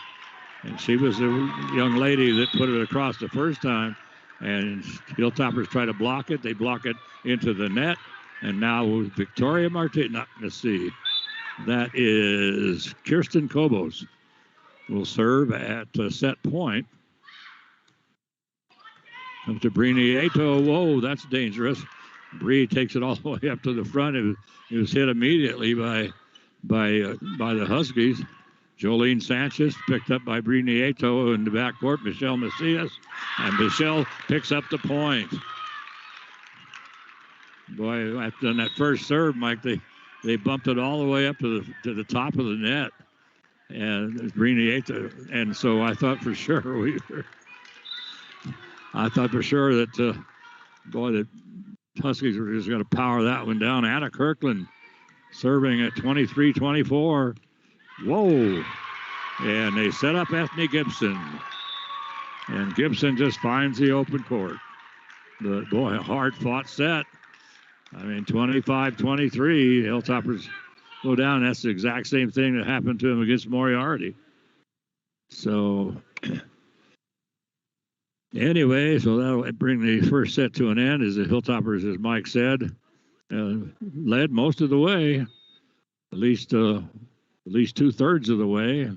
And she was the young lady that put it across the first time. And Hilltoppers try to block it. They block it into the net. And now Victoria Martinez, let's see. That is Kirsten Kobos will serve at set point. Comes to Bree Nieto. Whoa, that's dangerous. Bree takes it all the way up to the front. It was hit immediately by the Huskies. Jolene Sanchez picked up by Bree Nieto in the backcourt. Michelle Macias. And Michelle picks up the point. Boy, after that first serve, Mike, they bumped it all the way up to the top of the net. And Bree Nieto. And so I thought for sure I thought for sure that, the Huskies were just going to power that one down. Anna Kirkland serving at 23-24. Whoa. And they set up Ethne Gibson. And Gibson just finds the open court. Boy, a hard-fought set. I mean, 25-23, Hilltoppers go down. That's the exact same thing that happened to him against Moriarty. So, anyway, so that'll bring the first set to an end as the Hilltoppers, as Mike said, led most of the way, at least 2/3 of the way.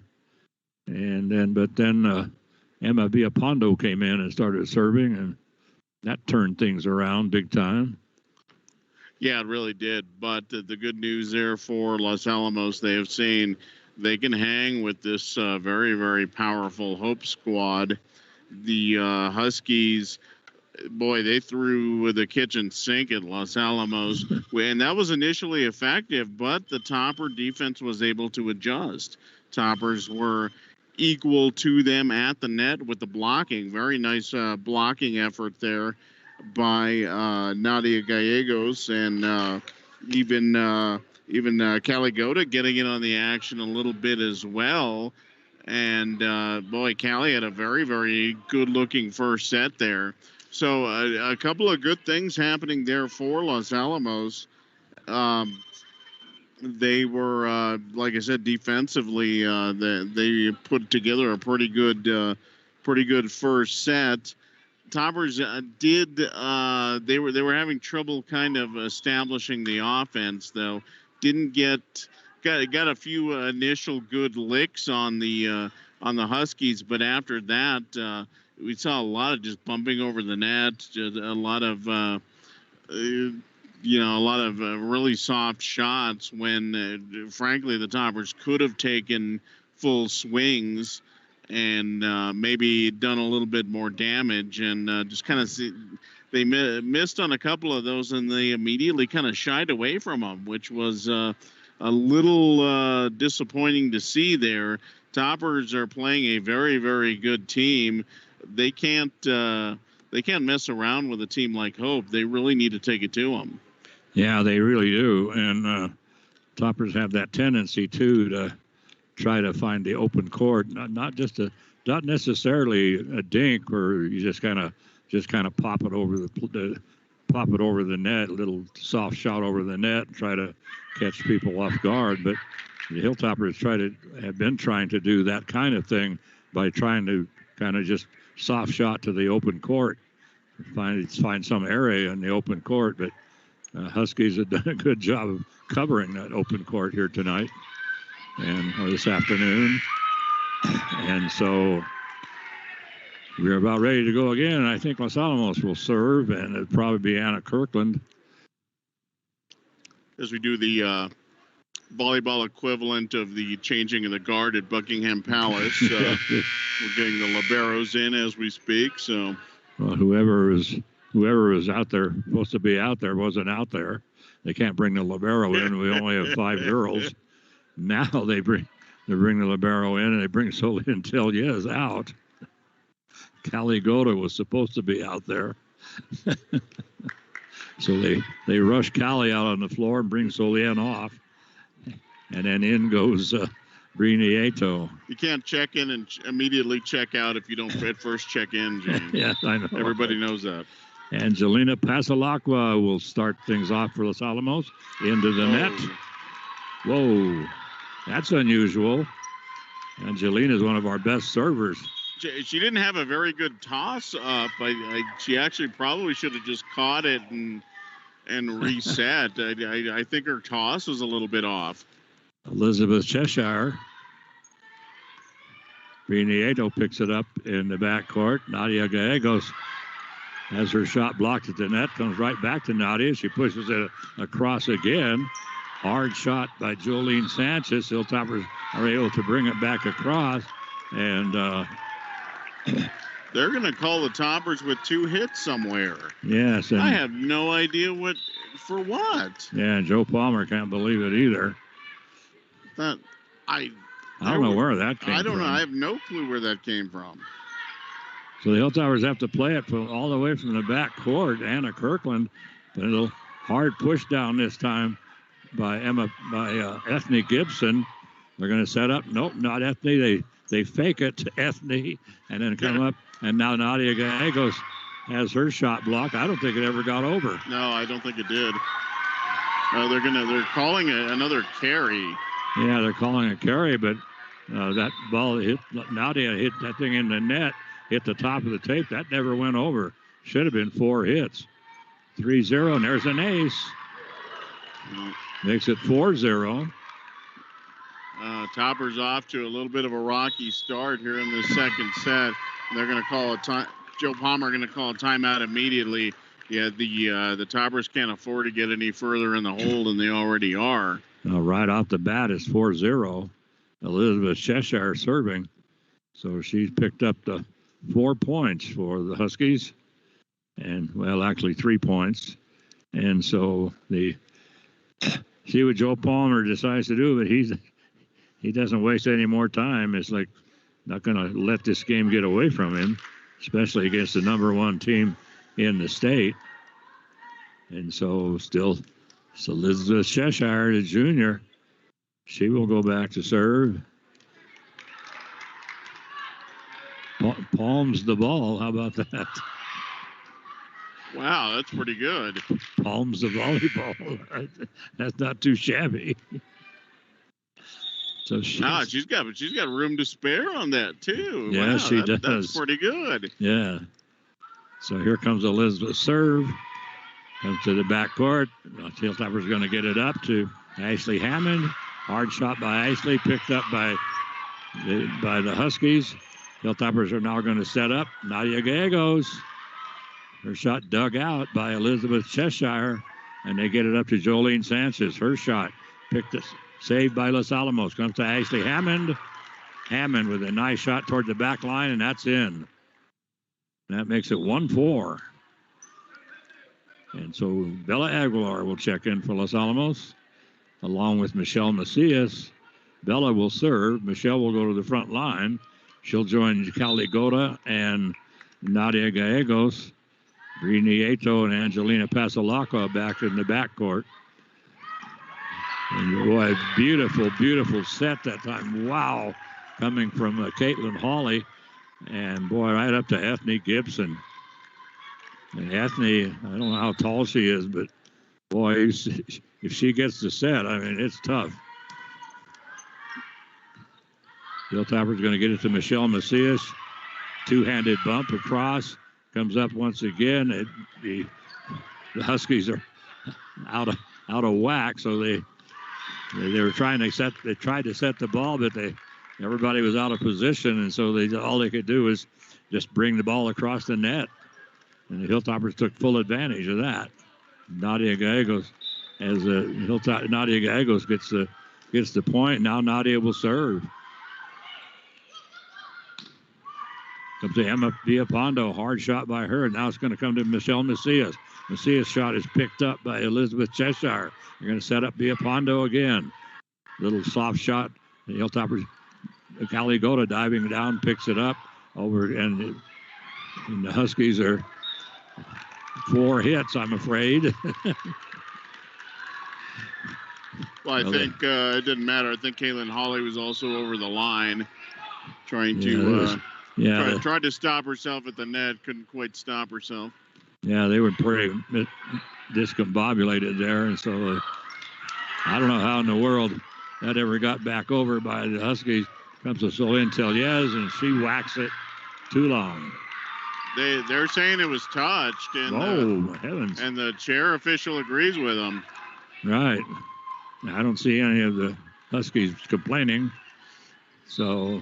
But then Emma Villapondo came in and started serving, and that turned things around big time. Yeah, it really did. But the good news there for Los Alamos, they have seen they can hang with this very, very powerful Hope squad. The Huskies, boy, they threw the kitchen sink at Los Alamos. And that was initially effective, but the Topper defense was able to adjust. Toppers were equal to them at the net with the blocking. Very nice blocking effort there by Nadia Gallegos, and even Caligota getting in on the action a little bit as well. And boy, Cali had a very, very good-looking first set there. So a couple of good things happening there for Los Alamos. They were, like I said, defensively, they put together a pretty good first set. Toppers they were having trouble kind of establishing the offense, though. Got a few initial good licks on the Huskies, but after that we saw a lot of just bumping over the net, just a lot of really soft shots when frankly the Toppers could have taken full swings and maybe done a little bit more damage, and just kind of they missed on a couple of those, and they immediately kind of shied away from them, which was a little disappointing to see there. Toppers are playing a very, very good team. They can't mess around with a team like Hope. They really need to take it to them. Yeah, they really do, and Toppers have that tendency too to try to find the open court, not necessarily a dink where you just kind of pop it over the net, a little soft shot over the net, and try to catch people off guard. But the Hilltoppers have been trying to do that kind of thing by trying to kind of just soft shot to the open court, find some area in the open court. But Huskies have done a good job of covering that open court here tonight or this afternoon. And so we're about ready to go again. And I think Los Alamos will serve, and it'll probably be Anna Kirkland. As we do the volleyball equivalent of the changing of the guard at Buckingham Palace, we're getting the liberos in as we speak. So, well, whoever was out there, supposed to be out there, wasn't out there. They can't bring the libero in. We only have 5 girls. Now they bring the libero in, and they bring Solin Teliez out. Caligota was supposed to be out there. So they rush Cali out on the floor and bring Solin off. And then in goes Brinieto. You can't check in and immediately check out if you don't at first check in, James. Yes, I know. Everybody knows that. Angelina Pasalacqua will start things off for Los Alamos. Into the net. Whoa, that's unusual. Angelina is one of our best servers. She didn't have a very good toss up. She actually probably should have just caught it and reset. I think her toss was a little bit off. Elizabeth Cheshire. Brinieto picks it up in the backcourt. Nadia Gallegos has her shot blocked at the net. Comes right back to Nadia. She pushes it across again. Hard shot by Jolene Sanchez. Hilltoppers are able to bring it back across. And they're going to call the Toppers with 2 hits somewhere. Yes. And I have no idea for what. Yeah, and Joe Palmer can't believe it either. I don't know where that came from. I don't know. I have no clue where that came from. So the Hilltoppers have to play it all the way from the back court. Anna Kirkland, but a little hard push down this time by Ethne Gibson. They're going to set up. Nope, not Ethne. They fake it to Ethne and then come up. And now Nadia Gallegos has her shot blocked. I don't think it ever got over. No, I don't think it did. They're calling it another carry. Yeah, they're calling it carry, but that ball Nadia hit that thing in the net, hit the top of the tape. That never went over. Should have been 4 hits. 3-0, and there's an ace. Makes it 4-0. Toppers off to a little bit of a rocky start here in the second set. They're going to call a time. Joe Palmer going to call a timeout immediately. Yeah, the Toppers can't afford to get any further in the hole than they already are. Right off the bat, it's 4-0. Elizabeth Cheshire serving. So she's picked up the 4 points for the Huskies. And, well, actually 3 points. And so see what Joe Palmer decides to do, but he doesn't waste any more time. It's like not going to let this game get away from him, especially against the number 1 team in the state. And so still, it's Elizabeth Cheshire, the junior. She will go back to serve. Palms the ball. How about that? Wow, that's pretty good. Palms the volleyball. That's not too shabby. So she's got room to spare on that too. Yeah, wow, she does. That's pretty good. Yeah. So here comes Elizabeth serve. Comes to the backcourt. Hilltoppers going to get it up to Ashley Hammond. Hard shot by Ashley, picked up by the Huskies. Hilltoppers are now going to set up. Nadia Gallegos. Her shot dug out by Elizabeth Cheshire, and they get it up to Jolene Sanchez. Her shot saved by Los Alamos. Comes to Ashley Hammond. Hammond with a nice shot toward the back line, and that's in. That makes it 1-4. And so Bella Aguilar will check in for Los Alamos, along with Michelle Macias. Bella will serve. Michelle will go to the front line. She'll join Callie Goda and Nadia Gallegos. Brini Eto and Angelina Pasalaca back in the backcourt. And boy, beautiful, beautiful set that time. Wow. Coming from Caitlin Hawley. And boy, right up to Ethne Gibson. And Ethne, I don't know how tall she is, but boy, if she gets the set, I mean, it's tough. Hilltopper's going to get it to Michelle Macias. Two-handed bump across. Comes up once again. The Huskies are out of whack, so they were trying to set. They tried to set the ball, but everybody was out of position, and so all they could do was just bring the ball across the net. And the Hilltoppers took full advantage of that. Nadia Gallegos, Nadia Gallegos gets the point. Now Nadia will serve. Comes to Emma Villapondo. Hard shot by her. Now it's going to come to Michelle Macias. Macias' shot is picked up by Elizabeth Cheshire. They're going to set up Villapondo again. Little soft shot. The Hilltoppers, Callie Goda diving down, picks it up over, and the Huskies are 4 hits, I'm afraid. Well, I think it didn't matter. I think Caitlin Hawley was also over the line trying to tried to stop herself at the net. Couldn't quite stop herself. Yeah, they were pretty discombobulated there. And so I don't know how in the world that ever got back over by the Huskies. Comes to Solène Teliez, and she whacks it too long. They're saying it was touched. And, heavens. And the chair official agrees with them. Right. I don't see any of the Huskies complaining. So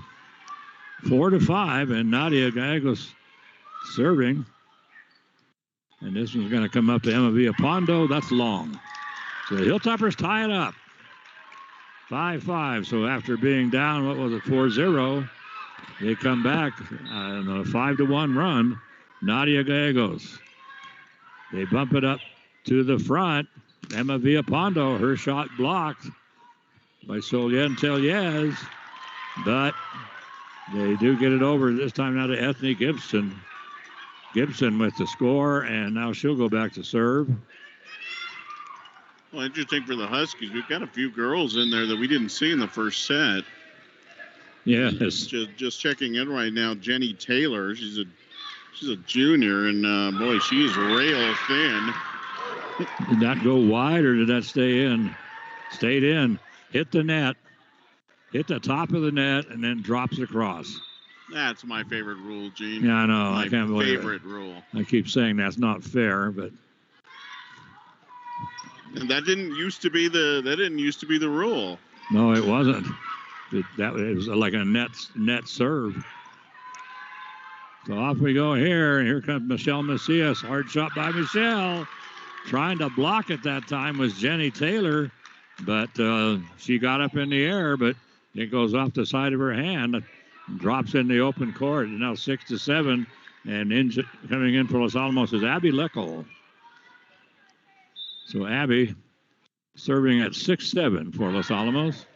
4-5, and Nadia Gallegos serving. And this one's going to come up to Emma Villapondo. That's long. So the Hilltoppers tie it up. 5-5. So after being down, 4-0, they come back on a 5-1 run. Nadia Gallegos. They bump it up to the front. Emma Villapondo, her shot blocked by Solène Teliez, but they do get it over this time now to Ethne Gibson. Gibson with the score, and now she'll go back to serve. Well, interesting for the Huskies. We've got a few girls in there that we didn't see in the first set. Yes. Just checking in right now. Jenny Taylor, she's a junior, and boy, she is rail thin. Did that go wide or did that stay in? Stayed in. Hit the net. Hit the top of the net and then drops across. That's my favorite rule, Gene. Yeah, I know. My I can't believe favorite it. rule. I keep saying that's not fair, but and that didn't used to be the rule. No, it wasn't. It was like a net serve. So off we go here. And here comes Michelle Macias. Hard shot by Michelle. Trying to block it that time was Jenny Taylor, but she got up in the air, but it goes off the side of her hand. Drops in the open court. Now 6-7. And coming in for Los Alamos is Abby Leckel. So Abby serving at 6-7 for Los Alamos.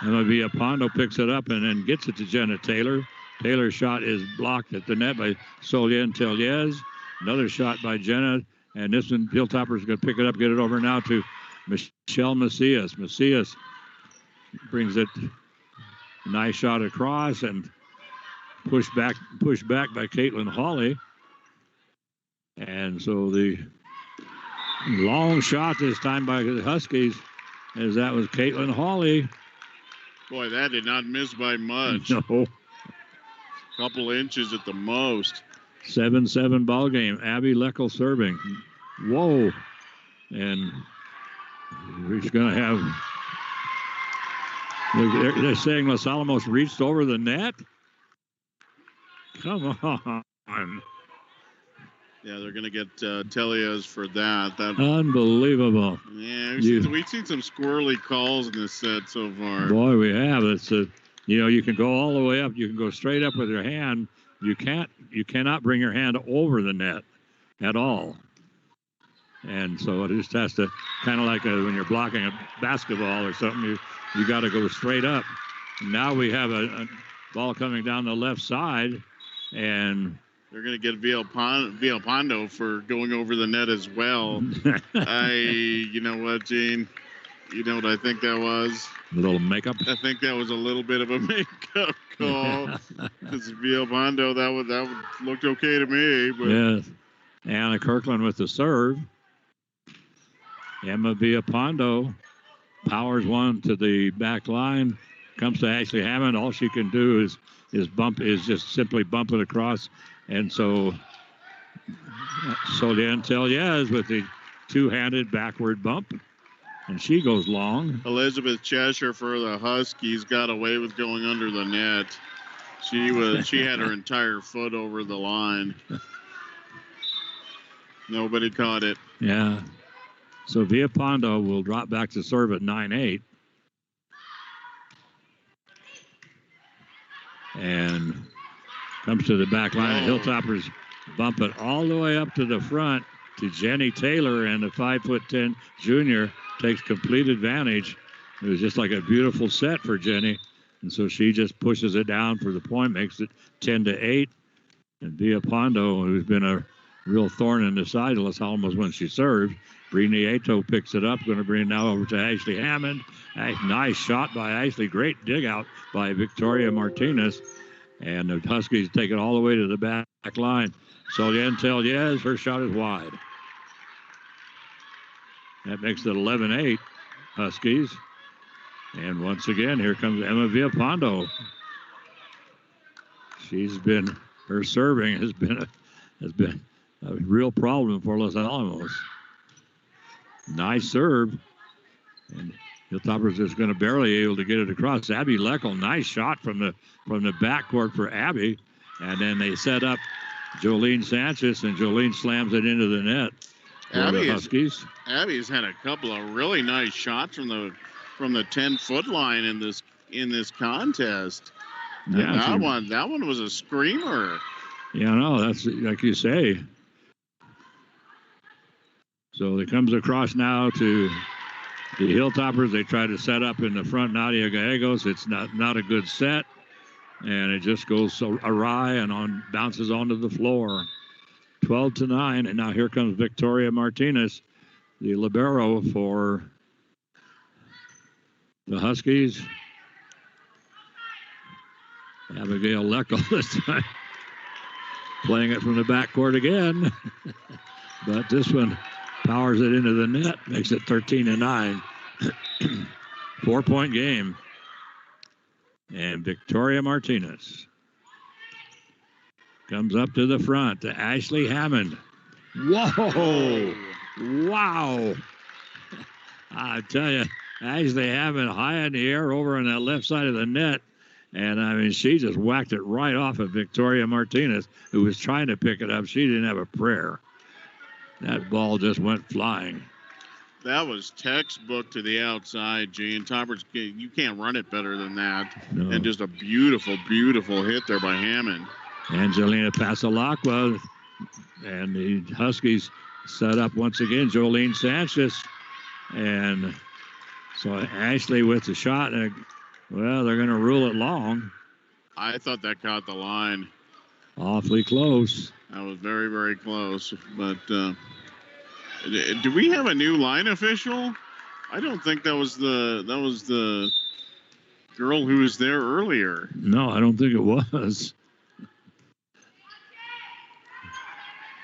Emma Pondo picks it up and then gets it to Jenna Taylor. Taylor's shot is blocked at the net by Solien Tellez. Another shot by Jenna. And this one, Hilltopper's going to pick it up, get it over now to Michelle Macias. Macias brings it. Nice shot across and pushed back by Caitlin Hawley. And so the long shot this time by the Huskies, as that was Caitlin Hawley. Boy, that did not miss by much. No. Couple inches at the most. 7-7 ball game. Abby Leckel serving. Whoa. And he's going to have... They're saying Los Alamos reached over the net? Come on. Yeah, they're going to get Tellez for that. Unbelievable. Yeah, we've seen some squirrely calls in this set so far. Boy, we have. It's you can go all the way up. You can go straight up with your hand. You cannot bring your hand over the net at all. And so it just has to, kind of like when you're blocking a basketball or something, you got to go straight up. Now we have a ball coming down the left side, and they're going to get Villalpando for going over the net as well. You know what, Gene? You know what I think that was? A little makeup? I think that was a little bit of a makeup call. Because Villalpando, that looked okay to me. But. Yes. Anna Kirkland with the serve. Emma Villalpando powers one to the back line. Comes to Ashley Hammond. All she can do is just simply bump it across. And so Solien Tellez with the two-handed backward bump. And she goes long. Elizabeth Cheshire for the Huskies got away with going under the net. She had her entire foot over the line. Nobody caught it. Yeah. So Villalpando will drop back to serve at 9-8. And comes to the back line. Oh. Hilltoppers bump it all the way up to the front to Jenny Taylor, and the 5'10" junior takes complete advantage. It was just like a beautiful set for Jenny. And so she just pushes it down for the point, makes it 10-8. And Villalpando, who's been a real thorn in the side of Los Alamos when she served, Brini Ato picks it up, going to bring it now over to Ashley Hammond. Nice shot by Ashley. Great dig out by Victoria Martinez. And the Huskies take it all the way to the back line. Solien Tellez, her shot is wide. That makes it 11-8 Huskies. And once again, here comes Emma Villalpando. Her serving has been a real problem for Los Alamos. Nice serve. And Hilltoppers is going to barely able to get it across. Abby Leckel, nice shot from the backcourt for Abby. And then they set up Jolene Sanchez, and Jolene slams it into the net for the Huskies. Abby's had a couple of really nice shots from the 10-foot line in this contest. Yeah, that one was a screamer. Yeah, no, that's like you say. So it comes across now to the Hilltoppers. They try to set up in the front. Nadia Gallegos. It's not a good set. and it just goes awry and bounces onto the floor. 12-9, and now here comes Victoria Martinez, the libero for the Huskies. Abigail Leckel this time playing it from the backcourt again. But this one powers it into the net, makes it 13-9. 4-point game. And Victoria Martinez comes up to the front to Ashley Hammond. Whoa! Wow! I tell you, Ashley Hammond high in the air over on that left side of the net. And, I mean, she just whacked it right off of Victoria Martinez, who was trying to pick it up. She didn't have a prayer. That ball just went flying. That was textbook to the outside, Gene. Toppers, you can't run it better than that. No. And just a beautiful, beautiful hit there by Hammond. Angelina Pasalacqua and the Huskies set up once again. Jolene Sanchez. And so Ashley with the shot. And, well, they're going to rule it long. I thought that caught the line. Awfully close. That was very, very close. But do we have a new line official? I don't think that was the girl who was there earlier. No, I don't think it was.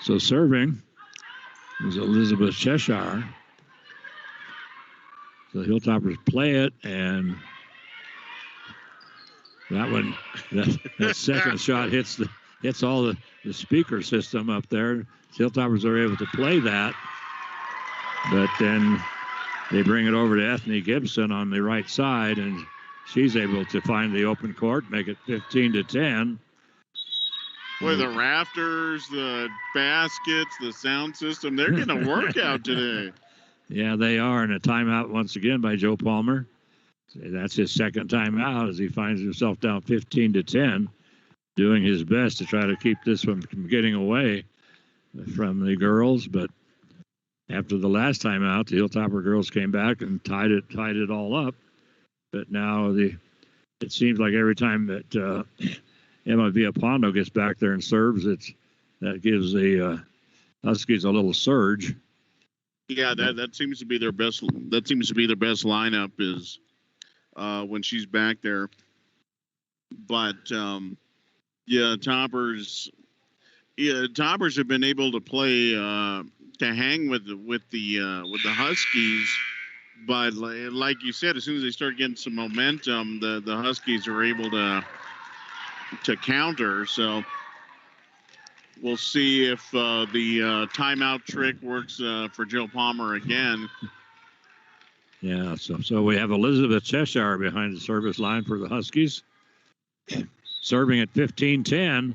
So serving is Elizabeth Cheshire. So the Hilltoppers play it, and that one, that second shot hits all the speaker system up there. Hilltoppers are able to play that, but then they bring it over to Ethne Gibson on the right side, and she's able to find the open court, make it 15-10. Boy, the rafters, the baskets, the sound system, they're getting a workout today. Yeah, they are. And a timeout once again by Joe Palmer. That's his second timeout as he finds himself down 15-10, doing his best to try to keep this one from getting away from the girls. But after the last timeout, the Hilltopper girls came back and tied it all up. But now it seems like every time that Emma Villapondo gets back there and serves, that gives the Huskies a little surge. Yeah, that seems to be their best. That seems to be their best lineup is when she's back there. But yeah, Toppers have been able to play to hang with the Huskies. But like you said, as soon as they start getting some momentum, the Huskies are able to counter. So we'll see if the timeout trick works for Joe Palmer again. Yeah, so we have Elizabeth Cheshire behind the service line for the Huskies. Serving at 15-10.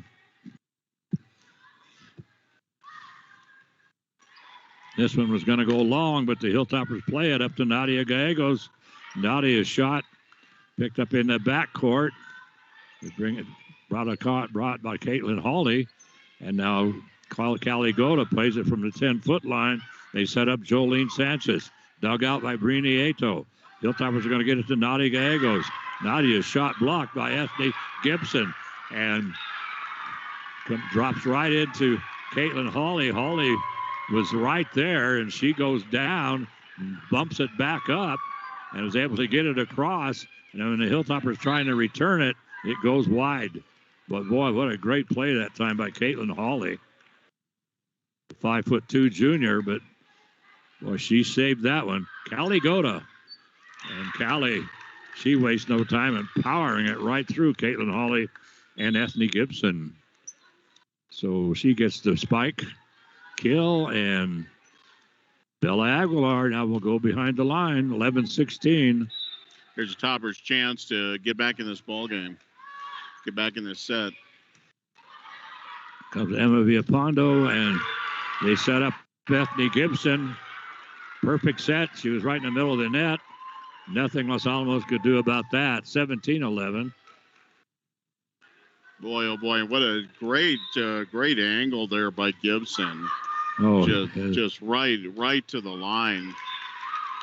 This one was going to go long, but the Hilltoppers play it up to Nadia Gallegos. Nadia's shot picked up in the backcourt. They bring it brought by Caitlin Hawley. And now Callie Goda plays it from the 10-foot line. They set up Jolene Sanchez. Dug out by Brini Ato. Hilltoppers are going to get it to Nadia Gallegos. Nadia's shot blocked by Ethne Gibson. And drops right into Caitlin Hawley. Hawley was right there, and she goes down, bumps it back up, and was able to get it across. And when the Hilltoppers trying to return it, it goes wide. But boy, what a great play that time by Caitlin Hawley. 5'2" junior, but boy, she saved that one. Callie Goda. And Callie, she wastes no time in powering it right through Caitlin Hawley and Ethne Gibson. So she gets the spike kill, and Bella Aguilar now will go behind the line, 11-16. Here's a Toppers chance to get back in this ball game. Get back in this set. Comes Emma Villapondo, and they set up Ethne Gibson. Perfect set. She was right in the middle of the net. Nothing Los Alamos could do about that. 17-11. Boy, oh boy, what a great angle there by Gibson. Oh, just right to the line.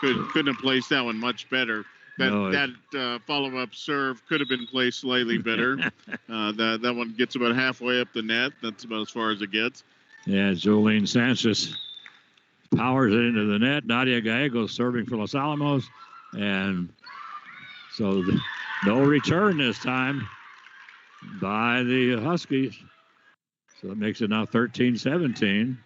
Couldn't have placed that one much better. That follow-up serve could have been placed slightly better. That one gets about halfway up the net. That's about as far as it gets. Yeah, Jolene Sanchez powers it into the net. Nadia Gallegos serving for Los Alamos. And so no return this time by the Huskies. So it makes it now 13-17.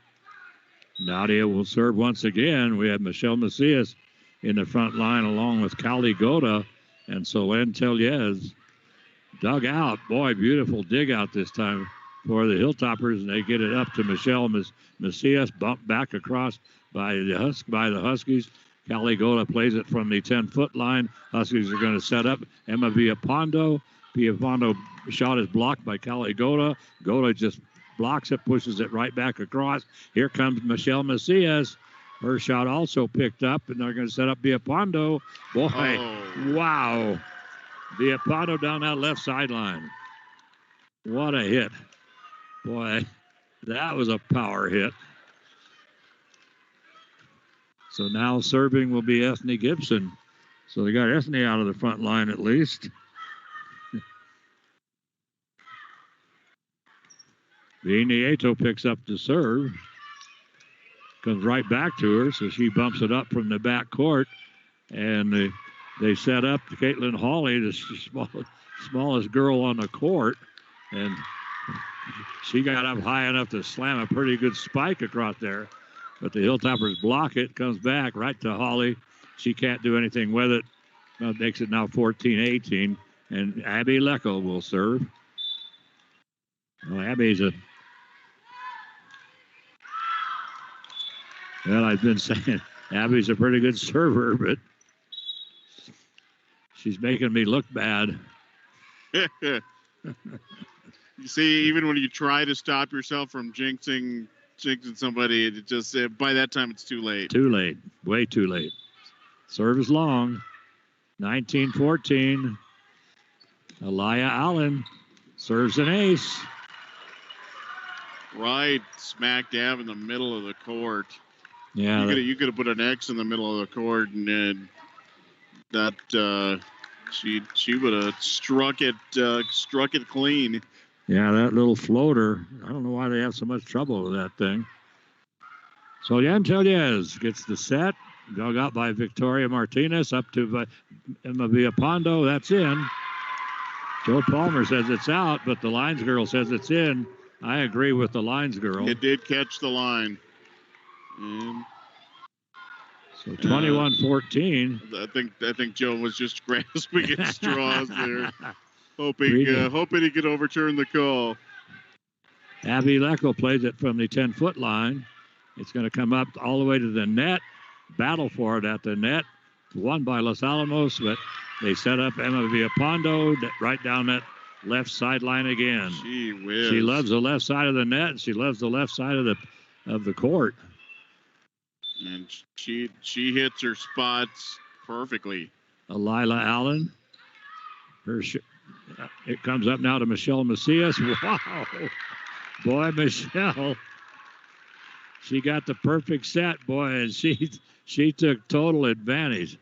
Nadia will serve once again. We have Michelle Macias in the front line along with Cali Goda and Solen Tellez. Dug out. Boy, beautiful dig out this time for the Hilltoppers, and they get it up to Michelle Macias, bumped back across by the Huskies. Cali Goda plays it from the 10-foot line. Huskies are going to set up Emma Villapondo. Villapondo shot is blocked by Cali Goda. Goda just blocks it, pushes it right back across. Here comes Michelle Macias. Her shot also picked up, and they're going to set up Villapondo. Boy, wow. Villapondo down that left sideline. What a hit. Boy, that was a power hit. So now serving will be Ethne Gibson. So they got Ethne out of the front line at least. Nieto picks up the serve. Comes right back to her, so she bumps it up from the back court. And they set up Caitlin Hawley, the smallest girl on the court. And she got up high enough to slam a pretty good spike across there. But the Hilltoppers block it, comes back right to Hawley. She can't do anything with it. That makes it now 14-18. And Abby Leckel will serve. Well, Abby's I've been saying Abby's a pretty good server, but she's making me look bad. You see, even when you try to stop yourself from jinxing somebody, it just by that time it's too late. Too late. Way too late. Serve is long. 19-14. Aliyah Allen serves an ace. Right smack dab in the middle of the court. Yeah, you could have put an X in the middle of the court, and then that she would have struck it clean. Yeah, that little floater. I don't know why they have so much trouble with that thing. So Tellez gets the set. Dug out by Victoria Martinez up to Emma Villapondo. That's in. Joe Palmer says it's out, but the lines girl says it's in. I agree with the lines girl. It did catch the line. And so 21-14. I think Joe was just grasping at straws there, hoping he could overturn the call. Abby Leckel plays it from the 10-foot line. It's going to come up all the way to the net. Battle for it at the net. Won by Los Alamos, but they set up Emma Villapondo right down that left sideline again. Gee whiz. She loves the left side of the net, and she loves the left side of the court. And she hits her spots perfectly. Aliyah Allen. It comes up now to Michelle Macias. Wow. Boy, Michelle. She got the perfect set, boy, and she took total advantage.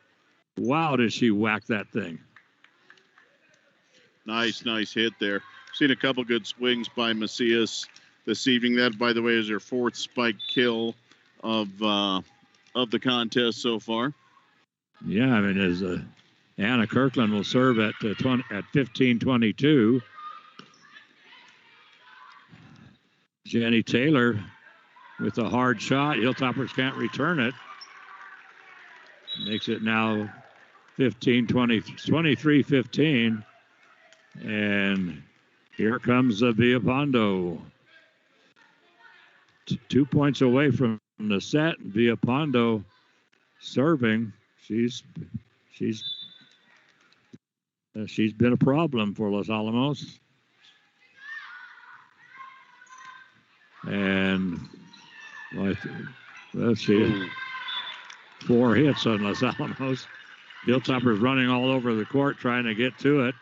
Wow, did she whack that thing. Nice hit there. Seen a couple good swings by Macias this evening. That, by the way, is her fourth spike kill of the contest so far. Yeah, I mean, as Anna Kirkland will serve at 15-22. Jenny Taylor with a hard shot. Hilltoppers can't return it. Makes it now 23-15. And here comes Villapondo. 2 points away from the set. Villapondo serving. She's been a problem for Los Alamos. And let's see, 4 hits on Los Alamos. Hilltoppers running all over the court trying to get to it.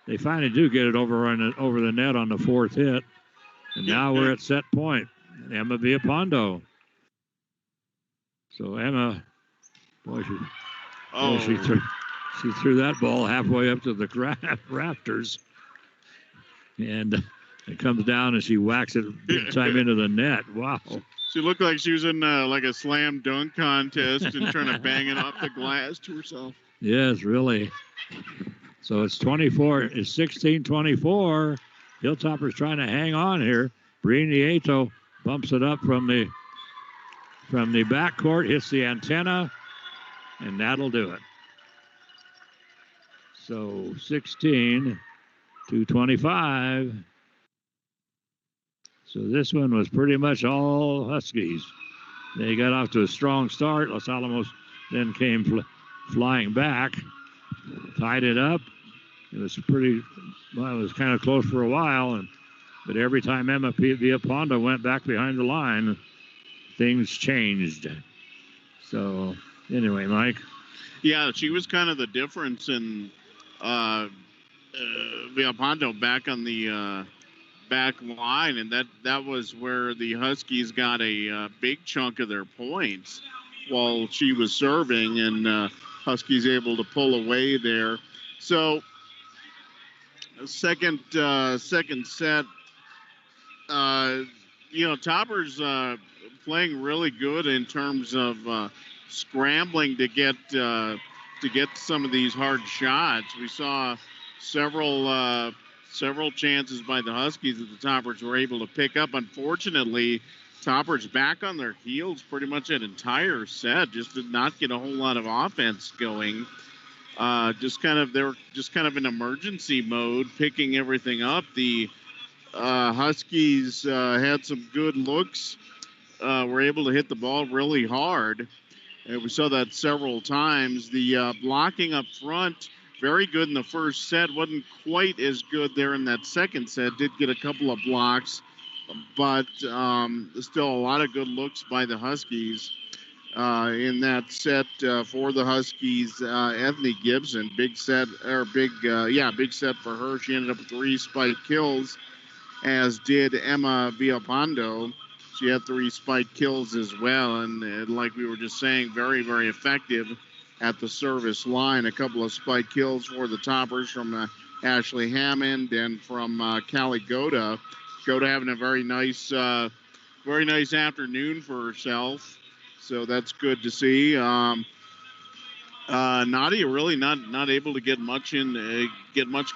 They finally do get it over the net on the 4th hit. And now we're at set point. Emma Villapondo. So Emma, boy, she She threw that ball halfway up to the rafters, and it comes down and she whacks it big time into the net. Wow. She looked like she was in like a slam dunk contest and trying to bang it off the glass to herself. Yes, really. So it's 24. It's 16-24. Hilltoppers trying to hang on here. Brini Eto bumps it up from the backcourt, hits the antenna, and that'll do it. So 16-25. So this one was pretty much all Huskies. They got off to a strong start. Los Alamos then came flying back, tied it up. It was it was kind of close for a while, but every time Emma Villaponda went back behind the line, things changed. So anyway, Mike. Yeah, she was kind of the difference in Villaponda back on the back line, and that was where the Huskies got a big chunk of their points while she was serving, and Huskies able to pull away there. So second set, Toppers playing really good in terms of scrambling to get some of these hard shots. We saw several chances by the Huskies that the Toppers were able to pick up. Unfortunately, Toppers back on their heels pretty much an entire set, just did not get a whole lot of offense going. They were just kind of in emergency mode, picking everything up. The Huskies had some good looks, were able to hit the ball really hard. And we saw that several times. The blocking up front, very good in the first set. Wasn't quite as good there in that second set. Did get a couple of blocks, but still a lot of good looks by the Huskies in that set for the Huskies. Anthony Gibson, big set for her. She ended up with 3 spike kills, as did Emma Villaponda. She had 3 spike kills as well, and like we were just saying, very, very effective at the service line. A couple of spike kills for the Toppers from Ashley Hammond and from Callie Goda. Goda having a very nice afternoon for herself, so that's good to see. Nadia really not able to get much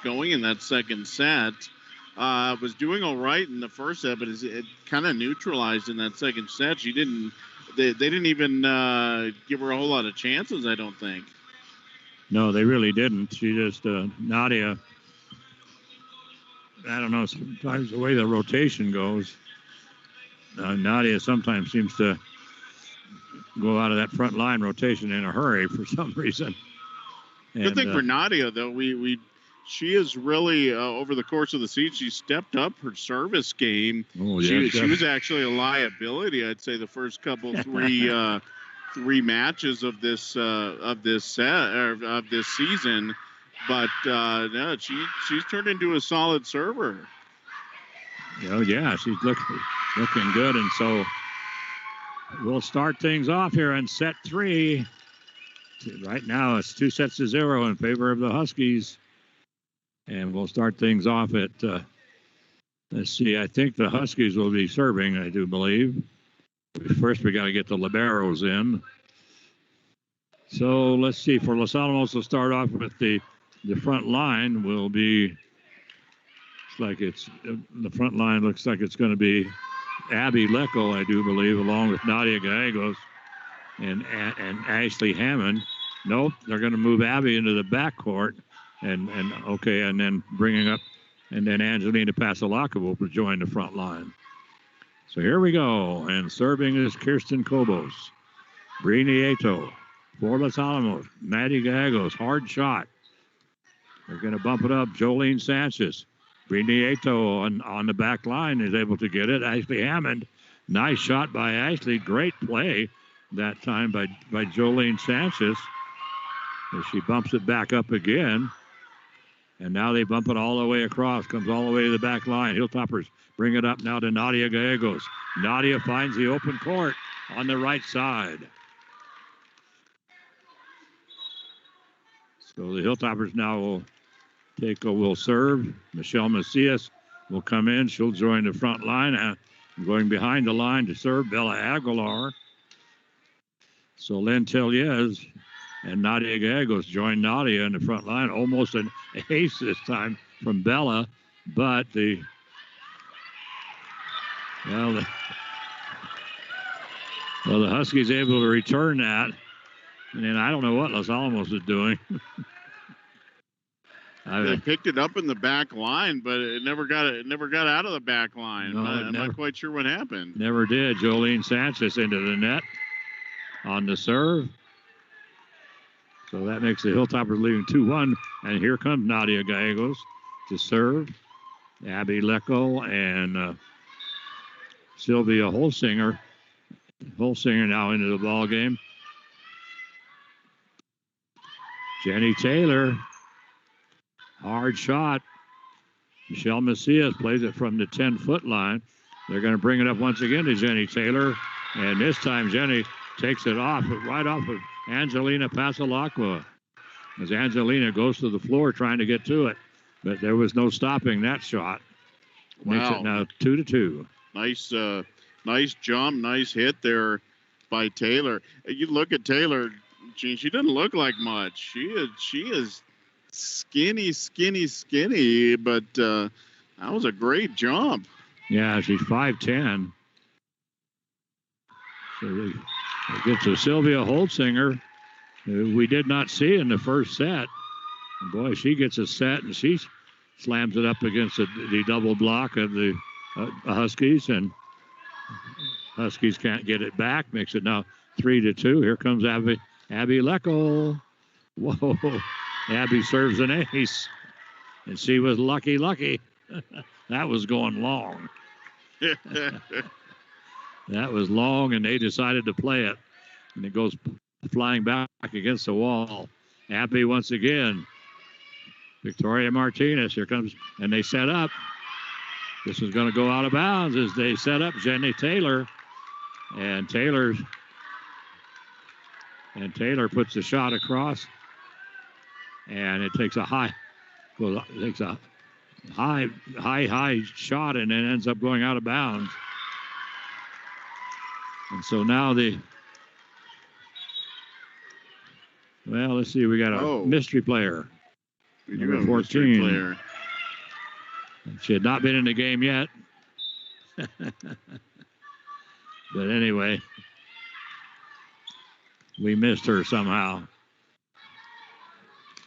going in that second set. Was doing all right in the first set, but it kind of neutralized in that second set. They didn't even give her a whole lot of chances, I don't think. No, they really didn't. She just, Nadia, I don't know, sometimes the way the rotation goes, Nadia sometimes seems to go out of that front line rotation in a hurry for some reason. Good thing for Nadia, though, she is really, over the course of the season, she stepped up her service game. Oh, yeah, she was actually a liability, I'd say, the first couple three matches of this season. But no, she's turned into a solid server. Oh, yeah, she's looking good, and so we'll start things off here in set 3. Right now, it's 2-0 in favor of the Huskies. And we'll start things off at, let's see, I think the Huskies will be serving, I do believe. First, we got to get the liberos in. So let's see, for Los Alamos, we'll start off with the front line will be, the front line looks like it's going to be Abby Leckel, I do believe, along with Nadia Gallegos and Ashley Hammond. Nope, they're going to move Abby into the backcourt. And then bringing up, and then Angelina Pasalaka will join the front line. So here we go, and serving is Kirsten Kobos. Brini Eto for Los Alamos. Maddie Gallegos, hard shot. They're going to bump it up. Jolene Sanchez. Brini Eto on the back line is able to get it. Ashley Hammond, nice shot by Ashley. Great play that time by Jolene Sanchez. As she bumps it back up again. And now they bump it all the way across. Comes all the way to the back line. Hilltoppers bring it up now to Nadia Gallegos. Nadia finds the open court on the right side. So the Hilltoppers now will serve. Michelle Macias will come in. She'll join the front line. Going behind the line to serve, Bella Aguilar. So Lynn Teliez and Nadia Gallegos join Nadia in the front line. Almost an ace this time from Bella, but the Huskies able to return that. And then I don't know what Los Alamos is doing. They picked it up in the back line, but it never got out of the back line. No, I'm not quite sure what happened. Never did. Jolene Sanchez into the net on the serve. So that makes the Hilltoppers leading 2-1. And here comes Nadia Gallegos to serve. Abby Leckel and Sylvia Holsinger. Holsinger now into the ball game. Jenny Taylor. Hard shot. Michelle Macias plays it from the 10-foot line. They're going to bring it up once again to Jenny Taylor. And this time Jenny takes it right off of Angelina Pasalacqua. As Angelina goes to the floor trying to get to it. But there was no stopping that shot. Makes it now 2-2. Nice jump, nice hit there by Taylor. You look at Taylor, she doesn't look like much. She is skinny, but that was a great jump. Yeah, she's 5'10". So it gets to Sylvia Holtzinger, who we did not see in the first set. And boy, she gets a set, and she slams it up against the double block of the Huskies, and Huskies can't get it back. Makes it now 3-2. Here comes Abby Leckel. Whoa. Abby serves an ace, and she was lucky. That was going long. That was long, and they decided to play it, and it goes flying back against the wall. Abby once again. Victoria Martinez, here comes, and they set up. This is going to go out of bounds as they set up Jenny Taylor, and Taylor puts the shot across. And it takes a high shot and then ends up going out of bounds. And so now let's see, we got a mystery player. Number 14. Player. She had not been in the game yet. But anyway, we missed her somehow.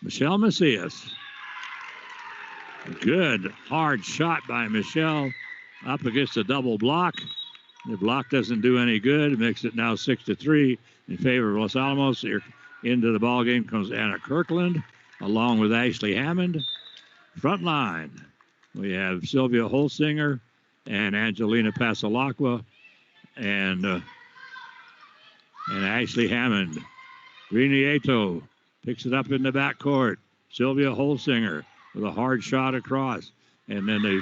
Michelle Macias. Good hard shot by Michelle up against the double block. The block doesn't do any good. It makes it now 6-3 in favor of Los Alamos. Here into the ball game comes Anna Kirkland along with Ashley Hammond. Front line, we have Sylvia Holsinger and Angelina Pasalacqua and Ashley Hammond. Greenieto picks it up in the backcourt. Sylvia Holsinger with a hard shot across. And then they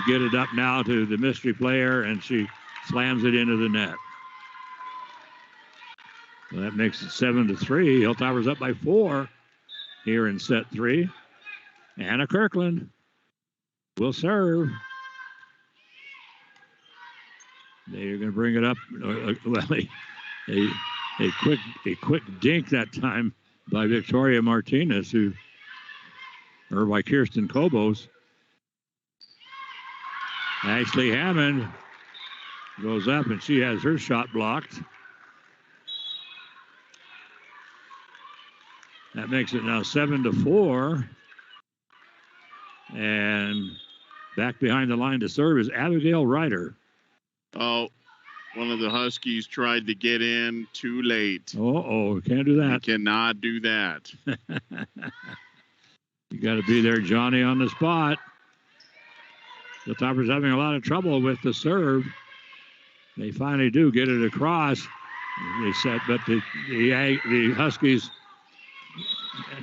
get it up now to the mystery player, and she slams it into the net. So that makes it 7-3. Hilltoppers up by 4 here in set 3. Anna Kirkland will serve. They're going to bring it up. A quick dink that time by Victoria Martinez, or by Kirsten Kobos. Ashley Hammond goes up, and she has her shot blocked. That makes it now 7-4. And back behind the line to serve is Abigail Ryder. Oh, one of the Huskies tried to get in too late. Can't do that. You cannot do that. You got to be there, Johnny, on the spot. The Toppers having a lot of trouble with the serve. They finally do get it across. They set, but the Huskies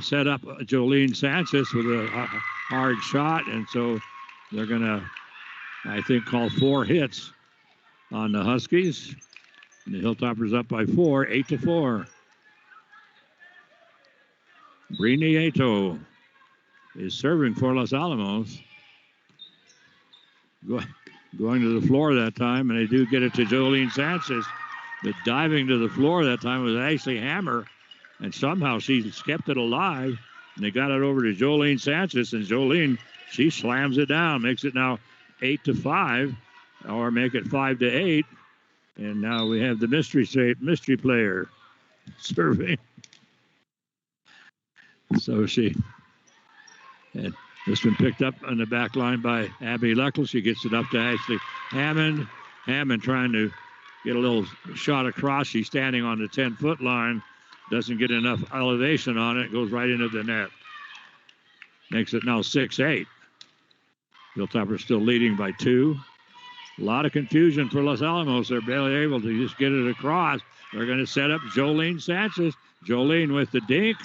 set up Jolene Sanchez with a hard shot, and so they're going to, I think, call 4 hits on the Huskies. And the Hilltoppers up by 4, 8-4. Nieto is serving for Los Alamos. Going to the floor that time, and they do get it to Jolene Sanchez. But diving to the floor that time was Ashley Hammer, and somehow she kept it alive, and they got it over to Jolene Sanchez, and Jolene, she slams it down, makes it now 8-5, or make it 5-8, and now we have the mystery player serving. So she had this one picked up on the back line by Abby Leckel. She gets it up to Ashley Hammond. Hammond trying to get a little shot across. She's standing on the 10-foot line. Doesn't get enough elevation on it. Goes right into the net. Makes it now 6-8. Hilltopper still leading by 2. A lot of confusion for Los Alamos. They're barely able to just get it across. They're going to set up Jolene Sanchez. Jolene with the dink.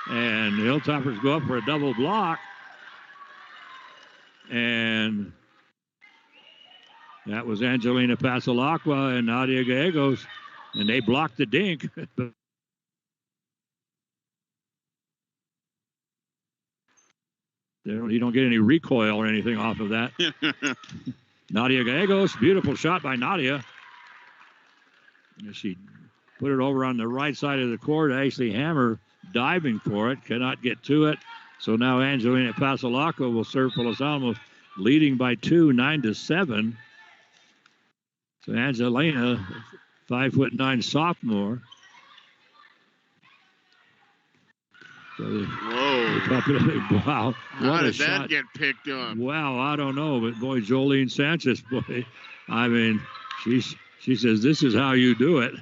And the Hilltoppers go up for a double block. And that was Angelina Pasalacqua and Nadia Gallegos. And they blocked the dink. You don't get any recoil or anything off of that. Nadia Gallegos, beautiful shot by Nadia. She put it over on the right side of the court. Ashley Hammer diving for it, cannot get to it. So now Angelina Pasalacqua will serve for Los Alamos, leading by 2, 9-7. So Angelina, 5'9" sophomore. So whoa. Wow. How did that get picked up? Wow, I don't know. But boy, Jolene Sanchez, boy, I mean, she says, this is how you do it.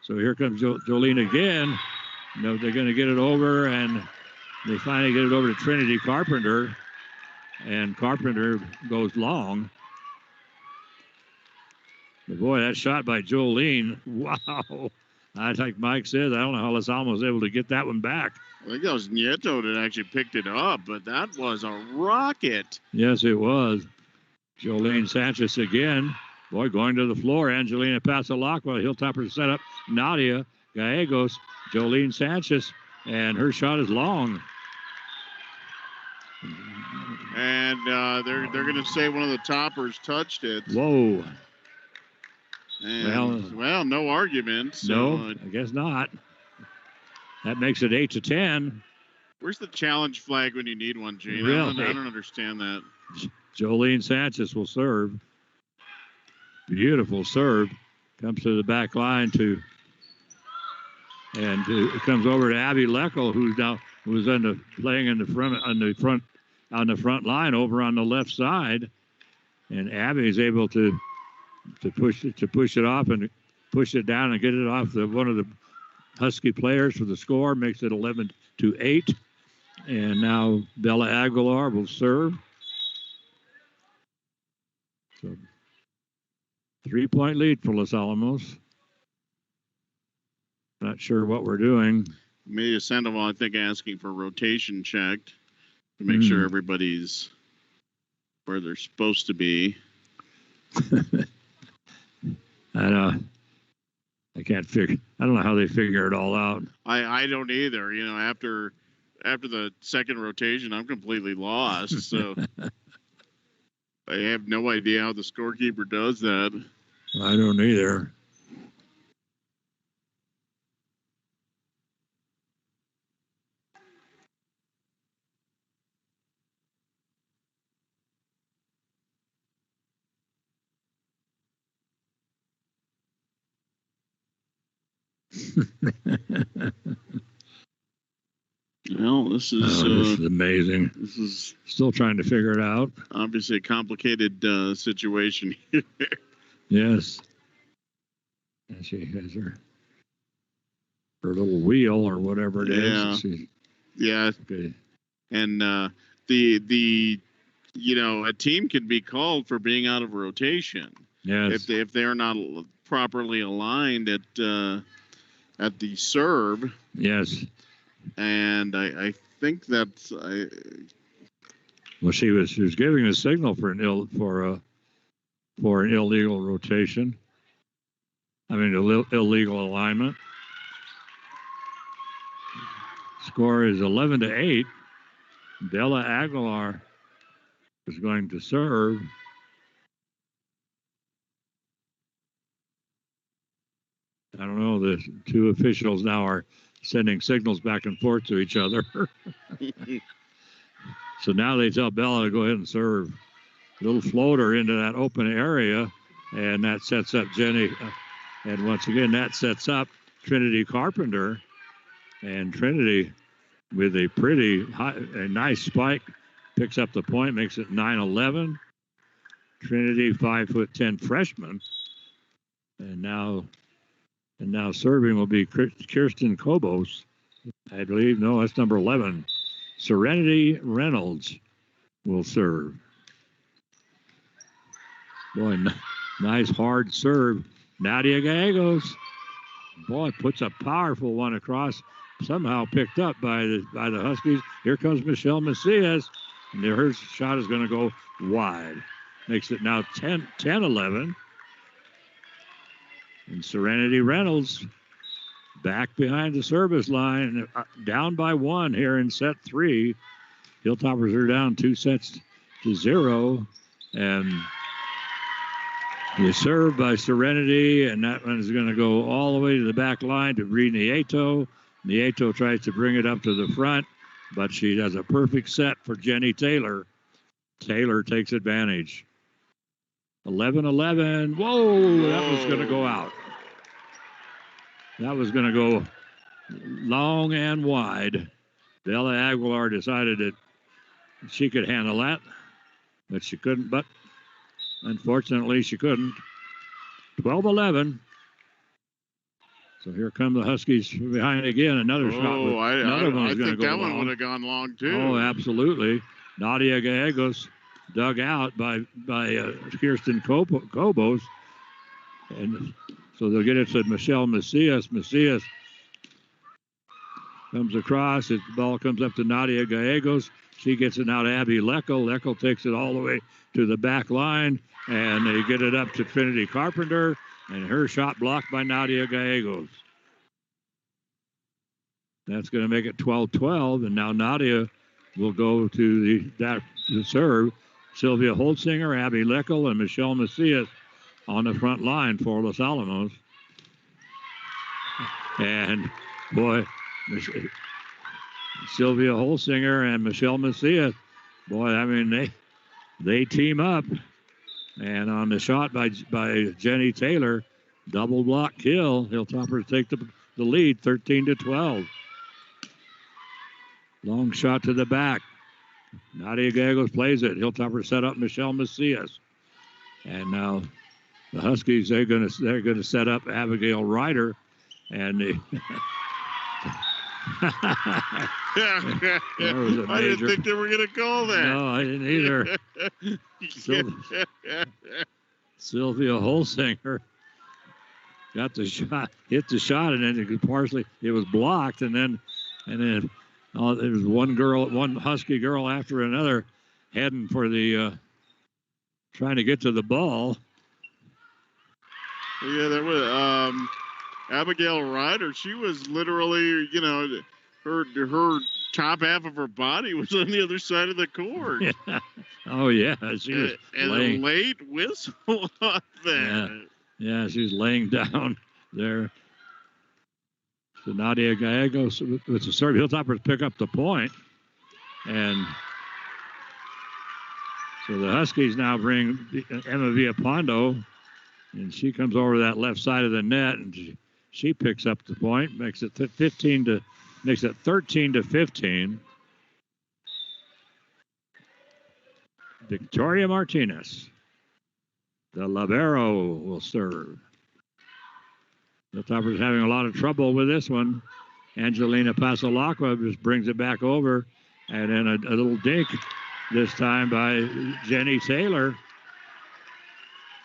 So here comes Jolene again. You know, they're going to get it over, and they finally get it over to Trinity Carpenter. And Carpenter goes long. But boy, that shot by Jolene, wow. Like Mike said, I don't know how Los Alamos was able to get that one back. I think that was Nieto that actually picked it up, but that was a rocket. Yes, it was. Jolene Sanchez again. Boy, going to the floor. Angelina Pasalacqua. Hilltopper set up Nadia Gallegos. Jolene Sanchez, and her shot is long. And they're going to say one of the toppers touched it. Whoa. And, well, no argument. So, no, I guess not. That makes it 8-10. Where's the challenge flag when you need one, Gene? Really? I don't understand that. Jolene Sanchez will serve. Beautiful serve. Comes to the back line it comes over to Abby Leckel, who's playing in on the front line over on the left side, and Abby is able to push it off and push it down and get it off one of the Husky players for the score. Makes it 11-8, and now Bella Aguilar will serve. So 3-point lead for Los Alamos. Not sure what we're doing. Amelia Sandoval, I think, asking for rotation checked to make sure everybody's where they're supposed to be. I can't figure. I don't know how they figure it all out. I don't either. You know, after the second rotation, I'm completely lost. So I have no idea how the scorekeeper does that. I don't either. Well, this is amazing. This is still trying to figure it out. Obviously a complicated situation here. Yes. And she has her little wheel or whatever it is. Yeah. Okay. And the a team can be called for being out of rotation. Yes. If they're not properly aligned at the serve. Yes. And I think that's well, she was giving a signal for an illegal rotation. I mean, illegal alignment. score is 11-8. Bella Aguilar is going to serve. I don't know. The two officials now are sending signals back and forth to each other. So now they tell Bella to go ahead and serve. Little floater into that open area, and that sets up Jenny. And once again, that sets up Trinity Carpenter. And Trinity, with a a nice spike, picks up the point, makes it 9-11. Trinity, 5'10" freshman. And now serving will be Kirsten Kobos, I believe. No, that's number 11. Serenity Reynolds will serve. Boy, nice hard serve. Nadia Gallegos, boy, puts a powerful one across. Somehow picked up by the Huskies. Here comes Michelle Macias, and her shot is going to go wide. Makes it now 10-11. And Serenity Reynolds back behind the service line, down by 1 here in set 3. Hilltoppers are down 2-0, and the serve by Serenity, and that one is going to go all the way to the back line to Bree Nieto. Nieto tries to bring it up to the front, but she has a perfect set for Jenny Taylor. Taylor takes advantage. 11-11. Whoa, that was going to go out. That was going to go long and wide. Bella Aguilar decided that she could handle that, but she couldn't. But unfortunately, she couldn't. 12-11. So here come the Huskies from behind again. Another shot. Another one is going to go that one long. would have gone long, too. Oh, absolutely. Nadia Gallegos dug out by Kirsten Kobos. And so they'll get it to Michelle Macias. Macias comes across. The ball comes up to Nadia Gallegos. She gets it now to Abby Leckel. Leckel takes it all the way to the back line, and they get it up to Trinity Carpenter, and her shot blocked by Nadia Gallegos. That's going to make it 12-12, and now Nadia will go to the serve. Sylvia Holtzinger, Abby Leckel, and Michelle Macias on the front line for Los Alamos. And, boy, Sylvia Holtzinger and Michelle Macias, boy, I mean, they team up. And on the shot by Jenny Taylor, double block kill. Hilltoppers take the lead, 13-12. Long shot to the back. Nadia Gallegos plays it. Hilltoppers set up Michelle Macias. And now the Huskies, they're gonna set up Abigail Ryder, and I didn't think they were going to call that. No, I didn't either. Sylvia Holsinger got the shot, hit the shot, and then it was blocked, and then there was one Husky girl after another heading for the trying to get to the ball. Yeah, there was Abigail Ryder. She was literally, her top half of her body was on the other side of the court. Yeah. Oh yeah, she was and a late whistle on that. Yeah, she was laying down there. So Nadia Gallegos with the serve. Hilltoppers pick up the point, and so the Huskies now bring Emma Villapondo, and she comes over that left side of the net, and she picks up the point, makes it 13-15. Victoria Martinez, the libero, will serve. The Toppers having a lot of trouble with this one. Angelina Pasalacqua just brings it back over, and then a little dink this time by Jenny Taylor.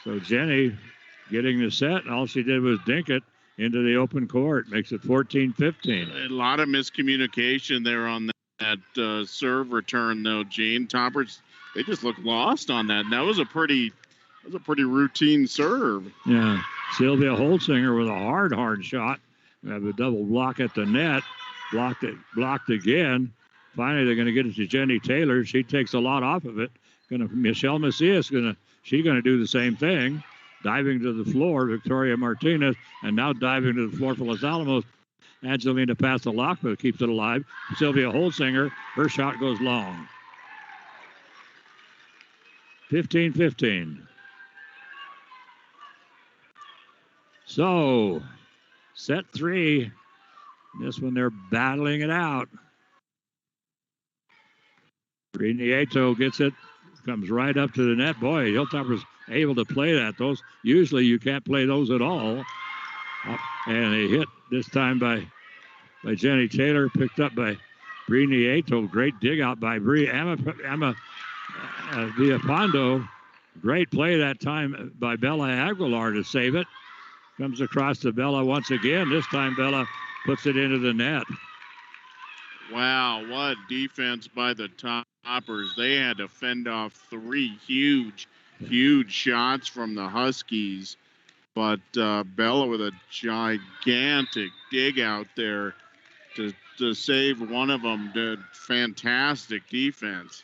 So Jenny getting the set, and all she did was dink it into the open court. Makes it 14-15. A lot of miscommunication there on that serve return, though, Gene. Toppers, they just looked lost on that. And that was a pretty routine serve. Yeah. Sylvia Holtzinger with a hard shot. We have a double block at the net. blocked again. Finally, they're going to get it to Jenny Taylor. She takes a lot off of it. Michelle Macias going to do the same thing, diving to the floor. Victoria Martinez, and now diving to the floor for Los Alamos. Angelina Passalacqua keeps it alive. Sylvia Holsinger, her shot goes long. 15-15. So, set 3. This one they're battling it out. Nieto gets it, comes right up to the net. Boy, Hilltopper's able to play that. Those usually you can't play those at all. And a hit this time by Jenny Taylor, picked up by Bree Nieto. Great dig out by Emma Villapondo. Great play that time by Bella Aguilar to save it. Comes across to Bella once again. This time Bella puts it into the net. Wow, what defense by the Toppers. They had to fend off 3 huge shots from the Huskies. But Bella with a gigantic dig out there to save one of them. Did fantastic defense.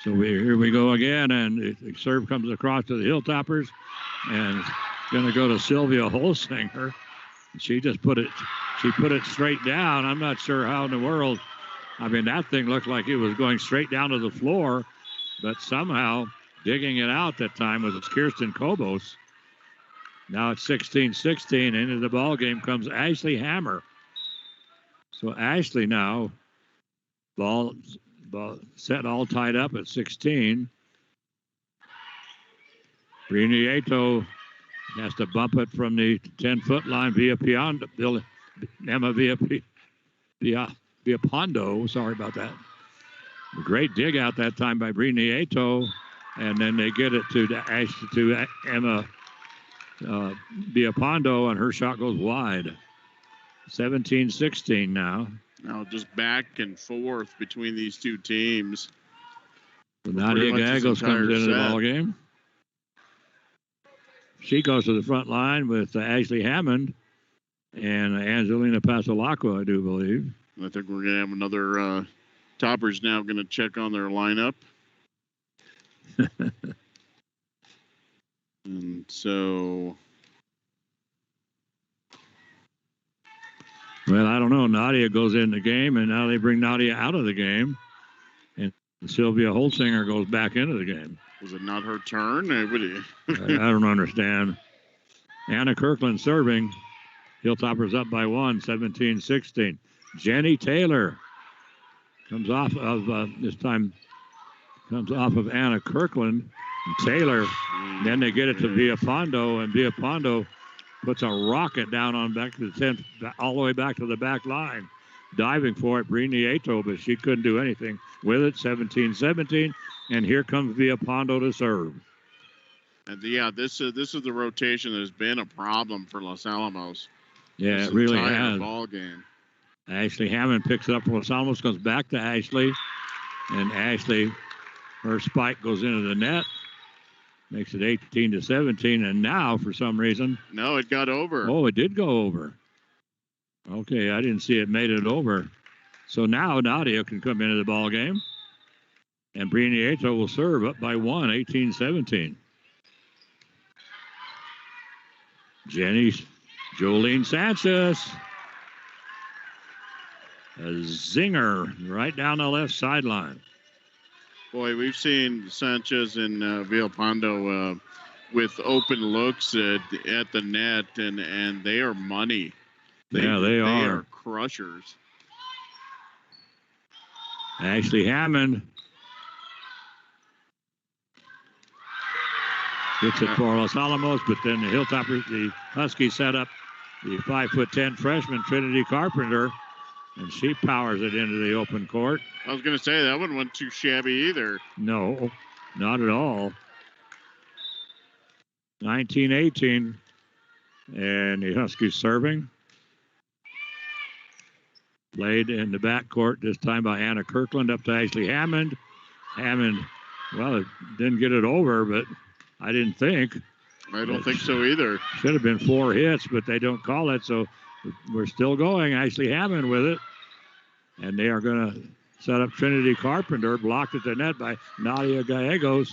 So here we go again, and the serve comes across to the Hilltoppers, and it's going to go to Sylvia Holsinger. She just put it straight down. I'm not sure how in the world. I mean, that thing looked like it was going straight down to the floor, but somehow digging it out that time was Kirsten Kobos. Now it's 16-16. Into the ball game comes Ashley Hammer. So Ashley now, ball set all tied up at 16. Bree Nieto has to bump it from the 10-foot line via Emma Villapondo. Sorry about that. A great dig out that time by Bree Nieto, and then they get it to Emma Villapondo, and her shot goes wide. 17-16 now. Now just back and forth between these two teams. So Nadia Gagos comes into the ball game. She goes to the front line with Ashley Hammond and Angelina Passalacqua, I do believe. I think we're going to have another Toppers now going to check on their lineup. And so... Well, I don't know. Nadia goes in the game, and now they bring Nadia out of the game. And Sylvia Holsinger goes back into the game. Was it not her turn? I don't understand. Anna Kirkland serving. Hilltoppers up by 1, 17-16. Jenny Taylor comes off of, Anna Kirkland. And Taylor, then they get it to Villapondo, and Villapondo puts a rocket down on back to the 10th, all the way back to the back line. Diving for it, Bree Nieto, but she couldn't do anything with it. 17-17, and here comes Villapondo to serve. And yeah, this is the rotation that has been a problem for Los Alamos. Yeah, it really has. Ball game. Ashley Hammond picks it up for Los Alamos, goes back to Ashley, and Ashley, her spike goes into the net. Makes it 18-17, and now for some reason. No, it got over. Oh, it did go over. Okay, I didn't see it made it over. So now Nadia can come into the ball game, and Bree Nieto will serve up by 1, 18-17. Jolene Sanchez. A zinger right down the left sideline. Boy, we've seen Sanchez and Villapondo with open looks at the net, and they are money. They are. They are crushers. Ashley Hammond gets it for Los Alamos, but then the Huskies set up the 5'10" freshman Trinity Carpenter, and she powers it into the open court. I was going to say, that one wasn't too shabby either. No, not at all. 19-18, and the Huskies serving. Played in the backcourt this time by Anna Kirkland up to Ashley Hammond. Hammond, well, it didn't get it over, but I didn't think. I don't think so either. Should have been 4 hits, but they don't call it. So we're still going. Ashley Hammond with it. And they are going to set up Trinity Carpenter, blocked at the net by Nadia Gallegos,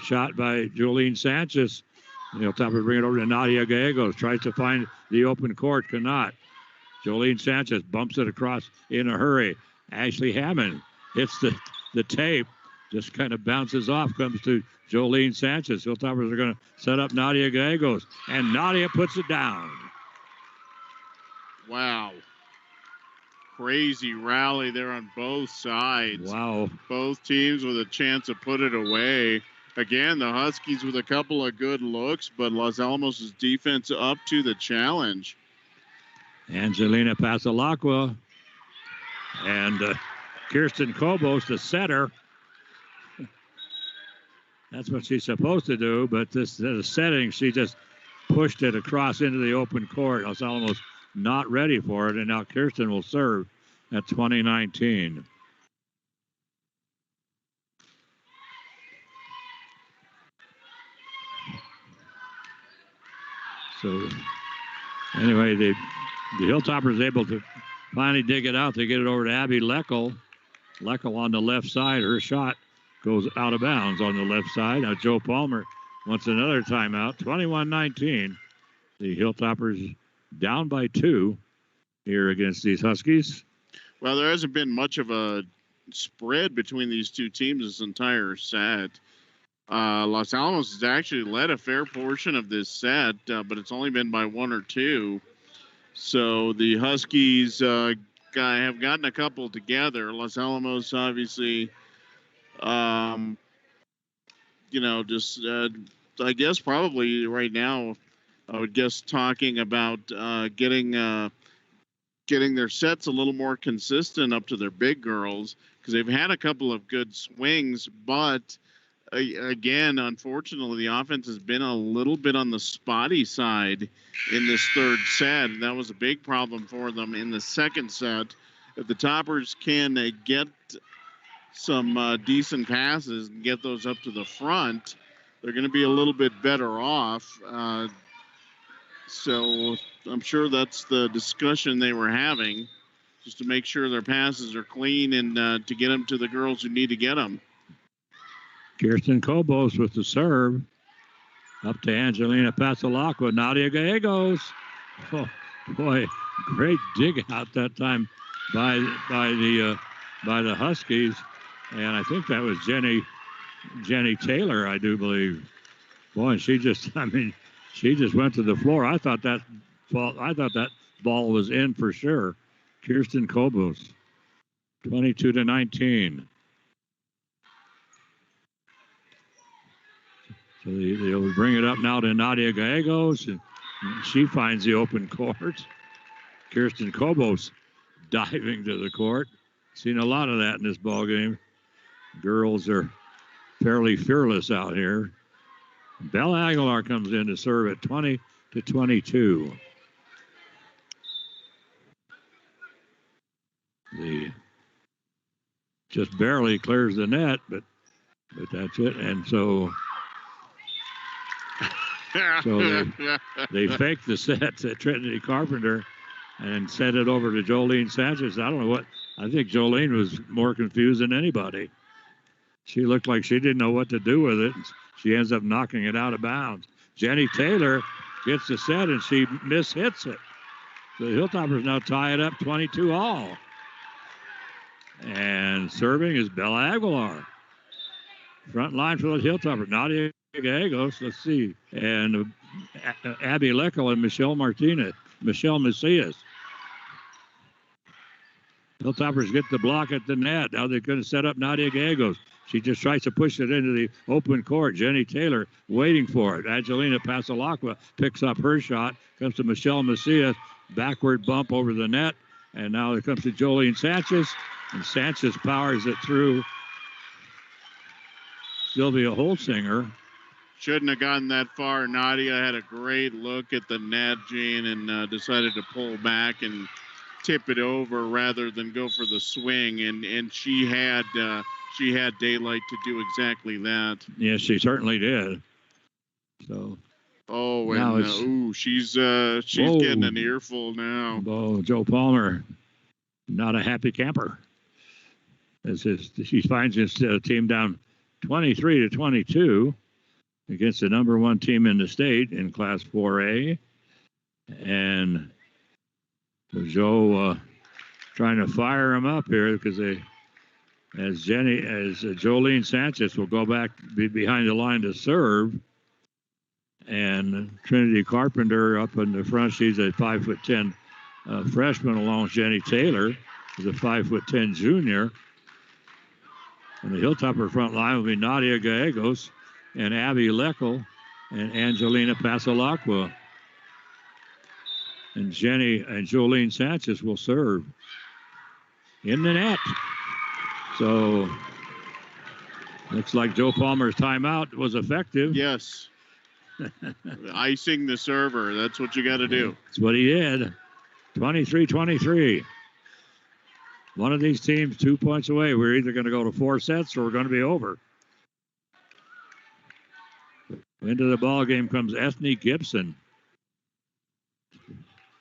shot by Jolene Sanchez. Hilltoppers bring it over to Nadia Gallegos, tries to find the open court, cannot. Jolene Sanchez bumps it across in a hurry. Ashley Hammond hits the tape, just kind of bounces off, comes to Jolene Sanchez. Hilltoppers are going to set up Nadia Gallegos, and Nadia puts it down. Wow. Crazy rally there on both sides. Wow. Both teams with a chance to put it away. Again, the Huskies with a couple of good looks, but Los Alamos' defense up to the challenge. Angelina Pasalacqua and Kirsten Kobos, the setter. That's what she's supposed to do, but this setting, she just pushed it across into the open court. Los Alamos not ready for it, and now Kirsten will serve at 2019. So anyway, the Hilltoppers able to finally dig it out. They get it over to Abby Leckel. Leckel on the left side. Her shot goes out of bounds on the left side. Now Joe Palmer wants another timeout. 21-19. The Hilltoppers down by 2 here against these Huskies. Well, there hasn't been much of a spread between these two teams this entire set. Los Alamos has actually led a fair portion of this set, but it's only been by 1 or 2. So the Huskies have gotten a couple together. Los Alamos obviously, I guess probably right now, I would guess talking about getting their sets a little more consistent up to their big girls, because they've had a couple of good swings, but again, unfortunately, the offense has been a little bit on the spotty side in this third set, and that was a big problem for them in the second set. If the Toppers can get some decent passes and get those up to the front, they're going to be a little bit better off. So I'm sure that's the discussion they were having, just to make sure their passes are clean and to get them to the girls who need to get them. Kirsten Kobos with the serve. Up to Angelina Pasalacqua. Nadia Gallegos. Oh, boy, great dig out that time by the Huskies. And I think that was Jenny Taylor, I do believe. Boy, and she just went to the floor. I thought that ball was in for sure. Kirsten Kobos, 22-19. So they'll bring it up now to Nadia Gallegos, and she finds the open court. Kirsten Kobos diving to the court. Seen a lot of that in this ball game. Girls are fairly fearless out here. Bella Aguilar comes in to serve at 20-22. Just barely clears the net, but that's it. And so they faked the set to Trinity Carpenter and sent it over to Jolene Sanchez. I don't know what. I think Jolene was more confused than anybody. She looked like she didn't know what to do with it. She ends up knocking it out of bounds. Jenny Taylor gets the set and she mishits it. So the Hilltoppers now tie it up 22-all. And serving is Bella Aguilar. Front line for the Hilltoppers. Nadia Gallegos, let's see. And Abby Leckel and Michelle Macias. Hilltoppers get the block at the net. Now they're going to set up Nadia Gallegos. She just tries to push it into the open court. Jenny Taylor waiting for it. Angelina Pasalacqua picks up her shot. Comes to Michelle Macias. Backward bump over the net. And now it comes to Jolene Sanchez. And Sanchez powers it through. Sylvia Holsinger. Shouldn't have gotten that far. Nadia had a great look at the net, Gene, and decided to pull back and tip it over rather than go for the swing. And she had daylight to do exactly that. Yes, she certainly did. So Oh, Now and it's she's Whoa. getting an earful now. Oh, Joe Palmer, not a happy camper. She finds his team down 23-22 against the number one team in the state in Class 4A. And so Joe trying to fire him up here because as Jolene Sanchez will go back behind the line to serve. And Trinity Carpenter up in the front, she's a 5'10" freshman along with Jenny Taylor, who's a 5'10" junior. And the Hilltopper front line will be Nadia Gallegos and Abby Leckel and Angelina Pasalacqua. And Jenny and Jolene Sanchez will serve in the net. So looks like Joe Palmer's timeout was effective. Yes. Icing the server. That's what you got to do. That's what he did. 23-23. One of these teams 2 points away. We're either going to go to 4 sets or we're going to be over. Into the ball game comes Ethne Gibson.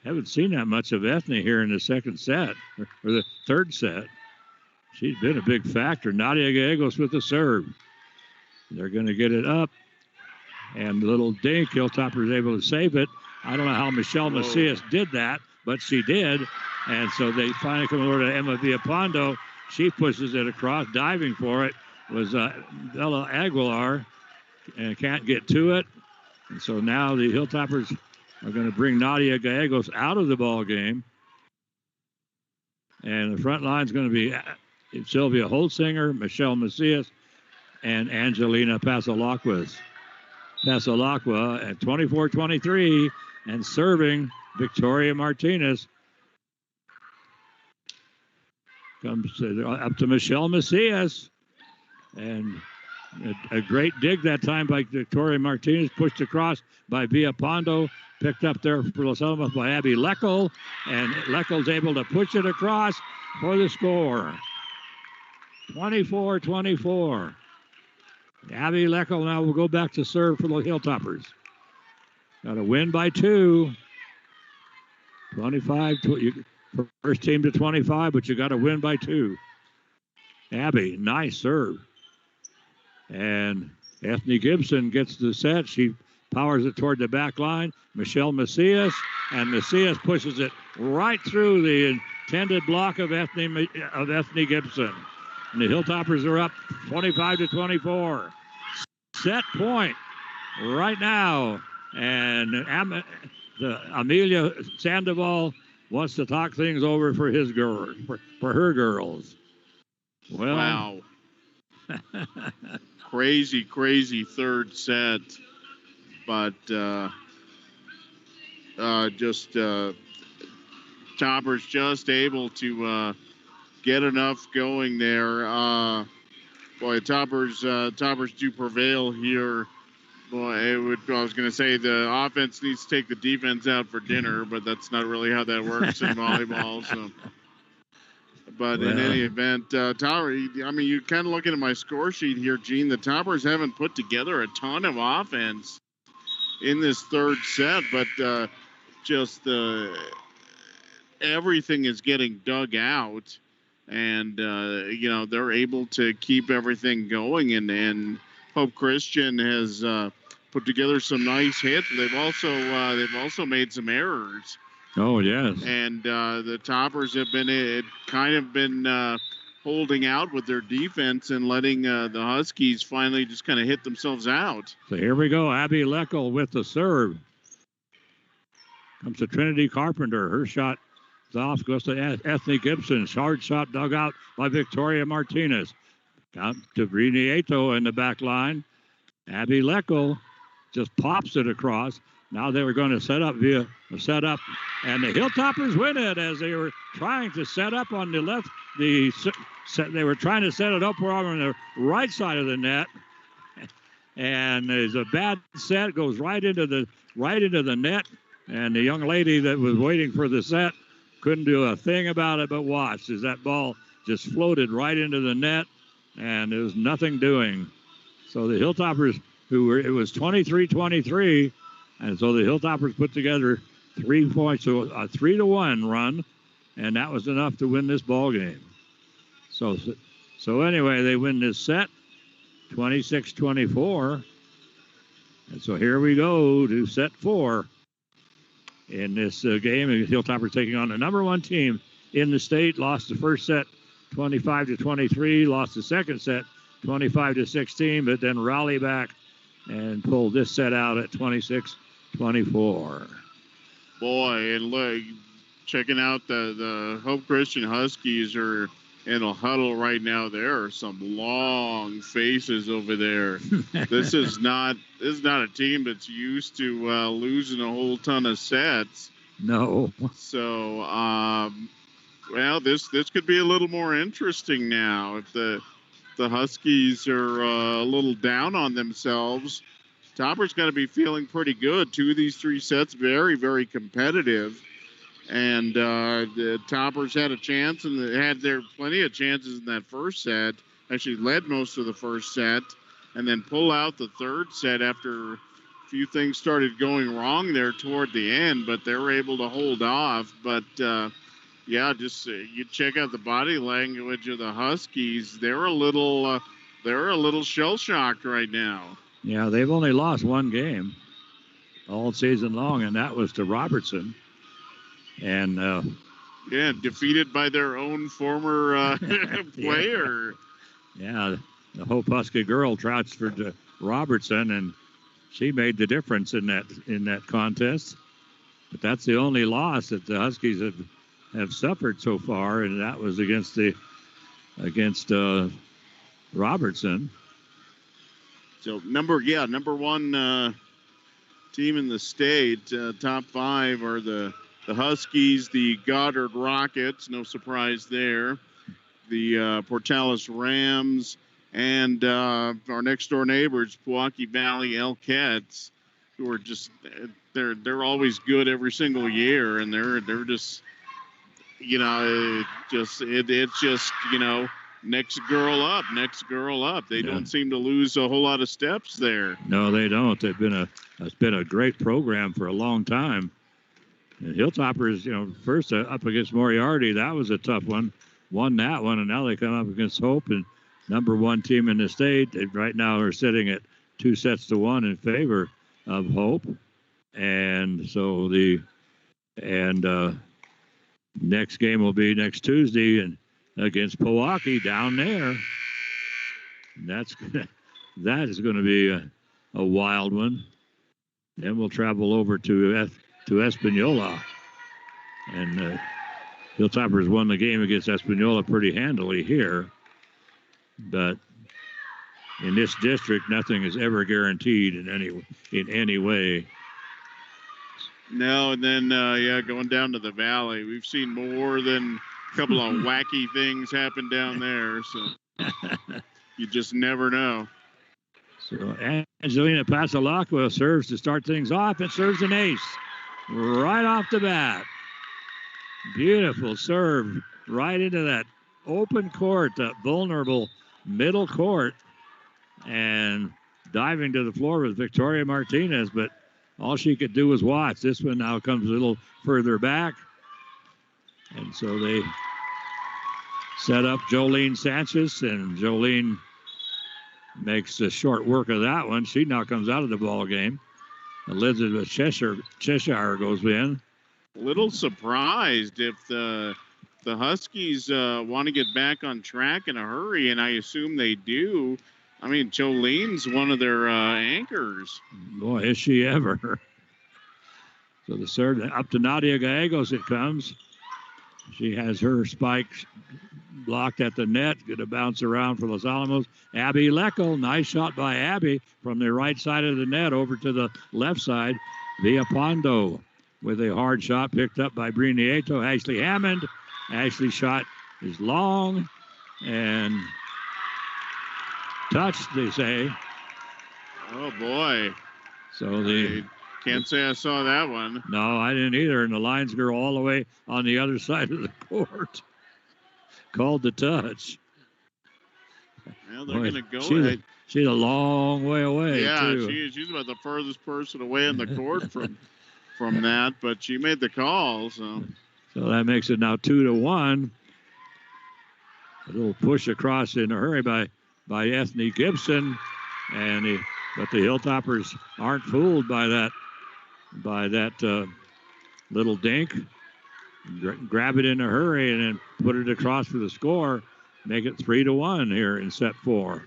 Haven't seen that much of Ethne here in the second set or the third set. She's been a big factor. Nadia Gallegos with the serve. They're going to get it up. And the little dink, Hilltopper is able to save it. I don't know how Michelle Macias did that, but she did. And so they finally come over to Emma Villapondo. She pushes it across, diving for it. Was Bella Aguilar and can't get to it. And so now the Hilltoppers are going to bring Nadia Gallegos out of the ball game. And the front line is going to be Sylvia Holtzinger, Michelle Macias, and Angelina Pasalacqua at 24-23 and serving Victoria Martinez. Comes up to Michelle Macias. And a great dig that time by Victoria Martinez, pushed across by Villapondo, picked up there for Los Alamos by Abby Leckel, and Leckel's able to push it across for the score. 24-24. Abby Leckel now will go back to serve for the Hilltoppers. Got to win by 2. 25, first team to 25, but you got to win by 2. Abby, nice serve. And Ethne Gibson gets the set. She powers it toward the back line. Michelle Macias, and Macias pushes it right through the intended block of Ethne Gibson. And the Hilltoppers are up 25-24. Set point right now. And Amelia Sandoval wants to talk things over for his girls, for her girls. Well, wow. crazy third set. But Toppers just able to get enough going there. Toppers do prevail here. Boy, I was going to say the offense needs to take the defense out for dinner, but that's not really how that works in volleyball. So, but in any event, you're kind of looking at my score sheet here, Gene. The Toppers haven't put together a ton of offense in this third set, but everything is getting dug out. And, they're able to keep everything going. And Hope Christian has put together some nice hits. They've also made some errors. Oh, yes. And the Toppers have been holding out with their defense and letting the Huskies finally just kind of hit themselves out. So here we go. Abby Leckel with the serve. Comes to Trinity Carpenter. Her shot off, goes to Ethne Gibson. Hard shot dug out by Victoria Martinez. Out to Briniato in the back line. Abby Leckel just pops it across. Now they were going to set up, and the Hilltoppers win it as they were trying to set up on the left. They were trying to set it up on the right side of the net, and there's a bad set, goes right into the net, and the young lady that was waiting for the set couldn't do a thing about it but watch as that ball just floated right into the net, and there was nothing doing. So the Hilltoppers, it was 23-23, And so the Hilltoppers put together 3 points, so a 3-1 run, and that was enough to win this ball game. So anyway, they win this set, 26-24. And so here we go to set 4 in this game. Hilltoppers taking on the number 1 team in the state. Lost the first set 25-23. Lost the second set 25-16, but then rally back and pull this set out at 26-24. Boy, and look, checking out the Hope Christian Huskies are in a huddle right now. There are some long faces over there. This is not a team that's used to losing a whole ton of sets. No. So, well, this could be a little more interesting now. If the Huskies are a little down on themselves, Topper's got to be feeling pretty good. 2 of these 3 sets very, very competitive. And the Toppers had a chance, and they had plenty of chances in that first set. Actually led most of the first set, and then pull out the third set after a few things started going wrong there toward the end. But they were able to hold off. But yeah, just you check out the body language of the Huskies. They're a little shell shocked right now. Yeah, they've only lost 1 game all season long, and that was to Robertson. And yeah, defeated by their own former player. Yeah, the Hope Husky girl transferred to Robertson, and she made the difference in that contest. But that's the only loss that the Huskies have suffered so far, and that was against Robertson. So number 1 team in the state. Top 5 are the Huskies, the Goddard Rockets, no surprise there, the Portales Rams, and our next door neighbors, Pewaukee Valley Elkettes, who are just they're always good every single year, and they're just it's just next girl up. They don't seem to lose a whole lot of steps there. No, they don't. It's been a great program for a long time. And Hilltoppers, first up against Moriarty, that was a tough one. Won that one, and now they come up against Hope, and number 1 team in the state. They right now are sitting at 2-1 in favor of Hope. And so next game will be next Tuesday and against Pewaukee down there. And that is going to be a wild one. Then we'll travel over to Espanola. And Hilltoppers won the game against Espanola pretty handily here. But in this district, nothing is ever guaranteed in any way. No, and then, going down to the valley, we've seen more than a couple of wacky things happen down there. So you just never know. So Angelina Pasalacqua serves to start things off, and serves an ace right off the bat. Beautiful serve right into that open court, that vulnerable middle court, and diving to the floor with Victoria Martinez, but all she could do was watch. This one now comes a little further back, and so they set up Jolene Sanchez, and Jolene makes a short work of that one. She now comes out of the ball game. Elizabeth Cheshire goes in. A little surprised if the Huskies want to get back on track in a hurry, and I assume they do. I mean, Jolene's one of their anchors. Boy, is she ever. So the serve up to Nadia Gallegos it comes. She has her spike blocked at the net. Going to bounce around for Los Alamos. Abby Leckel. Nice shot by Abby from the right side of the net over to the left side. Via Pondo with a hard shot picked up by Brienieto. Ashley Hammond. Ashley's shot is long and touched, they say. Oh, boy. So can't say I saw that one. No, I didn't either. And the lines go all the way on the other side of the court. Called the touch. Well, they're going to go. She's a long way away. Yeah, too. she's about the furthest person away in the court from that, but she made the call. So that makes it now 2-1. A little push across in a hurry by Ethne Gibson, but the Hilltoppers aren't fooled by that little dink. Grab it in a hurry and then put it across for the score. Make it 3-1 here in set 4.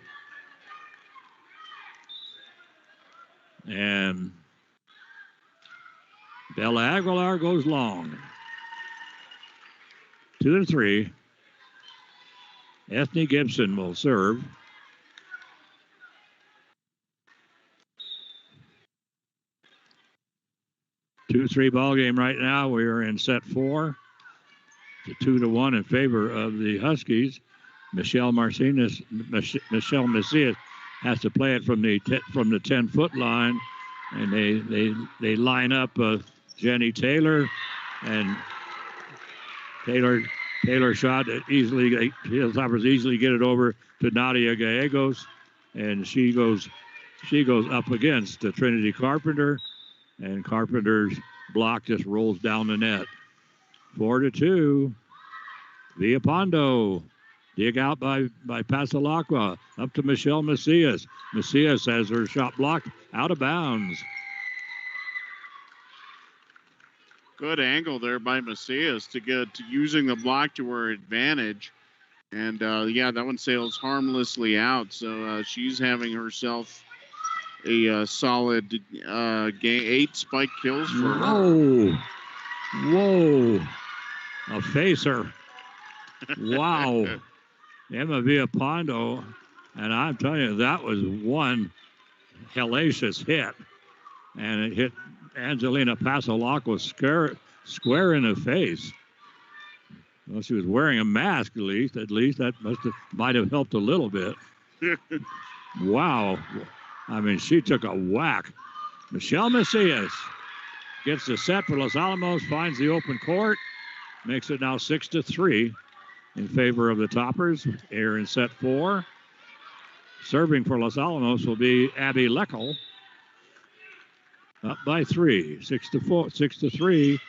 And Bella Aguilar goes long. 2-3. Ethne Gibson will serve. 2-3 ball game right now. We are in set 4. It's a 2-1 in favor of the Huskies. Michelle Macias has to play it from the 10-foot line, and they line up Jenny Taylor, and Taylor shot it easily. Hilltoppers easily get it over to Nadia Gallegos, and she goes up against Trinity Carpenter, and Carpenter's block just rolls down the net. 4-2. Villapondo. Dig out by Pasalacqua. Up to Michelle Macias. Macias has her shot blocked out of bounds. Good angle there by Macias to get to using the block to her advantage. And, that one sails harmlessly out. So she's having herself a solid 8 spike kills for her. Whoa. A facer. Wow. Emma Villapondo. And I'm telling you, that was one hellacious hit. And it hit Angelina Pasalacqua square in the face. Well, she was wearing a mask at least. That might have helped a little bit. Wow. I mean, she took a whack. Michelle Macias gets the set for Los Alamos, finds the open court, makes it now 6-3 in favor of the Toppers here in set 4. Serving for Los Alamos will be Abby Leckel. Up by 3, 6-3,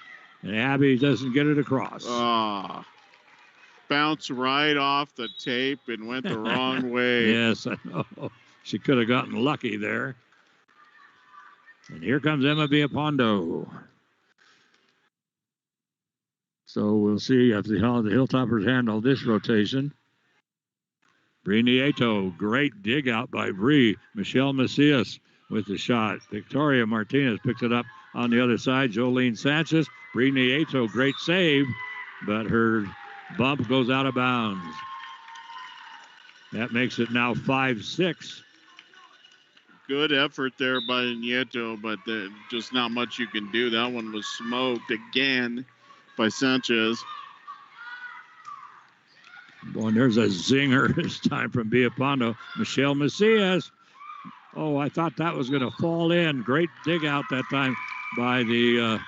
and Abby doesn't get it across. Bounced right off the tape and went the wrong way. Yes, I know. She could have gotten lucky there. And here comes Emma Villapondo. So we'll see how the Hilltoppers handle this rotation. Bree Nieto, great dig out by Bree. Michelle Macias with the shot. Victoria Martinez picks it up on the other side. Jolene Sanchez. Bree Nieto, great save, but her bump goes out of bounds. That makes it now 5-6. Good effort there by Nieto, but just not much you can do. That one was smoked again by Sanchez. Boy, and there's a zinger this time from Villapondo. Michelle Macias. Oh, I thought that was going to fall in. Great dig out that time by the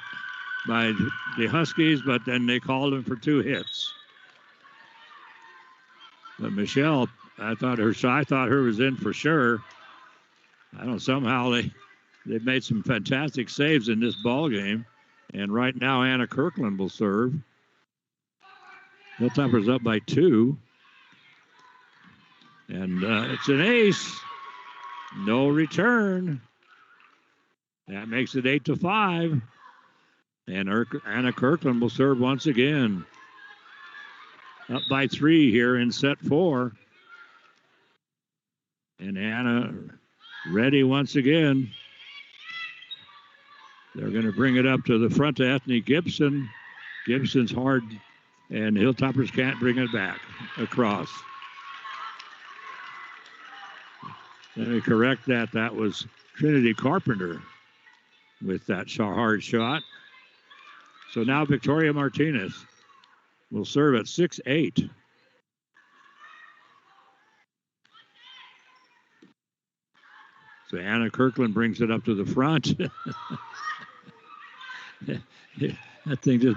Huskies, but then they called him for 2 hits. But Michelle, I thought her was in for sure. I don't know, somehow they've made some fantastic saves in this ball game. And right now Anna Kirkland will serve. Hilltoppers up by 2. And it's an ace. No return. That makes it 8-5. And Anna Kirkland will serve once again. Up by 3 here in set 4. And Anna ready once again. They're going to bring it up to the front to Ethne Gibson. Gibson's hard, and Hilltoppers can't bring it back across. Let me correct that. That was Trinity Carpenter with that hard shot. So now Victoria Martinez will serve at 6-8. So Anna Kirkland brings it up to the front. That thing just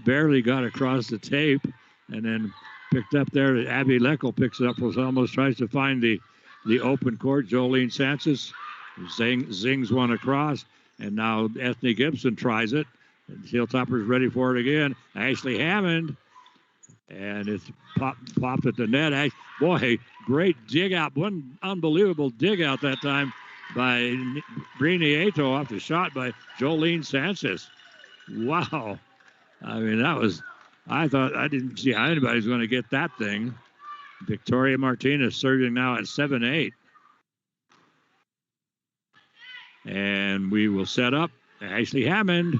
barely got across the tape and then picked up there. Abby Leckel picks it up. Almost tries to find the open court. Jolene Sanchez zings one across. And now Ethne Gibson tries it. And Hilltopper's ready for it again. Ashley Hammond. And it's popped at the net. Boy, great dig out. One unbelievable dig out that time by Brini Ato off the shot by Jolene Sanchez. Wow. I mean, I didn't see how anybody's going to get that thing. Victoria Martinez serving now at 7-8. And we will set up Ashley Hammond.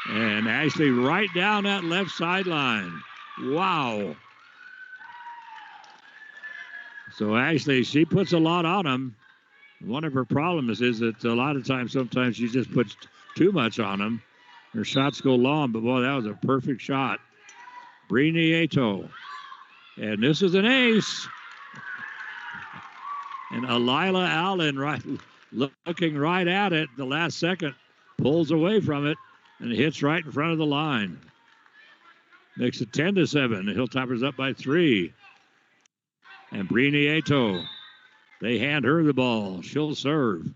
And Ashley right down that left sideline. Wow. So Ashley, she puts a lot on them. One of her problems is that a lot of times, sometimes she just puts too much on them. Her shots go long, but boy, that was a perfect shot. Brini Ato. And this is an ace. And Alila Allen looking right at it the last second, pulls away from it and hits right in front of the line. Makes it 10-7. The Hilltoppers up by 3. And Brini Ato, they hand her the ball. She'll serve.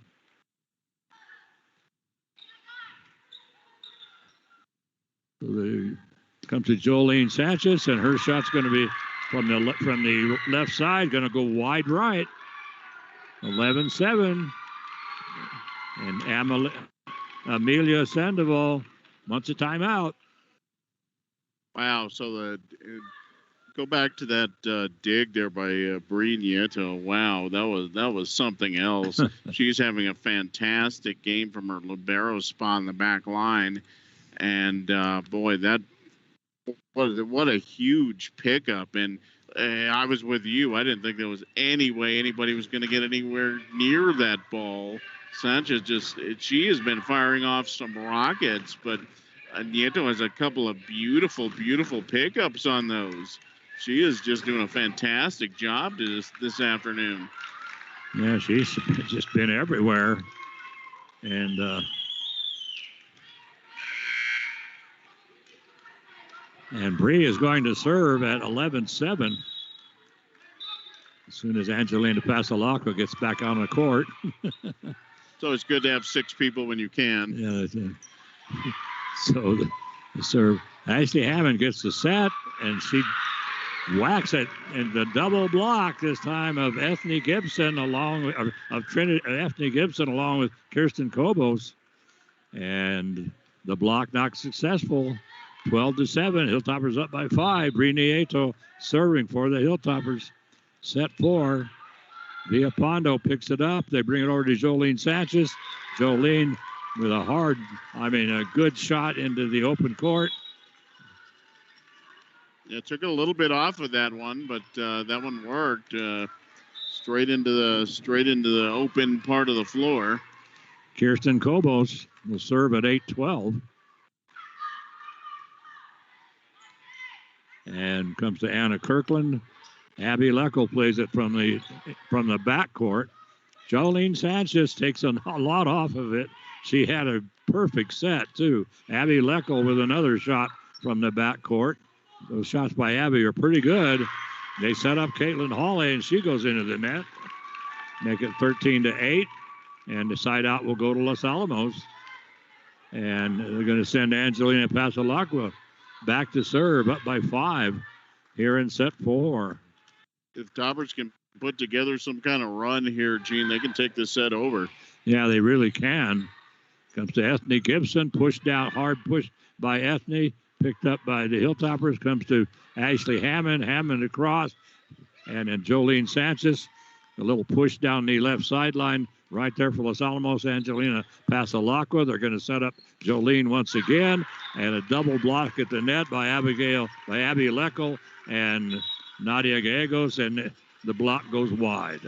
So they come to Jolene Sanchez, and her shot's going to be from the left side, going to go wide right. 11-7. And Amelia Sandoval wants a timeout. Wow, so go back to that dig there by Bree Nieto. Wow, that was something else. She's having a fantastic game from her libero spot in the back line. And, boy, what a huge pickup. And I was with you. I didn't think there was any way anybody was going to get anywhere near that ball. Sanchez she has been firing off some rockets, but Nieto has a couple of beautiful, beautiful pickups on those. She is just doing a fantastic job this afternoon. Yeah, she's just been everywhere. And Bree is going to serve at 11-7. As soon as Angelina Pasalaco gets back on the court. It's always good to have 6 people when you can. Yeah, that's it. So the serve. Ashley Hammond gets the set, and she whacks it in the double block this time of Ethne Gibson along with Ethne Gibson along with Kirsten Kobos, and the block not successful. 12-7. Hilltoppers up by 5. Brini Ato serving for the Hilltoppers. Set 4. Villalpando picks it up. They bring it over to Jolene Sanchez. Jolene with a good shot into the open court. Yeah, took it a little bit off of that one, but that one worked. Straight into the open part of the floor. Kirsten Kobos will serve at 8-12. And comes to Anna Kirkland. Abby Leckel plays it from the backcourt. Jolene Sanchez takes a lot off of it. She had a perfect set, too. Abby Leckel with another shot from the backcourt. Those shots by Abby are pretty good. They set up Caitlin Hawley, and she goes into the net. Make it 13-8. And the side out will go to Los Alamos. And they're going to send Angelina Passalacqua back to serve, up by 5 here in set 4. If Toppers can put together some kind of run here, Gene, they can take this set over. Yeah, they really can. Comes to Ethne Gibson, pushed out, hard push by Ethne, picked up by the Hilltoppers. Comes to Ashley Hammond across, and then Jolene Sanchez. A little push down the left sideline right there for Los Alamos. Angelina Passalacqua. They're going to set up Jolene once again, and a double block at the net by Abby Leckel and Nadia Gallegos, and the block goes wide.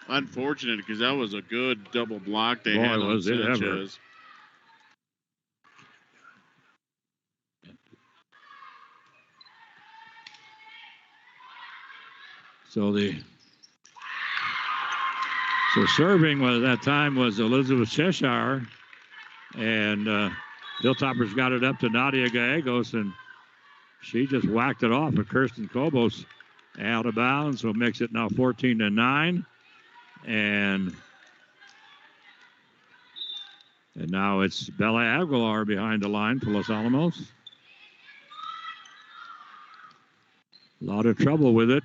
Unfortunate, because that was a good double block they had on Sanchez. So serving at that time was Elizabeth Cheshire, and Hilltoppers got it up to Nadia Gallegos, and She just whacked it off, but Kirsten Kobos out of bounds, so it makes it now 14-9. And now it's Bella Aguilar behind the line for Los Alamos. A lot of trouble with it,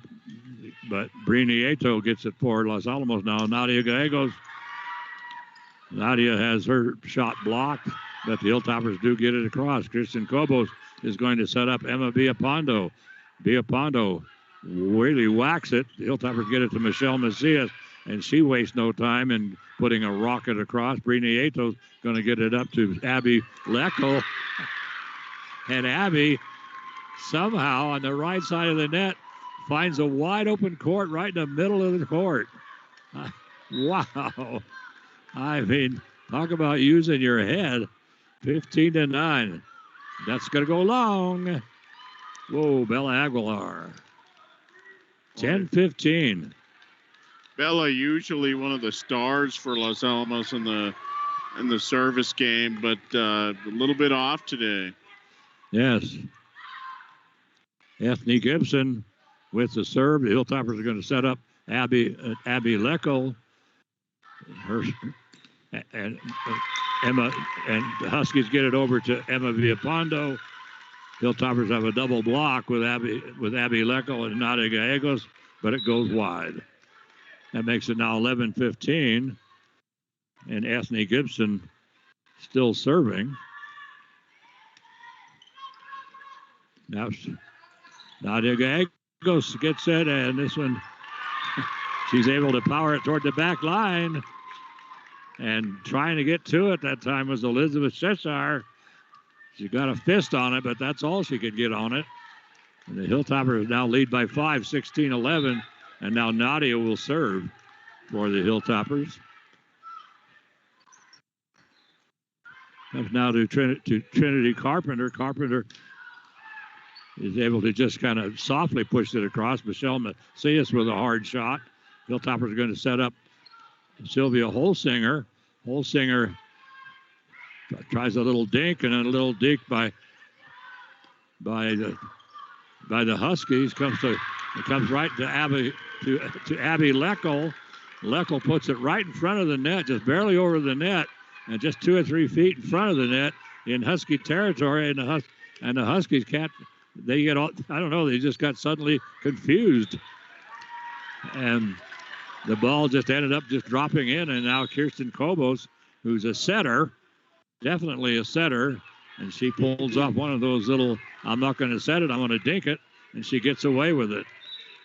but Brinieto gets it for Los Alamos now. Nadia Gallegos. Nadia has her shot blocked, but the Hilltoppers do get it across. Kristen Kobos is going to set up Emma Villapondo. Villapondo really whacks it. The Hilltoppers get it to Michelle Macias, and she wastes no time in putting a rocket across. Brinieto going to get it up to Abby Leckel. And Abby somehow on the right side of the net finds a wide open court right in the middle of the court. Wow. I mean, talk about using your head. 15-9. That's going to go long. Whoa, Bella Aguilar. 10-15. Bella usually one of the stars for Los Alamos in the service game, but a little bit off today. Yes. Ethne Gibson with the serve. The Hilltoppers are going to set up Abby Leckel. And Emma and the Huskies get it over to Emma Villapondo. Hilltoppers have a double block with Abby Leckel and Nadia Gallegos, but it goes wide. That makes it now 11-15. And Ethne Gibson still serving. Now Nadia Gallegos gets it, and this one, she's able to power it toward the back line. And trying to get to it that time was Elizabeth Cheshire. She got a fist on it, but that's all she could get on it. And the Hilltoppers now lead by 5, 16-11. And now Nadia will serve for the Hilltoppers. Comes now to Trinity Carpenter. Carpenter is able to just kind of softly push it across. Michelle Macias with a hard shot. Hilltoppers are going to set up Sylvia Holsinger. Holsinger tries a little dink and then a little dink by the Huskies. It comes right to Abby Leckel. Leckel puts it right in front of the net, just barely over the net, and just 2 or 3 feet in front of the net in Husky territory. And the Huskies can't. They get all. I don't know. They just got suddenly confused, and the ball just ended up just dropping in. And now Kirsten Kobos, who's a setter, definitely a setter, and she pulls off one of those little, I'm not going to set it, I'm going to dink it, and she gets away with it.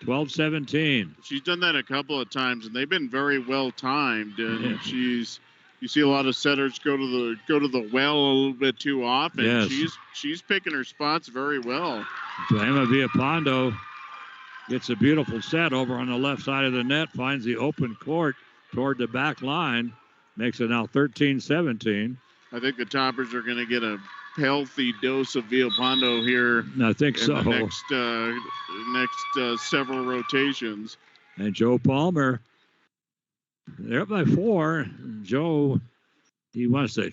12-17. She's done that a couple of times, and they've been very well timed. And you see a lot of setters go to the well a little bit too often. Yes. She's picking her spots very well. So Emma Villapondo gets a beautiful set over on the left side of the net, finds the open court toward the back line, makes it now 13-17. I think the Toppers are going to get a healthy dose of Villapondo here. I think so. The next several rotations. And Joe Palmer, they're up by 4. Joe, he wants to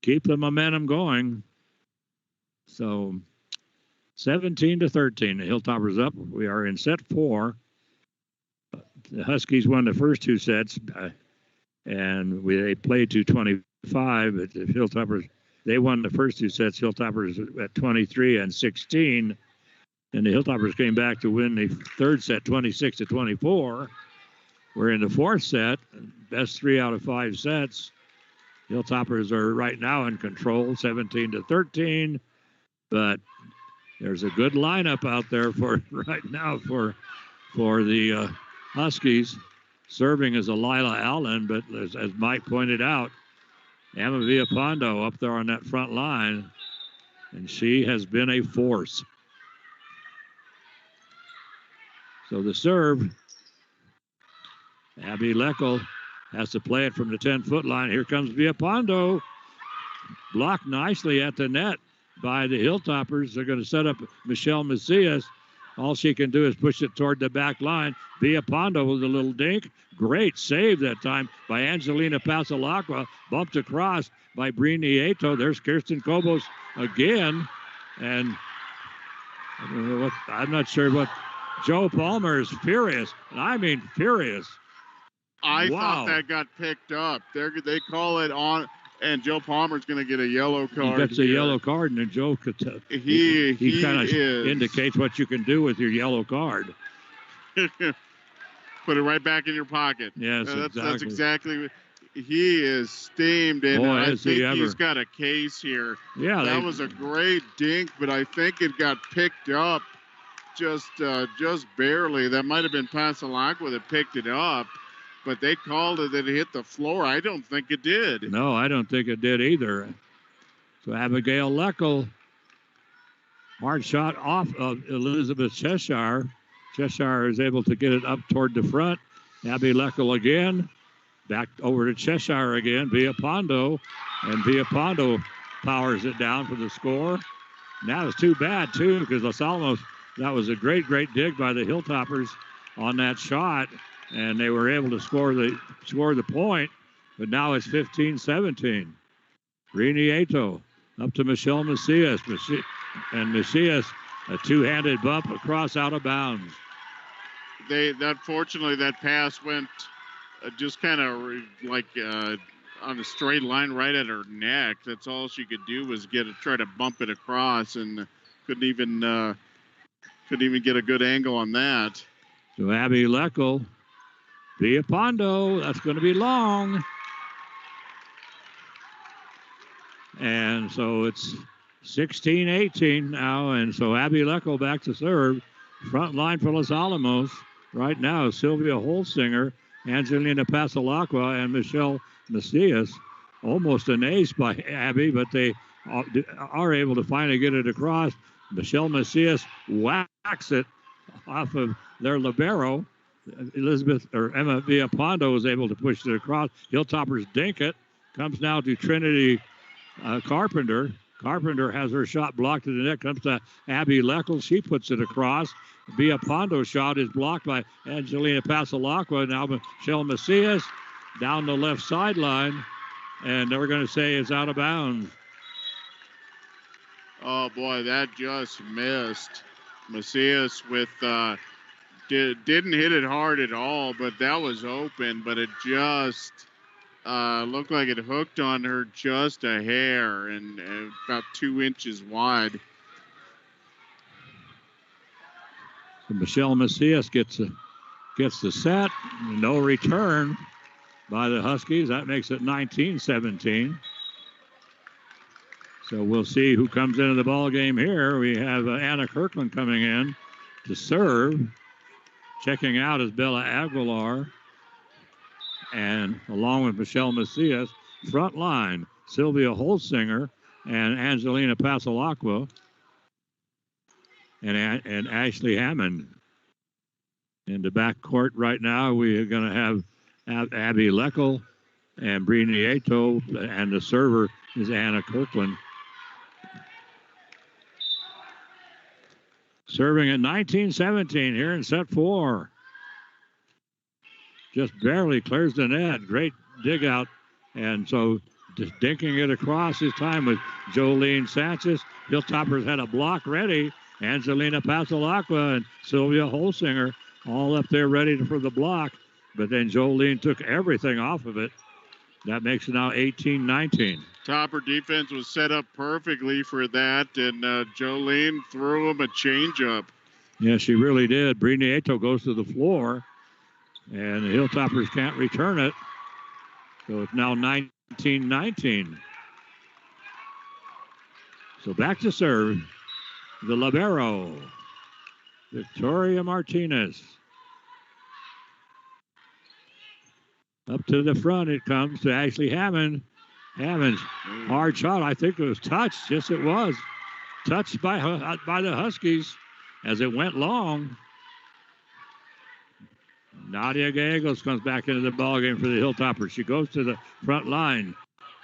keep the momentum going. So 17-13, the Hilltoppers up. We are in set 4. The Huskies won the first 2 sets, and they played to 25. But the Hilltoppers, they won the first 2 sets. Hilltoppers at 23 and 16. And the Hilltoppers came back to win the third set, 26-24. We're in the 4th set, best 3 out of 5 sets. Hilltoppers are right now in control, 17-13. But there's a good lineup out there for right now for the Huskies. Serving is Lila Allen, but as Mike pointed out, Emma Villapondo up there on that front line, and she has been a force. So the serve, Abby Leckel has to play it from the 10-foot line. Here comes Villapondo, blocked nicely at the net by the Hilltoppers. They're going to set up Michelle Macias. All she can do is push it toward the back line. Villapondo with a little dink. Great save that time by Angelina Pasalacqua. Bumped across by Brini Nieto. There's Kirsten Kobos again. And I'm not sure what. Joe Palmer is furious. I mean, furious. I Wow. thought that got picked up. They call it on, and Joe Palmer's going to get a yellow card. He gets a yellow card, and then Joe could. He kind of indicates what you can do with your yellow card. Put it right back in your pocket. Yes, that's exactly. He is steamed, and Boy, I think he he's got a case here. Yeah, that was a great dink, but I think it got picked up just barely. That might have been Pasalacqua that picked it up, but they called it that it hit the floor. I don't think it did. No, I don't think it did either. So Abigail Leckel, hard shot off of Elizabeth Cheshire. Cheshire is able to get it up toward the front. Abby Leckel again. Back over to Cheshire again. Villapondo. And Villapondo powers it down for the score. Now it's too bad, too, because Los Alamos, that was a great dig by the Hilltoppers on that shot. And they were able to score the point. But now it's 15-17. Rini Eto up to Michelle Macias. And Macias, a two-handed bump across out of bounds. Fortunately, that pass went just kind of like on a straight line right at her neck. That's all she could do was try to bump it across, and couldn't even get a good angle on that. So Abby Leckel, Villapondo, that's going to be long. And so it's 16-18 now, and so Abby Leckel back to serve. Front line for Los Alamos right now, Sylvia Holsinger, Angelina Pasalacqua, and Michelle Macias. Almost an ace by Abby, but they are able to finally get it across. Michelle Macias whacks it off of their libero. Emma Villapondo was able to push it across. Hilltoppers dink it. Comes now to Trinity Carpenter. Carpenter has her shot blocked to the net. Comes to Abby Leckel. She puts it across. Villapondo's shot is blocked by Angelina Pasalacqua. Now Michelle Macias down the left sideline. And we're going to say it's out of bounds. Oh, boy, that just missed. Macias with didn't hit it hard at all, but that was open. But it just looked like it hooked on her just a hair and about 2 inches wide. So Michelle Macias gets the set. No return by the Huskies. That makes it 19-17. So we'll see who comes into the ball game here. We have Anna Kirkland coming in to serve. Checking out is Bella Aguilar. And along with Michelle Macias, front line, Sylvia Holsinger and Angelina Pasalacqua and Ashley Hammond. In the back court right now, we are going to have Abby Leckel and Brini Eto, and the server is Anna Kirkland. Serving at 19-17 here in set 4. Just barely clears the net. Great dig out. And so just dinking it across this time with Jolene Sanchez. Hilltoppers had a block ready. Angelina Pasalacqua and Sylvia Holsinger all up there ready for the block. But then Jolene took everything off of it. That makes it now 18-19. Topper defense was set up perfectly for that, and Jolene threw him a changeup. Yeah, she really did. Brini Eto goes to the floor, and the Hilltoppers can't return it. So it's now 19-19. So back to serve, the libero, Victoria Martinez. Up to the front it comes to Ashley Hammond. Hammond's hard shot. I think it was touched. Yes, it was. Touched by the Huskies as it went long. Nadia Gallegos comes back into the ballgame for the Hilltoppers. She goes to the front line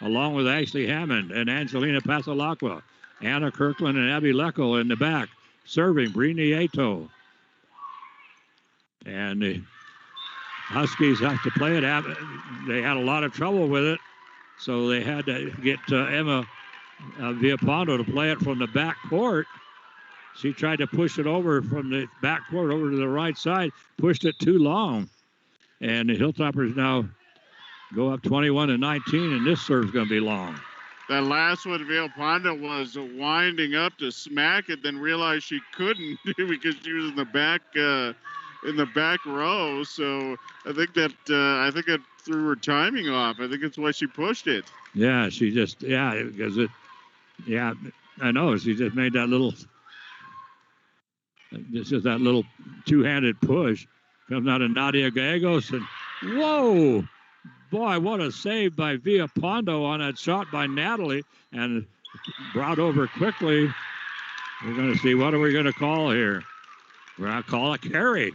along with Ashley Hammond and Angelina Pasalacqua. Anna Kirkland and Abby Leckel in the back. Serving Brini Eto. And the Huskies have to play it. They had a lot of trouble with it, so they had to get Emma Villapondo to play it from the back court. She tried to push it over from the back court over to the right side, pushed it too long. And the Hilltoppers now go up 21-19, and this serve's going to be long. That last one, Villalpando was winding up to smack it, then realized she couldn't because she was in the back row. So I think that threw her timing off. I think that's why she pushed it. Yeah, she just because I know she just made that little two-handed push. Comes out of Nadia Gallegos, and whoa! Boy, what a save by Villalpando on that shot by Natalie, and brought over quickly. We're going to see, what are we going to call here? We're going to call a carry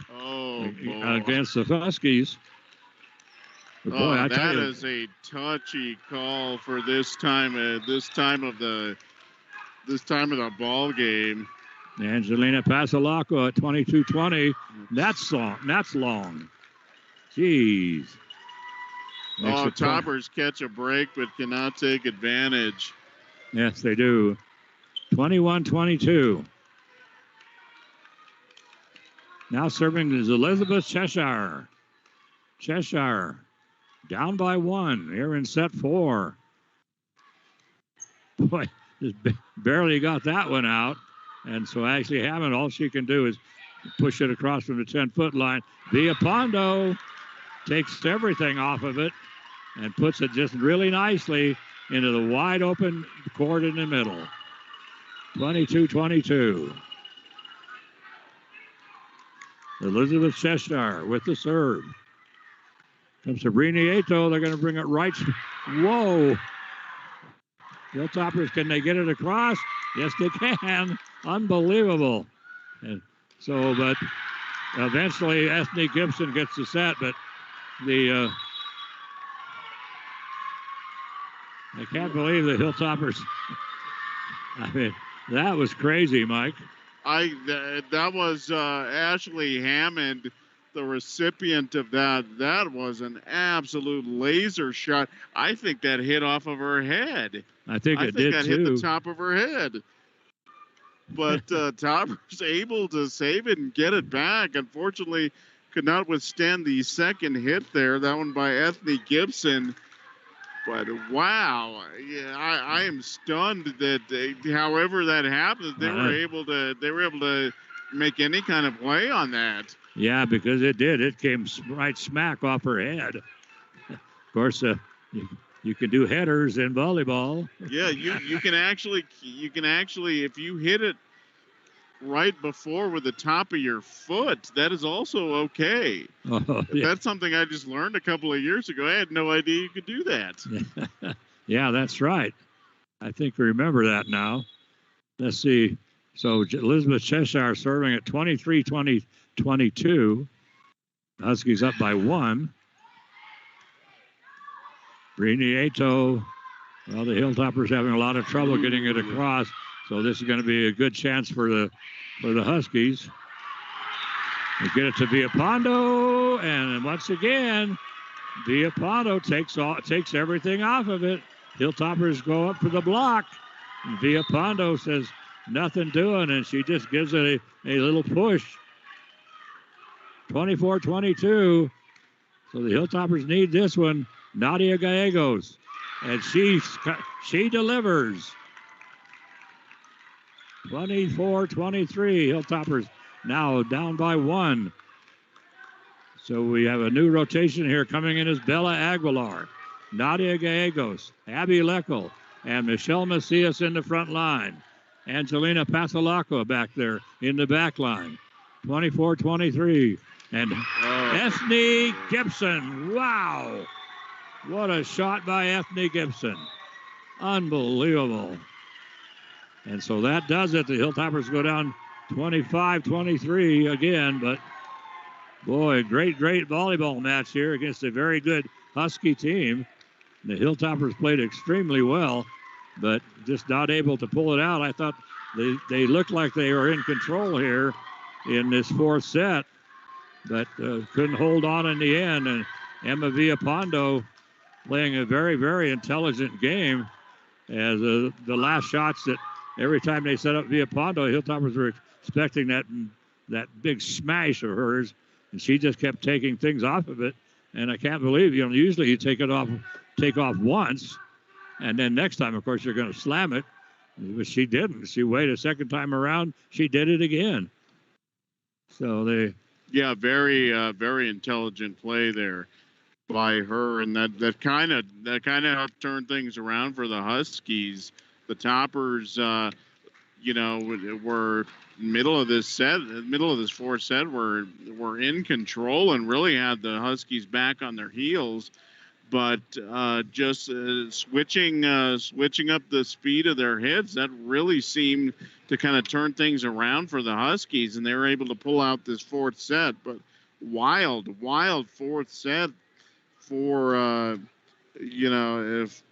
against the Huskies. But boy, that is a touchy call for this time of the ball game. Angelina Pasalaco at 22-20. That's long. Jeez. Toppers catch a break but cannot take advantage. Yes, they do. 21-22. Now serving is Elizabeth Cheshire. Cheshire down by 1 here in set 4. Boy, just barely got that one out. And so Ashley Hammond, all she can do is push it across from the 10-foot line. Villalpando takes everything off of it and puts it just really nicely into the wide open court in the middle. 22-22. Elizabeth Cheshire with the serve. Comes Sabrina Ato. They're going to bring it right. Whoa. Hilltoppers, can they get it across? Yes, they can. Unbelievable. And so, but eventually Ethne Gibson gets the set, but I can't believe the Hilltoppers. I mean, that was crazy, Mike. That was Ashley Hammond, the recipient of that. That was an absolute laser shot. I think that hit off of her head. I think that hit the top of her head. But Topper's able to save it and get it back. Unfortunately, could not withstand the second hit there. That one by Ethne Gibson. But wow, yeah, I am stunned that however that happened, they were able to make any kind of play on that. Yeah, because it did. It came right smack off her head. Of course, you can do headers in volleyball. Yeah, you can actually if you hit it right before with the top of your foot, that is also okay. Oh, yeah. That's something I just learned a couple of years ago. I had no idea you could do that. Yeah, that's right. I think we remember that now. Let's see. So Elizabeth Cheshire serving at 23-22. Huskies up by 1. Brini Ato. Well, the Hilltoppers having a lot of trouble getting it across. So this is going to be a good chance for the Huskies. They get it to Villalpando, and once again, Villalpando takes everything off of it. Hilltoppers go up for the block. And Villalpando says, nothing doing, and she just gives it a little push. 24-22. So the Hilltoppers need this one. Nadia Gallegos, and she delivers. 24-23. Hilltoppers now down by 1. So we have a new rotation here. Coming in is Bella Aguilar, Nadia Gallegos, Abby Leckel, and Michelle Macias in the front line. Angelina Pasalaco back there in the back line. 24-23. And Ethne Gibson. Wow. What a shot by Ethne Gibson. Unbelievable. And so that does it. The Hilltoppers go down 25-23 again. But, boy, great volleyball match here against a very good Husky team. The Hilltoppers played extremely well, but just not able to pull it out. I thought they looked like they were in control here in this fourth set, but couldn't hold on in the end. And Emma Villalpando playing a very, very intelligent game as the last shots that every time they set up Villalpando, Hilltoppers were expecting that big smash of hers, and she just kept taking things off of it. And I can't believe, usually you take off once, and then next time, of course, you're going to slam it. But she didn't. She waited a second time around. She did it again. So yeah, very intelligent play there by her, and that kind of helped turn things around for the Huskies. The Toppers, were middle of this fourth set, were in control and really had the Huskies back on their heels. But just switching up the speed of their hits, that really seemed to kind of turn things around for the Huskies, and they were able to pull out this fourth set. But wild fourth set for this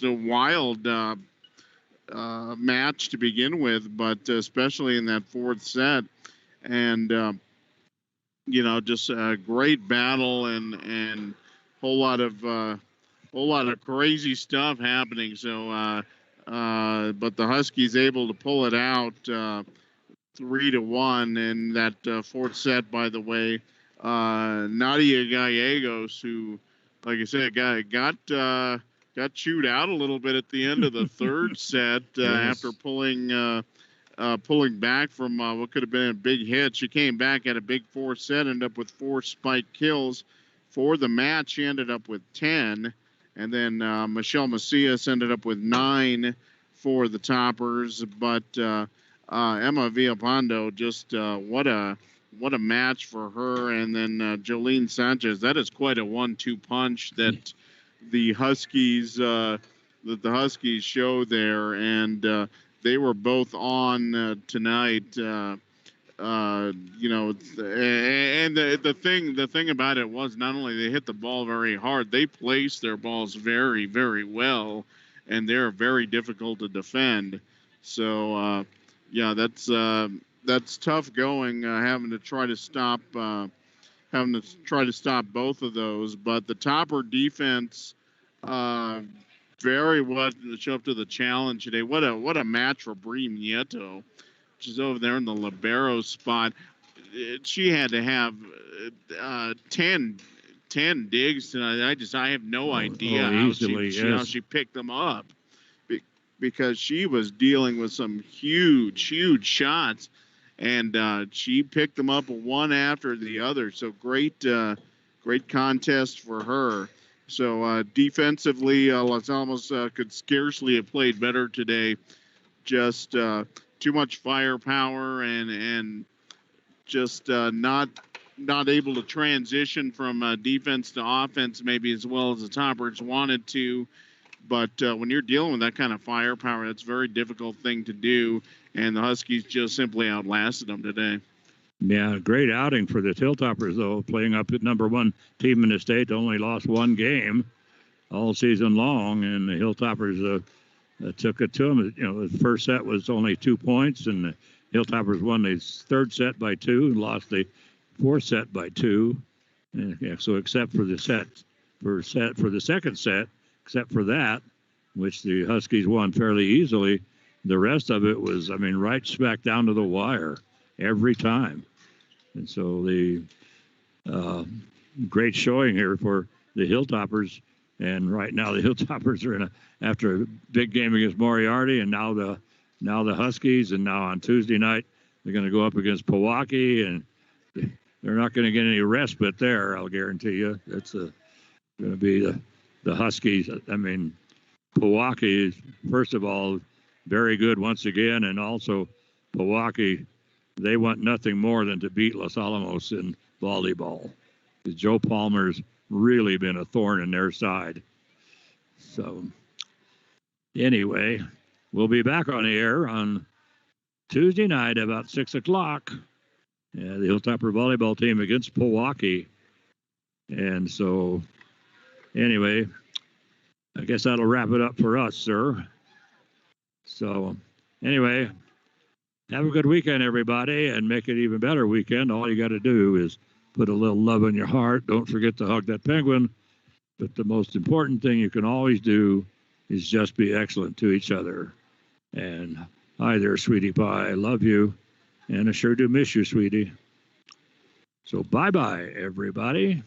wild match to begin with, but especially in that fourth set, and just a great battle and whole lot of crazy stuff happening. So, but the Huskies able to pull it out 3-1 in that fourth set. By the way, Nadia Gallegos, who, like I said, got chewed out a little bit at the end of the third set Yes. after pulling back from what could have been a big hit. She came back at a big fourth set, ended up with 4 spike kills for the match. She ended up with 10, and then Michelle Macias ended up with 9 for the Toppers. But Emma Villalpando, just what a match for her. And then Jolene Sanchez, that is quite a 1-2 punch that the Huskies show there, and they were both on tonight. And the thing about it was not only they hit the ball very hard, they placed their balls very, very well, and they're very difficult to defend. So that's tough going, having to try to stop both of those. But the Topper defense very well show up to the challenge today. What a match for Brie Nieto. She's over there in the libero spot. She had to have 10 digs tonight. I have no idea how she picked them up, because she was dealing with some huge shots, and she picked them up one after the other. So great contest for her. So defensively, Los Alamos could scarcely have played better today. Just too much firepower and just not able to transition from defense to offense maybe as well as the Toppers wanted to. But when you're dealing with that kind of firepower, that's a very difficult thing to do. And the Huskies just simply outlasted them today. Yeah, great outing for the Hilltoppers, though, playing up at #1 team in the state. Only lost 1 game all season long, and the Hilltoppers took it to them. The first set was only 2 points, and the Hilltoppers won the third set by 2 and lost the fourth set by 2. And, so except for the second set, except for that, which the Huskies won fairly easily, the rest of it was, right smack down to the wire every time. And so the great showing here for the Hilltoppers. And right now the Hilltoppers are after a big game against Moriarty, and now the Huskies, and now on Tuesday night they're going to go up against Pewaukee, and they're not going to get any respite there, I'll guarantee you. It's going to be the Huskies. Pewaukee is, first of all, very good once again, and also Pewaukee, they want nothing more than to beat Los Alamos in volleyball. Joe Palmer's really been a thorn in their side. So anyway, we'll be back on the air on Tuesday night about 6 o'clock. The Hilltopper volleyball team against Pewaukee. And so anyway, I guess that'll wrap it up for us, sir. So anyway, have a good weekend, everybody, and make it even better weekend. All you got to do is put a little love in your heart. Don't forget to hug that penguin. But the most important thing you can always do is just be excellent to each other. And hi there, sweetie pie. I love you. And I sure do miss you, sweetie. So bye-bye, everybody.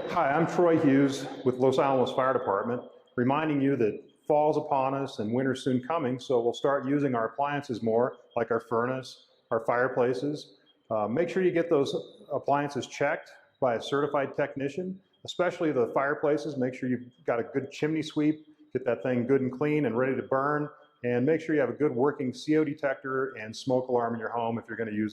Hi, I'm Troy Hughes with Los Alamos Fire Department, reminding you that fall's upon us and winter's soon coming, so we'll start using our appliances more, like our furnace, our fireplaces. Make sure you get those appliances checked by a certified technician, especially the fireplaces. Make sure you've got a good chimney sweep, get that thing good and clean and ready to burn, and make sure you have a good working CO detector and smoke alarm in your home if you're going to use